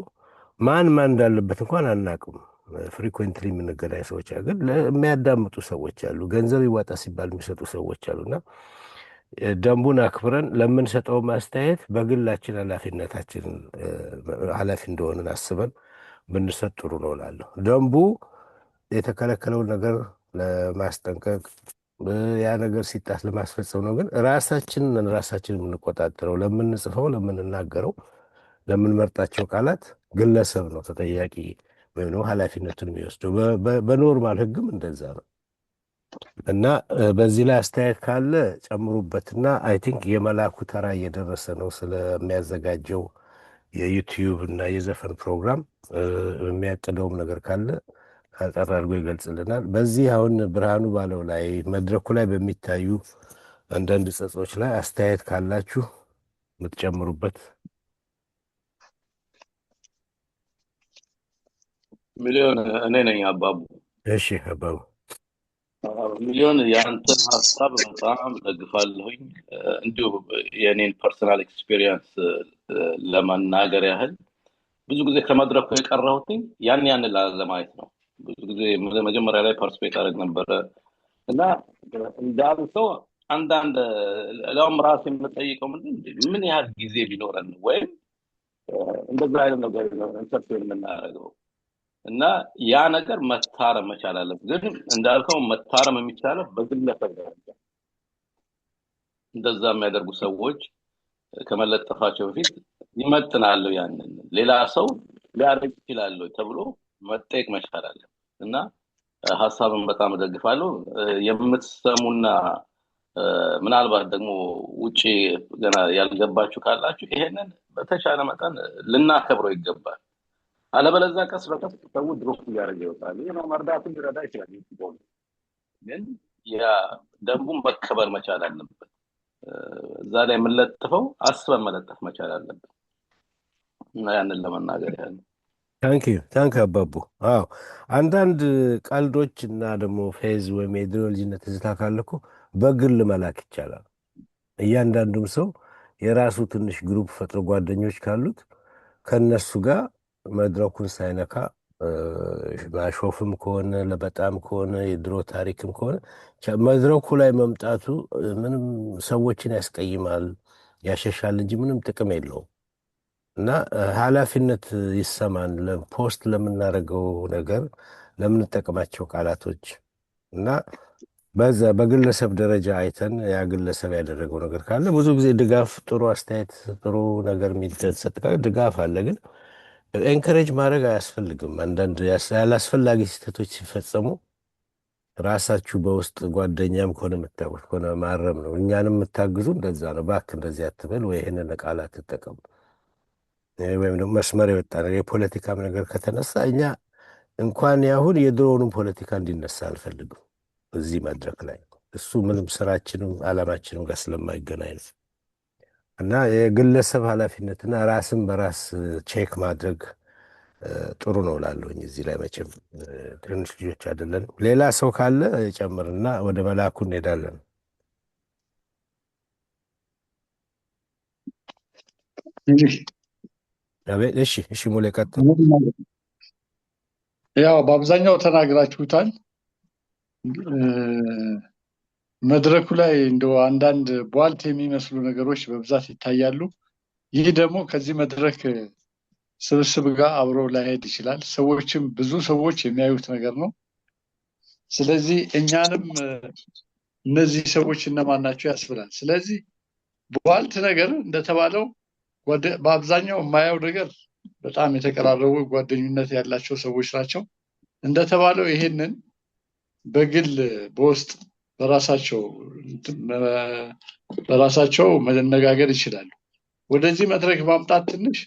ማን እንዳለበት እንኳን አናውቅም። ፍሪኩዌንትሊ የምንገናኝ ሰዎች አሉ፣ ግን የሚያዳምጡ ሰዎች አሉ፣ ገንዘብ ይዋጣ ሲባል የሚሰጡ ሰዎች አሉና ደንቡን አክብረን ለምንሰጠው ማስተያየት በግላችን ኃላፊ እንደሆንን አስበን ብንሰጥ ጥሩ ነው እላለሁ። ደንቡ የተከለከለውን ነገር ለማስጠንቀቅ ያ ነገር ሲጣስ ለማስፈጸም ነው። ግን ራሳችን የምንቆጣጠረው ለምንጽፈው፣ ለምንናገረው፣ ለምንመርጣቸው ቃላት ግለሰብ ነው ተጠያቂ ወይም ኃላፊነቱን የሚወስደው። በኖርማል ሕግም እንደዛ ነው እና በዚህ ላይ አስተያየት ካለ ጨምሩበትና አይ ቲንክ የመላኩ ተራ እየደረሰ ነው ስለሚያዘጋጀው የዩቲዩብ እና የዘፈን ፕሮግራም የሚያቅደውም ነገር ካለ አጠር አድርጎ ይገልጽልናል። በዚህ አሁን ብርሃኑ ባለው ላይ መድረኩ ላይ በሚታዩ አንዳንድ ጸጾች ላይ አስተያየት ካላችሁ የምትጨምሩበት። ሚሊዮን እኔ ነኝ አባቡ። እሺ አባቡ። ሚሊዮን የአንተን ሀሳብ በጣም ደግፋለሁኝ። እንዲሁ የኔን ፐርሰናል ኤክስፔሪየንስ ለመናገር ያህል ብዙ ጊዜ ከመድረኩ የቀረሁትኝ ያን ለማየት ነው። ብዙ ጊዜ መጀመሪያ ላይ ፓርቲስፔት አደረግ ነበረ እና እንዳሉ ሰው አንዳንድ ለውም ራሴ የምጠይቀው ምን ያህል ጊዜ ቢኖረን ወይም እንደዛ አይነት ነገር ኢንተርቴን የምናደርገው እና ያ ነገር መታረም መቻል አለበት። ግን እንዳልከው መታረም የሚቻለው በግለሰብ ደረጃ እንደዛ የሚያደርጉ ሰዎች ከመለጠፋቸው በፊት ይመጥናሉ፣ ያንን ሌላ ሰው ሊያደርግ ይችላል ተብሎ መጠየቅ መቻል አለ እና ሀሳብን በጣም ደግፋለሁ። የምትሰሙና ምናልባት ደግሞ ውጪ ገና ያልገባችሁ ካላችሁ ይሄንን በተቻለ መጠን ልናከብረው ይገባል። አለበለዚያ ቀስ በቀስ ሰው ድሮፕ እያደረገ ይወጣል። ይሄ መርዳቱን ሊረዳ ይችላል፣ ግን ያ ደንቡን መከበር መቻል አለበት። እዛ ላይ የምንለጥፈው አስበን መለጠፍ መቻል አለበት እና ያንን ለመናገር ያለ ታንክ አባቡ። አዎ አንዳንድ ቀልዶች እና ደግሞ ፌዝ ወይም የድሮ ልጅነት ትዝታ ካለ እኮ በግል መላክ ይቻላል። እያንዳንዱም ሰው የራሱ ትንሽ ግሩፕ ፈጥሮ ጓደኞች ካሉት ከነሱ ጋር መድረኩን ሳይነካ ማሾፍም ከሆነ ለበጣም ከሆነ የድሮ ታሪክም ከሆነ መድረኩ ላይ መምጣቱ ምንም ሰዎችን ያስቀይማል፣ ያሸሻል እንጂ ምንም ጥቅም የለውም እና ኃላፊነት ይሰማን ፖስት ለምናደርገው ነገር፣ ለምንጠቀማቸው ቃላቶች እና በዛ በግለሰብ ደረጃ አይተን ያ ግለሰብ ያደረገው ነገር ካለ ብዙ ጊዜ ድጋፍ፣ ጥሩ አስተያየት፣ ጥሩ ነገር የሚሰጥ ድጋፍ አለ። ግን ኤንከሬጅ ማድረግ አያስፈልግም። አንዳንድ ያላስፈላጊ ስህተቶች ሲፈጸሙ ራሳችሁ በውስጥ ጓደኛም ከሆነ የምታውቁት ከሆነ ማረም ነው። እኛንም የምታግዙ እንደዛ ነው። እባክህ እንደዚህ አትበል ወይ ይህንን ቃላት ትጠቀሙ ወይም ደግሞ መስመር የወጣ ነገር የፖለቲካም ነገር ከተነሳ እኛ እንኳን ያሁን የድሮውንም ፖለቲካ እንዲነሳ አልፈልግም እዚህ መድረክ ላይ። እሱ ምንም ስራችንም አላማችንም ጋር ስለማይገናኝ ነው። እና የግለሰብ ኃላፊነትና ራስን በራስ ቼክ ማድረግ ጥሩ ነው ላለሁኝ። እዚህ ላይ መቼም ትንሽ ልጆች አይደለን። ሌላ ሰው ካለ ጨምርና ወደ መላኩ እንሄዳለን። እሺ ሙሌ ቀጥል። ያው በአብዛኛው ተናግራችሁታል። መድረኩ ላይ እንደው አንዳንድ ቧልት የሚመስሉ ነገሮች በብዛት ይታያሉ። ይህ ደግሞ ከዚህ መድረክ ስብስብ ጋር አብሮ ላይሄድ ይችላል። ሰዎችም ብዙ ሰዎች የሚያዩት ነገር ነው። ስለዚህ እኛንም እነዚህ ሰዎች እነማን ናቸው ያስብላል። ስለዚህ ቧልት ነገር እንደተባለው በአብዛኛው የማየው ነገር በጣም የተቀራረቡ ጓደኝነት ያላቸው ሰዎች ናቸው። እንደተባለው ይሄንን በግል በውስጥ በራሳቸው መነጋገር ይችላሉ። ወደዚህ መድረክ ማምጣት ትንሽ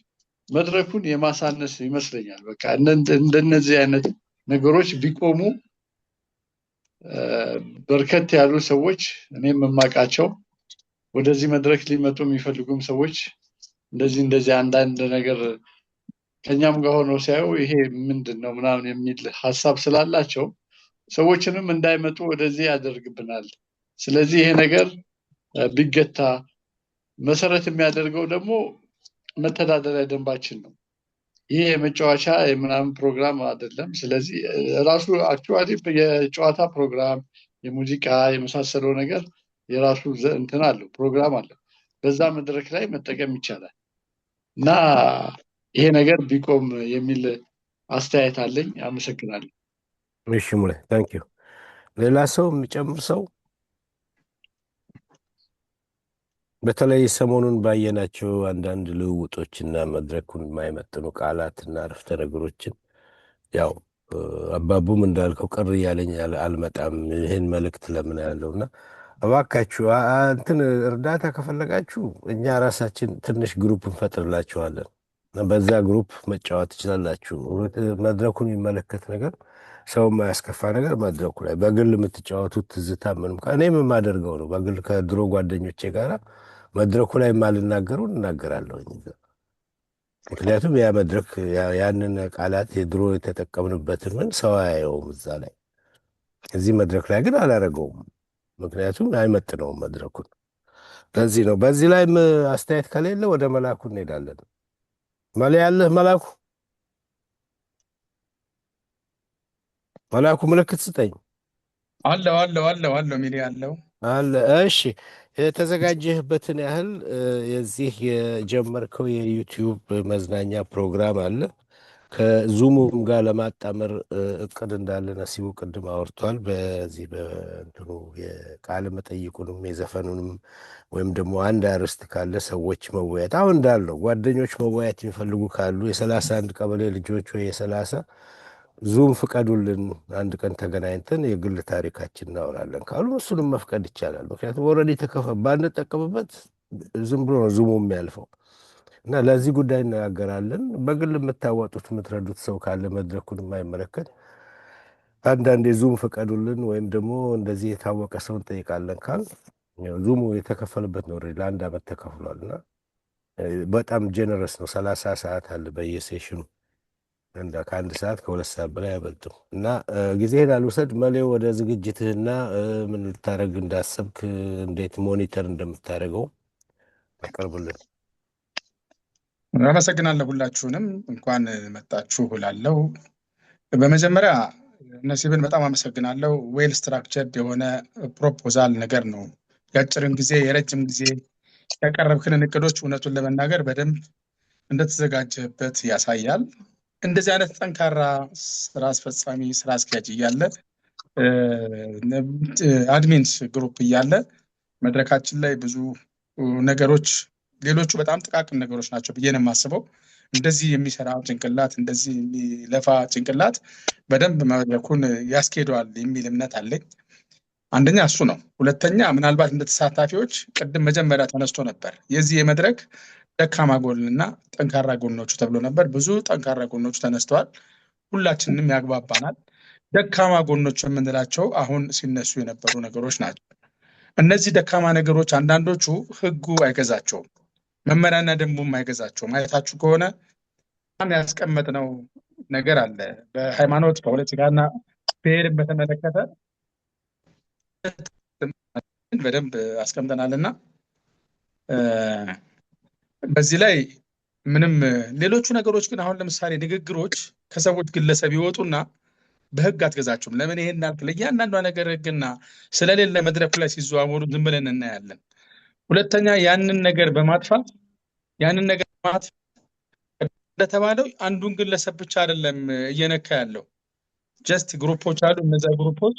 መድረኩን የማሳነስ ይመስለኛል። በቃ እንደነዚህ አይነት ነገሮች ቢቆሙ በርከት ያሉ ሰዎች እኔም የማውቃቸው ወደዚህ መድረክ ሊመጡ የሚፈልጉም ሰዎች እንደዚህ አንዳንድ ነገር ከኛም ጋር ሆነው ሲያዩ ይሄ ምንድነው ምናምን የሚል ሐሳብ ስላላቸው ሰዎችንም እንዳይመጡ ወደዚህ ያደርግብናል። ስለዚህ ይሄ ነገር ቢገታ መሰረት የሚያደርገው ደግሞ መተዳደሪያ ደንባችን ነው። ይሄ የመጫወቻ የምናምን ፕሮግራም አይደለም። ስለዚህ ራሱ አክቹዋሊ የጨዋታ ፕሮግራም የሙዚቃ የመሳሰለው ነገር የራሱ እንትን አለው ፕሮግራም አለው። በዛ መድረክ ላይ መጠቀም ይቻላል እና ይሄ ነገር ቢቆም የሚል አስተያየት አለኝ። አመሰግናለሁ። እሺ ሙሌ ታንክ ዩ። ሌላ ሰው የሚጨምር ሰው? በተለይ ሰሞኑን ባየናቸው አንዳንድ ልውውጦችና መድረኩን የማይመጥኑ ቃላትና አረፍተ ነገሮችን ያው አባቡም እንዳልከው ቅር እያለኝ አልመጣም ይህን መልእክት ለምን ያለውና እባካችሁ እንትን እርዳታ ከፈለጋችሁ እኛ ራሳችን ትንሽ ግሩፕ እንፈጥርላችኋለን። በዛ ግሩፕ መጫወት ትችላላችሁ። መድረኩን የሚመለከት ነገር ሰው የማያስከፋ ነገር መድረኩ ላይ በግል የምትጫወቱት ትዝታ ምንም እኔም የማደርገው ነው። በግል ከድሮ ጓደኞቼ ጋር መድረኩ ላይ የማልናገረው እናገራለሁ። ምክንያቱም ያ መድረክ ያንን ቃላት የድሮ የተጠቀምንበትን ምን ሰው አያየውም እዛ ላይ። እዚህ መድረክ ላይ ግን አላረገውም፣ ምክንያቱም አይመጥነውም መድረኩን። ለዚህ ነው። በዚህ ላይም አስተያየት ከሌለ ወደ መላኩ እንሄዳለን። መላ ያለህ መላኩ ምልክት ስጠኝ። አለው ሚሊ አለ። እሺ የተዘጋጀህበትን ያህል የዚህ የጀመርከው የዩቲዩብ መዝናኛ ፕሮግራም አለ ከዙሙም ጋር ለማጣመር እቅድ እንዳለ ነሲቡ ቅድም አወርቷል። በዚህ በእንትኑ የቃለ መጠይቁንም የዘፈኑንም ወይም ደግሞ አንድ አርዕስት ካለ ሰዎች መወያየት አሁን እንዳለው ጓደኞች መወያየት የሚፈልጉ ካሉ የ31 ቀበሌ ልጆች ወይ የ30 ዙም ፍቀዱልን፣ አንድ ቀን ተገናኝተን የግል ታሪካችን እናወራለን ካሉ እሱንም መፍቀድ ይቻላል። ምክንያቱም ኦልሬዲ ባንጠቀምበት ዝም ብሎ ነው ዙሙ የሚያልፈው እና ለዚህ ጉዳይ እናገራለን። በግል የምታወጡት የምትረዱት ሰው ካለ መድረኩን የማይመለከት አንዳንዴ ዙም ፍቀዱልን ወይም ደግሞ እንደዚህ የታወቀ ሰው እንጠይቃለን ካል ዙሙ የተከፈለበት ነው። ለአንድ ዓመት ተከፍሏል እና በጣም ጀነረስ ነው። 30 ሰዓት አለ በየሴሽኑ ከአንድ ሰዓት ከ2 ሰዓት በላይ አይበልጥም እና ጊዜህን አልውሰድ። መሌው ወደ ዝግጅትህና ምን ልታደርግ እንዳሰብክ እንዴት ሞኒተር እንደምታደርገው አቀርብልን። አመሰግናለሁ። ሁላችሁንም እንኳን መጣችሁ እላለሁ። በመጀመሪያ ነሲብን በጣም አመሰግናለሁ። ዌል ስትራክቸርድ የሆነ ፕሮፖዛል ነገር ነው። የአጭርን ጊዜ የረጅም ጊዜ ያቀረብክልን እቅዶች እውነቱን ለመናገር በደንብ እንደተዘጋጀበት ያሳያል። እንደዚህ አይነት ጠንካራ ስራ አስፈጻሚ ስራ አስኪያጅ እያለ አድሚንስ ግሩፕ እያለ መድረካችን ላይ ብዙ ነገሮች ሌሎቹ በጣም ጥቃቅን ነገሮች ናቸው ብዬ ነው የማስበው። እንደዚህ የሚሰራ ጭንቅላት እንደዚህ የሚለፋ ጭንቅላት በደንብ መድረኩን ያስኬደዋል የሚል እምነት አለኝ። አንደኛ እሱ ነው። ሁለተኛ ምናልባት እንደ ተሳታፊዎች ቅድም መጀመሪያ ተነስቶ ነበር የዚህ የመድረክ ደካማ ጎንና ጠንካራ ጎኖቹ ተብሎ ነበር። ብዙ ጠንካራ ጎኖቹ ተነስተዋል። ሁላችንንም ያግባባናል። ደካማ ጎኖች የምንላቸው አሁን ሲነሱ የነበሩ ነገሮች ናቸው። እነዚህ ደካማ ነገሮች አንዳንዶቹ ህጉ አይገዛቸውም፣ መመሪያና ደንቡም አይገዛቸውም። አይታችሁ ከሆነ ያስቀመጥነው ነገር አለ። በሃይማኖት በፖለቲካና ብሔርን በተመለከተ በደንብ አስቀምጠናልና በዚህ ላይ ምንም ሌሎቹ ነገሮች ግን አሁን ለምሳሌ ንግግሮች ከሰዎች ግለሰብ ይወጡና በህግ አትገዛቸውም። ለምን ይሄን ያልክ ለእያንዳንዷ ነገር ህግና ስለሌለ መድረኩ ላይ ሲዘዋወሩ ዝም ብለን እናያለን። ሁለተኛ ያንን ነገር በማጥፋት እንደተባለው አንዱን ግለሰብ ብቻ አይደለም እየነካ ያለው፣ ጀስት ግሩፖች አሉ። እነዛ ግሩፖች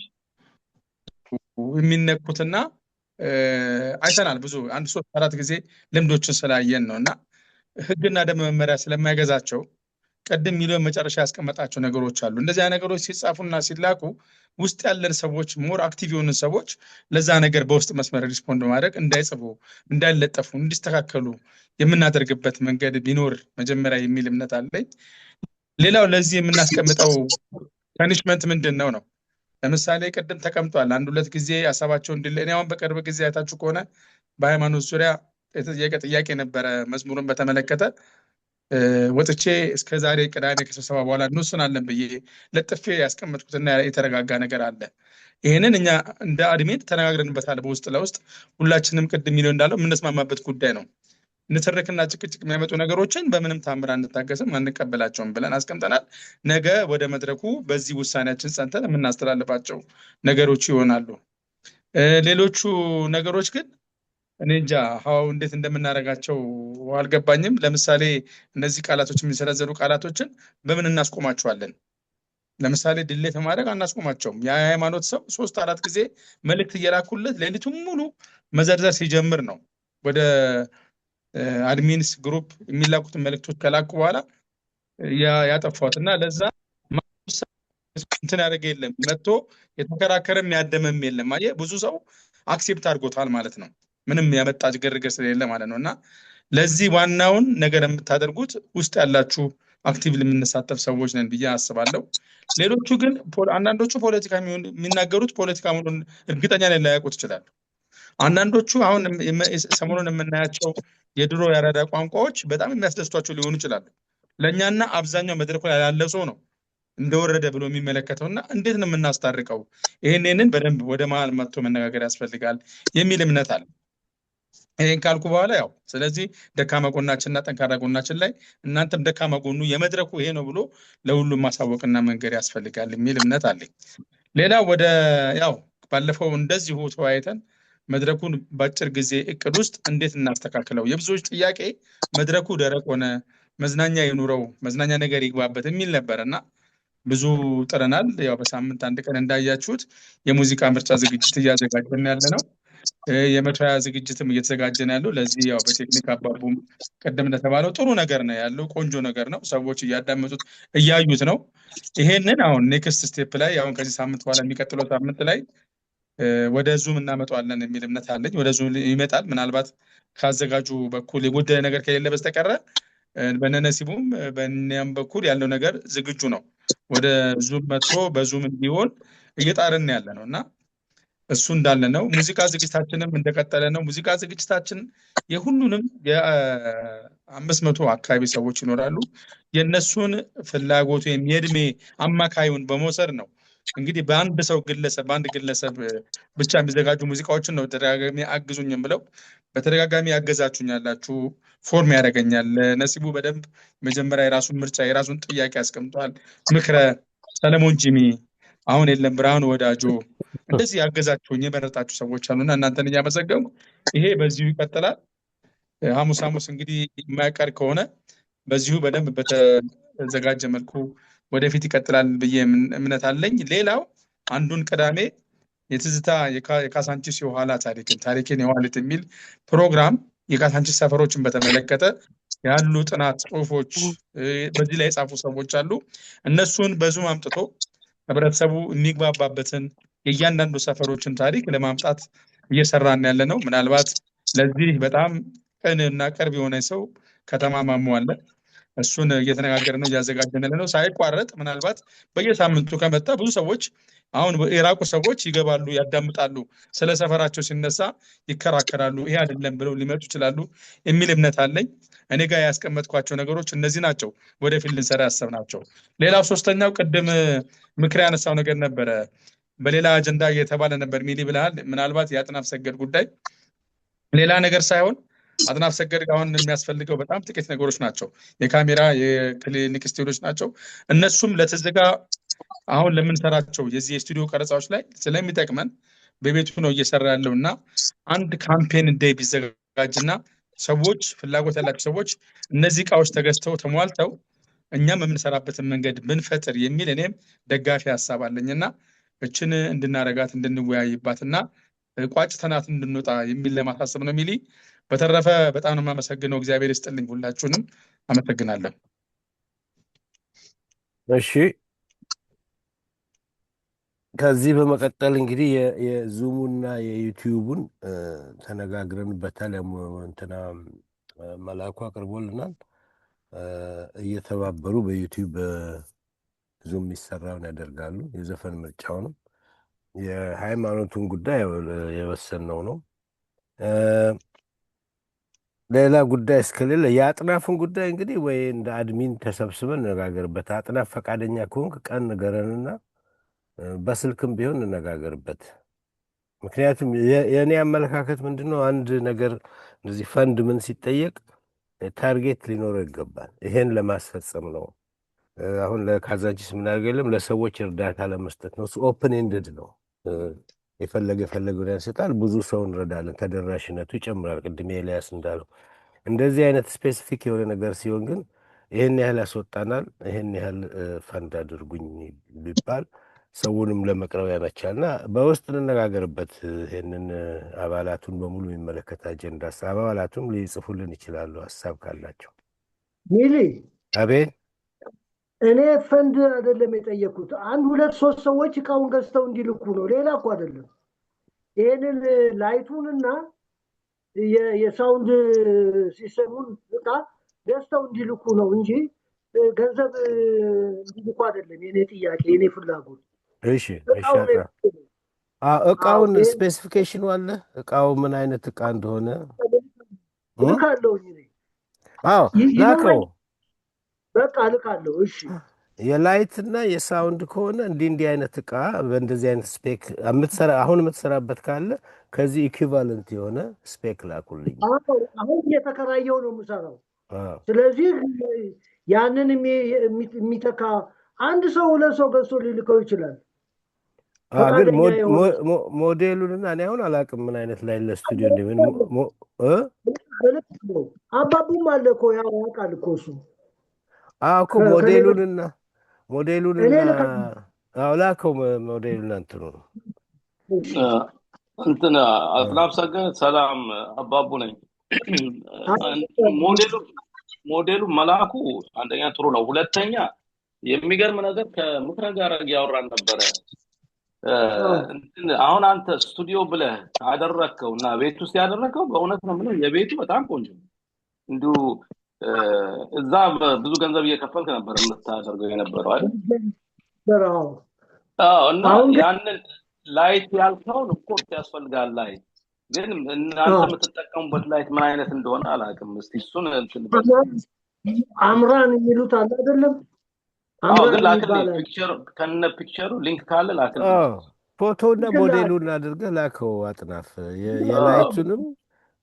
የሚነኩትና አይተናል። ብዙ 1-3-4 ጊዜ ልምዶችን ስላየን ነው። እና ህግና ደንብ መመሪያ ስለማይገዛቸው ቀደም ሚሊዮን መጨረሻ ያስቀመጣቸው ነገሮች አሉ። እንደዚያ ነገሮች ሲጻፉና ሲላኩ ውስጥ ያለን ሰዎች ሞር አክቲቭ የሆኑ ሰዎች ለዛ ነገር በውስጥ መስመር ሪስፖንድ ማድረግ እንዳይጽፉ፣ እንዳይለጠፉ፣ እንዲስተካከሉ የምናደርግበት መንገድ ቢኖር መጀመሪያ የሚል እምነት አለኝ። ሌላው ለዚህ የምናስቀምጠው ፐኒሽመንት ምንድን ነው? ለምሳሌ ቅድም ተቀምጧል። 1-2 ጊዜ ሀሳባቸው እኔ አሁን በቅርብ ጊዜ አይታችሁ ከሆነ በሃይማኖት ዙሪያ የተጠየቀ ጥያቄ ነበረ። መዝሙርን በተመለከተ ወጥቼ እስከ ዛሬ ቅዳሜ ከስብሰባ በኋላ እንወስናለን ብዬ ለጥፌ ያስቀመጥኩትና የተረጋጋ ነገር አለ። ይህንን እኛ እንደ አድሜን ተነጋግረንበታል በውስጥ ለውስጥ። ሁላችንም ቅድም ሚሊዮን እንዳለው የምንስማማበት ጉዳይ ነው። ንትርክና ጭቅጭቅ የሚያመጡ ነገሮችን በምንም ታምር አንታገስም፣ አንቀበላቸውም ብለን አስቀምጠናል። ነገ ወደ መድረኩ በዚህ ውሳኔያችን ጸንተን የምናስተላልፋቸው ነገሮች ይሆናሉ። ሌሎቹ ነገሮች ግን እኔ እንጃ እንዴት እንደምናደርጋቸው አልገባኝም። ለምሳሌ እነዚህ ቃላቶች የሚሰነዘሩ ቃላቶችን በምን እናስቆማቸዋለን? ለምሳሌ ድሌት ማድረግ አናስቆማቸውም። የሃይማኖት ሰው 3-4 ጊዜ መልእክት እየላኩለት ሌሊቱን ሙሉ መዘርዘር ሲጀምር ነው ወደ አድሚንስ ግሩፕ የሚላኩትን መልእክቶች ከላኩ በኋላ ያጠፋት እና ለዛ እንትን ያደረገ የለም፣ መጥቶ የተከራከረም ያደመም የለም። አየህ ብዙ ሰው አክሴፕት አድርጎታል ማለት ነው። ምንም ያመጣ ግርግር ስለሌለ ማለት ነው። እና ለዚህ ዋናውን ነገር የምታደርጉት ውስጥ ያላችሁ አክቲቭሊ የምንሳተፍ ሰዎች ነን ብዬ አስባለሁ። ሌሎቹ ግን አንዳንዶቹ ፖለቲካ የሚናገሩት ፖለቲካ መሆኑን እርግጠኛ ላይ ላያውቁት ይችላሉ። አንዳንዶቹ አሁን ሰሞኑን የምናያቸው የድሮ ያራዳ ቋንቋዎች በጣም የሚያስደስቷቸው ሊሆኑ ይችላሉ። ለእኛና አብዛኛው መድረኩ ላይ ያለ ሰው ነው እንደወረደ ብሎ የሚመለከተው እና እንዴት ነው የምናስታርቀው? ይህንን በደንብ ወደ መሀል መጥቶ መነጋገር ያስፈልጋል የሚል እምነት አለ። ይህን ካልኩ በኋላ ያው ስለዚህ ደካማ ጎናችንና ጠንካራ ጎናችን ላይ እናንተም ደካማ ጎኑ የመድረኩ ይሄ ነው ብሎ ለሁሉም ማሳወቅና መንገድ ያስፈልጋል የሚል እምነት አለኝ። ሌላ ወደ ያው ባለፈው እንደዚሁ ተወያይተን መድረኩን በአጭር ጊዜ እቅድ ውስጥ እንዴት እናስተካክለው፣ የብዙዎች ጥያቄ መድረኩ ደረቅ ሆነ፣ መዝናኛ ይኑረው፣ መዝናኛ ነገር ይግባበት የሚል ነበር እና ብዙ ጥረናል። ያው በሳምንት 1 ቀን እንዳያችሁት የሙዚቃ ምርጫ ዝግጅት እያዘጋጀን ያለ ነው። የመቶያ ዝግጅትም እየተዘጋጀን ያለው ለዚህ ያው በቴክኒክ አባቡም ቀደም እንደተባለው ጥሩ ነገር ነው ያለው፣ ቆንጆ ነገር ነው። ሰዎች እያዳመጡት እያዩት ነው። ይሄንን አሁን ኔክስት ስቴፕ ላይ አሁን ከዚህ ሳምንት በኋላ የሚቀጥለው ሳምንት ላይ ወደ ዙም እናመጣዋለን የሚል እምነት አለኝ። ወደ ዙም ይመጣል። ምናልባት ካዘጋጁ በኩል የጎደለ ነገር ከሌለ በስተቀረ በነነሲቡም በእኛም በኩል ያለው ነገር ዝግጁ ነው። ወደ ዙም መጥቶ በዙም እንዲሆን እየጣርን ያለ ነው እና እሱ እንዳለ ነው። ሙዚቃ ዝግጅታችንም እንደቀጠለ ነው። ሙዚቃ ዝግጅታችን የሁሉንም የ500 አካባቢ ሰዎች ይኖራሉ። የእነሱን ፍላጎት ወይም የእድሜ አማካዩን በመውሰድ ነው እንግዲህ በአንድ ግለሰብ ብቻ የሚዘጋጁ ሙዚቃዎችን ነው ተደጋጋሚ አግዙኝም ብለው በተደጋጋሚ ያገዛችሁኝ ያላችሁ ፎርም ያደርገኛል። ነሲቡ በደንብ መጀመሪያ የራሱን ምርጫ የራሱን ጥያቄ አስቀምጧል። ምክረ ሰለሞን ጂሚ አሁን የለም ብርሃኑ ወዳጆ እንደዚህ ያገዛችሁኝ የመረጣችሁ ሰዎች አሉና እናንተን እያመሰገንኩ ይሄ በዚሁ ይቀጥላል። ሐሙስ እንግዲህ የማይቀር ከሆነ በዚሁ በደንብ በተዘጋጀ መልኩ ወደፊት ይቀጥላል ብዬ እምነት አለኝ። ሌላው አንዱን ቅዳሜ የትዝታ የካሳንቺስ የኋላ ታሪክን የኋሊት የሚል ፕሮግራም የካሳንቺስ ሰፈሮችን በተመለከተ ያሉ ጥናት ጽሁፎች በዚህ ላይ የጻፉ ሰዎች አሉ። እነሱን በዙም አምጥቶ ህብረተሰቡ የሚግባባበትን የእያንዳንዱ ሰፈሮችን ታሪክ ለማምጣት እየሰራን ያለ ነው። ምናልባት ለዚህ በጣም ቅን እና ቅርብ የሆነ ሰው ከተማ ማሞ አለ። እሱን እየተነጋገርን ነው፣ እያዘጋጀን ያለ ነው ሳይቋረጥ። ምናልባት በየሳምንቱ ከመጣ ብዙ ሰዎች አሁን የራቁ ሰዎች ይገባሉ፣ ያዳምጣሉ፣ ስለ ሰፈራቸው ሲነሳ ይከራከራሉ። ይሄ አይደለም ብለው ሊመጡ ይችላሉ የሚል እምነት አለኝ። እኔ ጋር ያስቀመጥኳቸው ነገሮች እነዚህ ናቸው፣ ወደፊት ልንሰራ ያሰብናቸው። ሌላው ሶስተኛው ቅድም ምክር ያነሳው ነገር ነበረ፣ በሌላ አጀንዳ እየተባለ ነበር ሚሊ ብለሃል። ምናልባት የአጥናፍ ሰገድ ጉዳይ ሌላ ነገር ሳይሆን አጥናፍ ሰገድ አሁን የሚያስፈልገው በጣም ጥቂት ነገሮች ናቸው። የካሜራ የክሊኒክ ስቱዲዮች ናቸው። እነሱም ለትዝጋ አሁን ለምንሰራቸው የዚህ የስቱዲዮ ቀረጻዎች ላይ ስለሚጠቅመን በቤቱ ነው እየሰራ ያለው እና አንድ ካምፔን ዴይ ቢዘጋጅና ሰዎች ፍላጎት ያላቸው ሰዎች እነዚህ እቃዎች ተገዝተው ተሟልተው እኛም የምንሰራበትን መንገድ ብንፈጥር የሚል እኔም ደጋፊ ሀሳብ አለኝና እችን እንድናረጋት እንድንወያይባትና ቋጭተናት እንድንወጣ የሚል ለማሳሰብ ነው ሚሊ። በተረፈ በጣም ነው የማመሰግነው። እግዚአብሔር ይስጥልኝ። ሁላችሁንም አመሰግናለሁ። እሺ፣ ከዚህ በመቀጠል እንግዲህ የዙሙና የዩቲዩቡን ተነጋግረንበታል። እንትና መላኩ አቅርቦልናል። እየተባበሩ በዩቲዩብ ዙም የሚሰራውን ያደርጋሉ። የዘፈን ምርጫውንም የሃይማኖቱን ጉዳይ የወሰንነው ነው። ሌላ ጉዳይ እስከሌለ የአጥናፉን ጉዳይ እንግዲህ ወይ እንደ አድሚን ተሰብስበን እንነጋገርበት። አጥናፍ ፈቃደኛ ከሆንክ ቀን ንገረንና በስልክም ቢሆን እንነጋገርበት። ምክንያቱም የእኔ አመለካከት ምንድን ነው፣ አንድ ነገር እንደዚህ ፈንድ ምን ሲጠየቅ ታርጌት ሊኖረው ይገባል። ይሄን ለማስፈጸም ነው። አሁን ለካዛንቺስ ምናደርገው የለም፣ ለሰዎች እርዳታ ለመስጠት ነው። እሱ ኦፕን ኤንድድ ነው። የፈለገውን ያንስጣል። ብዙ ሰው እንረዳለን፣ ተደራሽነቱ ይጨምራል። ቅድሜ ኤልያስ እንዳለው እንደዚህ አይነት ስፔሲፊክ የሆነ ነገር ሲሆን ግን ይህን ያህል ያስወጣናል፣ ይህን ያህል ፈንድ አድርጉኝ ቢባል ሰውንም ለመቅረብ ያመቻል እና በውስጥ እንነጋገርበት። ይህንን አባላቱን በሙሉ የሚመለከት አጀንዳ አባላቱም ሊጽፉልን ይችላሉ ሀሳብ ካላቸው። ሚሊ አቤት። እኔ ፈንድ አይደለም የጠየኩት፣ አንድ ሁለት ሶስት ሰዎች እቃውን ገዝተው እንዲልኩ ነው። ሌላ እኮ አይደለም። ይሄንን ላይቱንና የሳውንድ ሲስተሙን እቃ ገዝተው እንዲልኩ ነው እንጂ ገንዘብ እንዲልኩ አይደለም የኔ ጥያቄ፣ የኔ ፍላጎት። እሺ፣ እቃውን ስፔሲፊኬሽኑ አለ። እቃው ምን አይነት እቃ እንደሆነ ልካለሁኝ። አዎ ላከው። በቃ ልካለሁ። እሺ፣ የላይት እና የሳውንድ ከሆነ እንዲህ አይነት እቃ በእንደዚህ አይነት ስፔክ አሁን የምትሰራበት ካለ ከዚህ ኢኩቫለንት የሆነ ስፔክ ላኩልኝ። አሁን እየተከራየው ነው የምሰራው። ስለዚህ ያንን የሚተካ አንድ ሰው ሁለት ሰው ገዝቶ ሊልከው ይችላል። ግን ሞዴሉንና እኔ አሁን አላውቅም ምን አይነት ላይ ለስቱዲዮ እንደምን አባቡም አለ እኮ ያውቃል እኮ እሱ እኮ ሞዴሉንና ላከው። ሞዴሉና እንትኑ እንትን አጥናፍ ሰገድ ሰላም፣ አባቡ ነኝ። ሞዴሉ መላኩ አንደኛ ጥሩ ነው። ሁለተኛ የሚገርም ነገር ከምክረ ጋር እያወራን ነበረ። አሁን አንተ ስቱዲዮ ብለህ አደረከው እና ቤት ውስጥ ያደረከው በእውነት ነው የምልህ የቤቱ በጣም ቆንጆ ነው። እንዲሁ እዛ ብዙ ገንዘብ እየከፈልክ ነበር የምታደርገው የነበረው አይደል? እና ያንን ላይት ያልከውን ኮርስ ያስፈልጋል። ላይት ግን እናንተ የምትጠቀሙበት ላይት ምን አይነት እንደሆነ አላውቅም። እስቲ እሱን አምራን የሚሉት አለ አይደለም? ግን ላክልኝ ፒክቸር፣ ከነ ፒክቸሩ ሊንክ ካለ ላክልኝ። ፎቶና ሞዴሉን አድርገህ ላከው አጥናፍ። የላይቱንም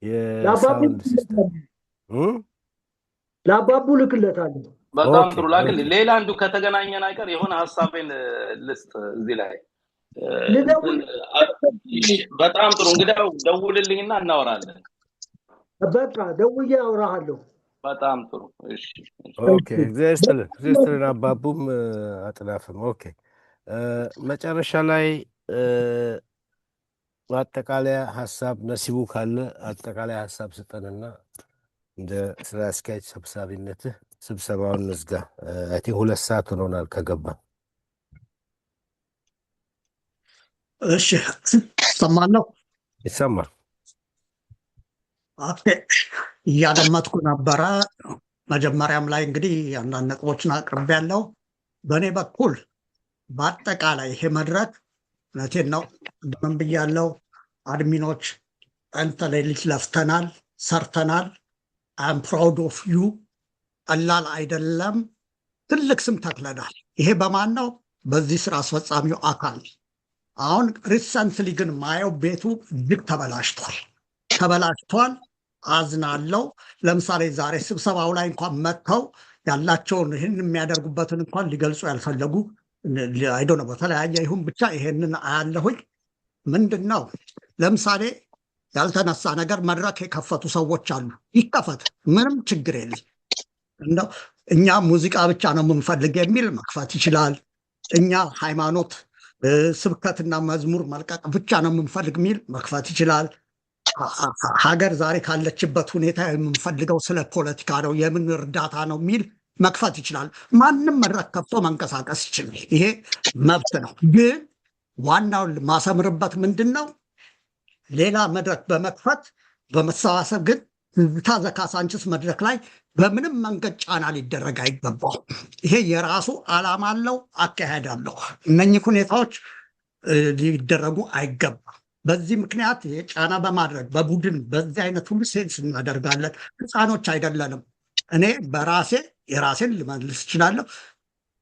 የሳውንድ ሲስተም ለአባቡ ልክለታለሁ። በጣም ጥሩ ላክልኝ። ሌላ አንዱ ከተገናኘን አይቀር የሆነ ሀሳቤን ልስጥ እዚህ ላይ። በጣም ጥሩ እንግዲህ ደውልልኝና እናወራለን። በቃ ደውዬ አውራሃለሁ። በጣም ጥሩ እሺ። ኦኬ፣ እግዚአብሔር አባቡም አጥናፍም። ኦኬ፣ መጨረሻ ላይ አጠቃላይ ሀሳብ ነሲቡ ካለ አጠቃላይ ሀሳብ ስጠንና እንደ ስራ አስኪያጅ ሰብሳቢነትህ ስብሰባውን እንዝጋ። አይ ቲንክ 2 ሰዓት ሆኖናል ከገባ። እሺ ሰማለሁ። ይሰማል። ኦኬ እያደመጥኩ ነበረ። መጀመሪያም ላይ እንግዲህ አንዳንድ ነጥቦችን አቅርቤያለሁ። በእኔ በኩል በአጠቃላይ ይሄ መድረክ እውነቴን ነው ምን ብያለሁ፣ አድሚኖች ቀን ተሌሊት ለፍተናል፣ ሰርተናል። አም ፕራውድ ኦፍ ዩ። ቀላል አይደለም። ትልቅ ስም ተክለናል። ይሄ በማን ነው? በዚህ ስራ አስፈጻሚው አካል። አሁን ሪሰንትሊ ግን ማየው ቤቱ እጅግ ተበላሽቷል። አዝናለው። ለምሳሌ ዛሬ ስብሰባው ላይ እንኳን መጥተው ያላቸውን ይህን የሚያደርጉበትን እንኳን ሊገልጹ ያልፈለጉ አይዶ ነው። በተለያየ ይሁን ብቻ ይሄንን አያለሁኝ። ምንድን ነው ለምሳሌ ያልተነሳ ነገር መድረክ የከፈቱ ሰዎች አሉ። ይከፈት፣ ምንም ችግር የለም። እንደው እኛ ሙዚቃ ብቻ ነው የምንፈልግ የሚል መክፈት ይችላል። እኛ ሃይማኖት፣ ስብከትና መዝሙር መልቀቅ ብቻ ነው የምንፈልግ የሚል መክፈት ይችላል። ሀገር ዛሬ ካለችበት ሁኔታ የምንፈልገው ስለ ፖለቲካ ነው፣ የምን እርዳታ ነው የሚል መክፈት ይችላል። ማንም መድረክ ከፍቶ መንቀሳቀስ ይችላል። ይሄ መብት ነው። ግን ዋናው ማሰምርበት ምንድን ነው? ሌላ መድረክ በመክፈት በመሰባሰብ ግን ትዝታ ዘካሳንችስ መድረክ ላይ በምንም መንገድ ጫና ሊደረግ አይገባው። ይሄ የራሱ ዓላማ አለው፣ አካሄድ አለው። እነኚህ ሁኔታዎች ሊደረጉ አይገባም። በዚህ ምክንያት ጫና በማድረግ በቡድን በዚህ አይነት ሁሉ ሴንስ እናደርጋለን። ህፃኖች አይደለንም። እኔ የራሴን ልመልስ እችላለሁ።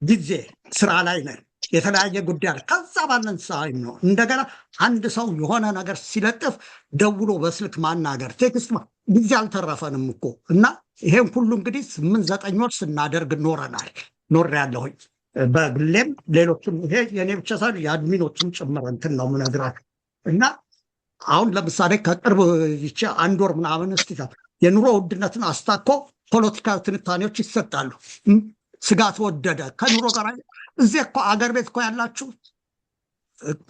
ጊዜ ስራ ላይ ነን፣ የተለያየ ጉዳይ አለ። ከዛ ባለን ሳይም ነው እንደገና አንድ ሰው የሆነ ነገር ሲለጥፍ ደውሎ በስልክ ማናገር፣ ቴክስት ጊዜ አልተረፈንም እኮ እና ይሄን ሁሉ እንግዲህ 8-9 ወር ስናደርግ ኖር ያለሁኝ በግሌም ሌሎችም። ይሄ የኔ ብቻ ሳይሆን የአድሚኖችም ጭምር እንትን ነው የምነግራቸው። እና አሁን ለምሳሌ ከቅርብ ይቺ 1 ወር ምናምን እስቲ የኑሮ ውድነትን አስታኮ ፖለቲካ ትንታኔዎች ይሰጣሉ። ስጋት ወደደ ከኑሮ ጋር እዚህ እኮ አገር ቤት እኮ ያላችሁ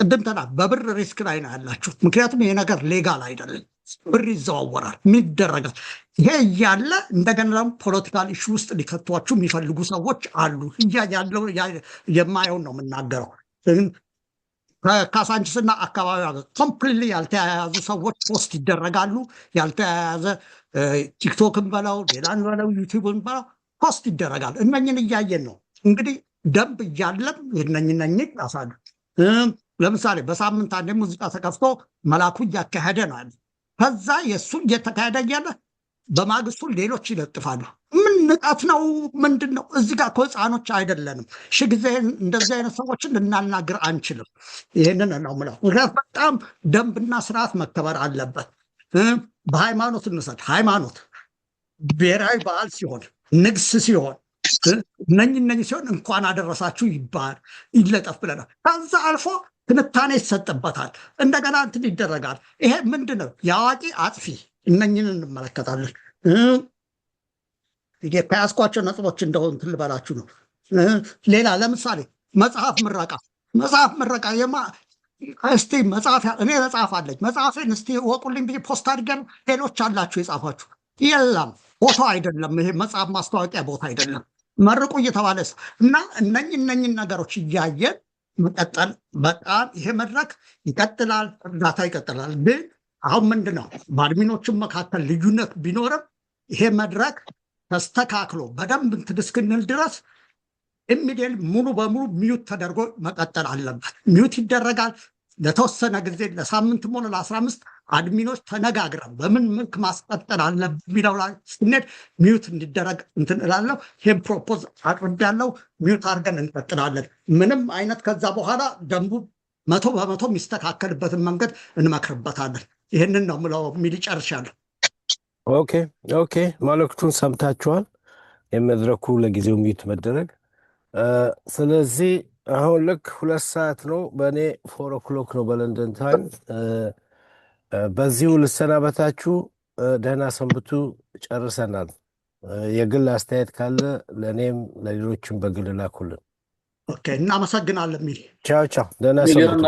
ቅድም በብር ሪስክ ላይ ነው ያላችሁ። ምክንያቱም ይሄ ነገር ሌጋል አይደለም፣ ብር ይዘዋወራል፣ ምን ይደረጋል። ይሄ እያለ እንደገና ደግሞ ፖለቲካል ኢሹ ውስጥ ሊከቷችሁ የሚፈልጉ ሰዎች አሉ። ያለው የማየውን ነው የምናገረው። ካሳንችስና አካባቢ ኮምፕሊትሊ ያልተያያዙ ሰዎች ፖስት ይደረጋሉ። ያልተያያዘ ቲክቶክን በለው ሌላን በለው ዩቲዩብን በለው ፖስት ይደረጋል። እነኝን እያየን ነው እንግዲህ ደንብ እያለም እነኝ ያሳሉ። ለምሳሌ በሳምንት አንዴ ሙዚቃ ተከፍቶ መላኩ እያካሄደ ነው ያለ። ከዛ የእሱ እየተካሄደ እያለ በማግስቱ ሌሎች ይለጥፋሉ። ምን ንቀት ነው? ምንድን ነው? እዚህ ጋር ህፃኖች አይደለንም። ጊዜ እንደዚህ አይነት ሰዎችን ልናናግር አንችልም። ይህንን ነው የምለው። ምክንያት በጣም ደንብና ስርዓት መከበር አለበት። በሃይማኖት እንውሰድ። ሃይማኖት ብሔራዊ በዓል ሲሆን፣ ንግስ ሲሆን፣ እነኝ ሲሆን እንኳን አደረሳችሁ ይለጠፍ ብለናል። ከዛ አልፎ ትንታኔ ይሰጥበታል። እንደገና እንትን ይደረጋል። ይሄ ምንድን ነው? የአዋቂ አጥፊ። እነኝን እንመለከታለን። ከያዝኳቸው ነጥቦች እንደው እንትን ልበላችሁ ነው። ሌላ ለምሳሌ መጽሐፍ ምረቃ እስቲ እኔ መጽሐፍ አለኝ። መጽሐፌን እስቲ ወቁልኝ ብዬ ፖስት አድርገን ሌሎች አላችሁ የጻፋችሁ የለም። ቦታ አይደለም ይሄ መጽሐፍ ማስታወቂያ ቦታ አይደለም። መርቁ እየተባለ እና እነኝን ነገሮች እያየን መቀጠል በጣም ይሄ መድረክ ይቀጥላል፣ እርዳታ ይቀጥላል። ግን አሁን ምንድን ነው በአድሚኖችም መካከል ልዩነት ቢኖርም ይሄ መድረክ ተስተካክሎ በደንብ እንትን እስክንል ድረስ ኢሚዲየት ሙሉ በሙሉ ሚዩት ተደርጎ መቀጠል አለበት። ሚዩት ይደረጋል ለተወሰነ ጊዜ ለሳምንትም ሆነ ለ15 አድሚኖች ተነጋግረን በምን መልክ ማስቀጠል አለ የሚለው ላይ ስንሄድ ሚዩት እንዲደረግ እንትን እላለሁ። ይህም ፕሮፖዝ አቅርቤያለሁ። ሚዩት አድርገን እንቀጥላለን። ምንም አይነት ከዛ በኋላ ደንቡ 100% የሚስተካከልበትን መንገድ እንመክርበታለን። ይህንን ነው ምለው የሚል ጨርሻለሁ። ኦኬ መልእክቱን ሰምታችኋል። የመድረኩ ለጊዜው ሚዩት መደረግ። ስለዚህ አሁን ልክ 2 ሰዓት ነው፣ በእኔ 4 o'clock ነው በለንደን ታይም። በዚሁ ልሰናበታችሁ። ደህና ሰንብቱ። ጨርሰናል። የግል አስተያየት ካለ ለእኔም ለሌሎችም በግል ላኩልን። እናመሰግናለን። ቻው። ደህና ሰንብቱ።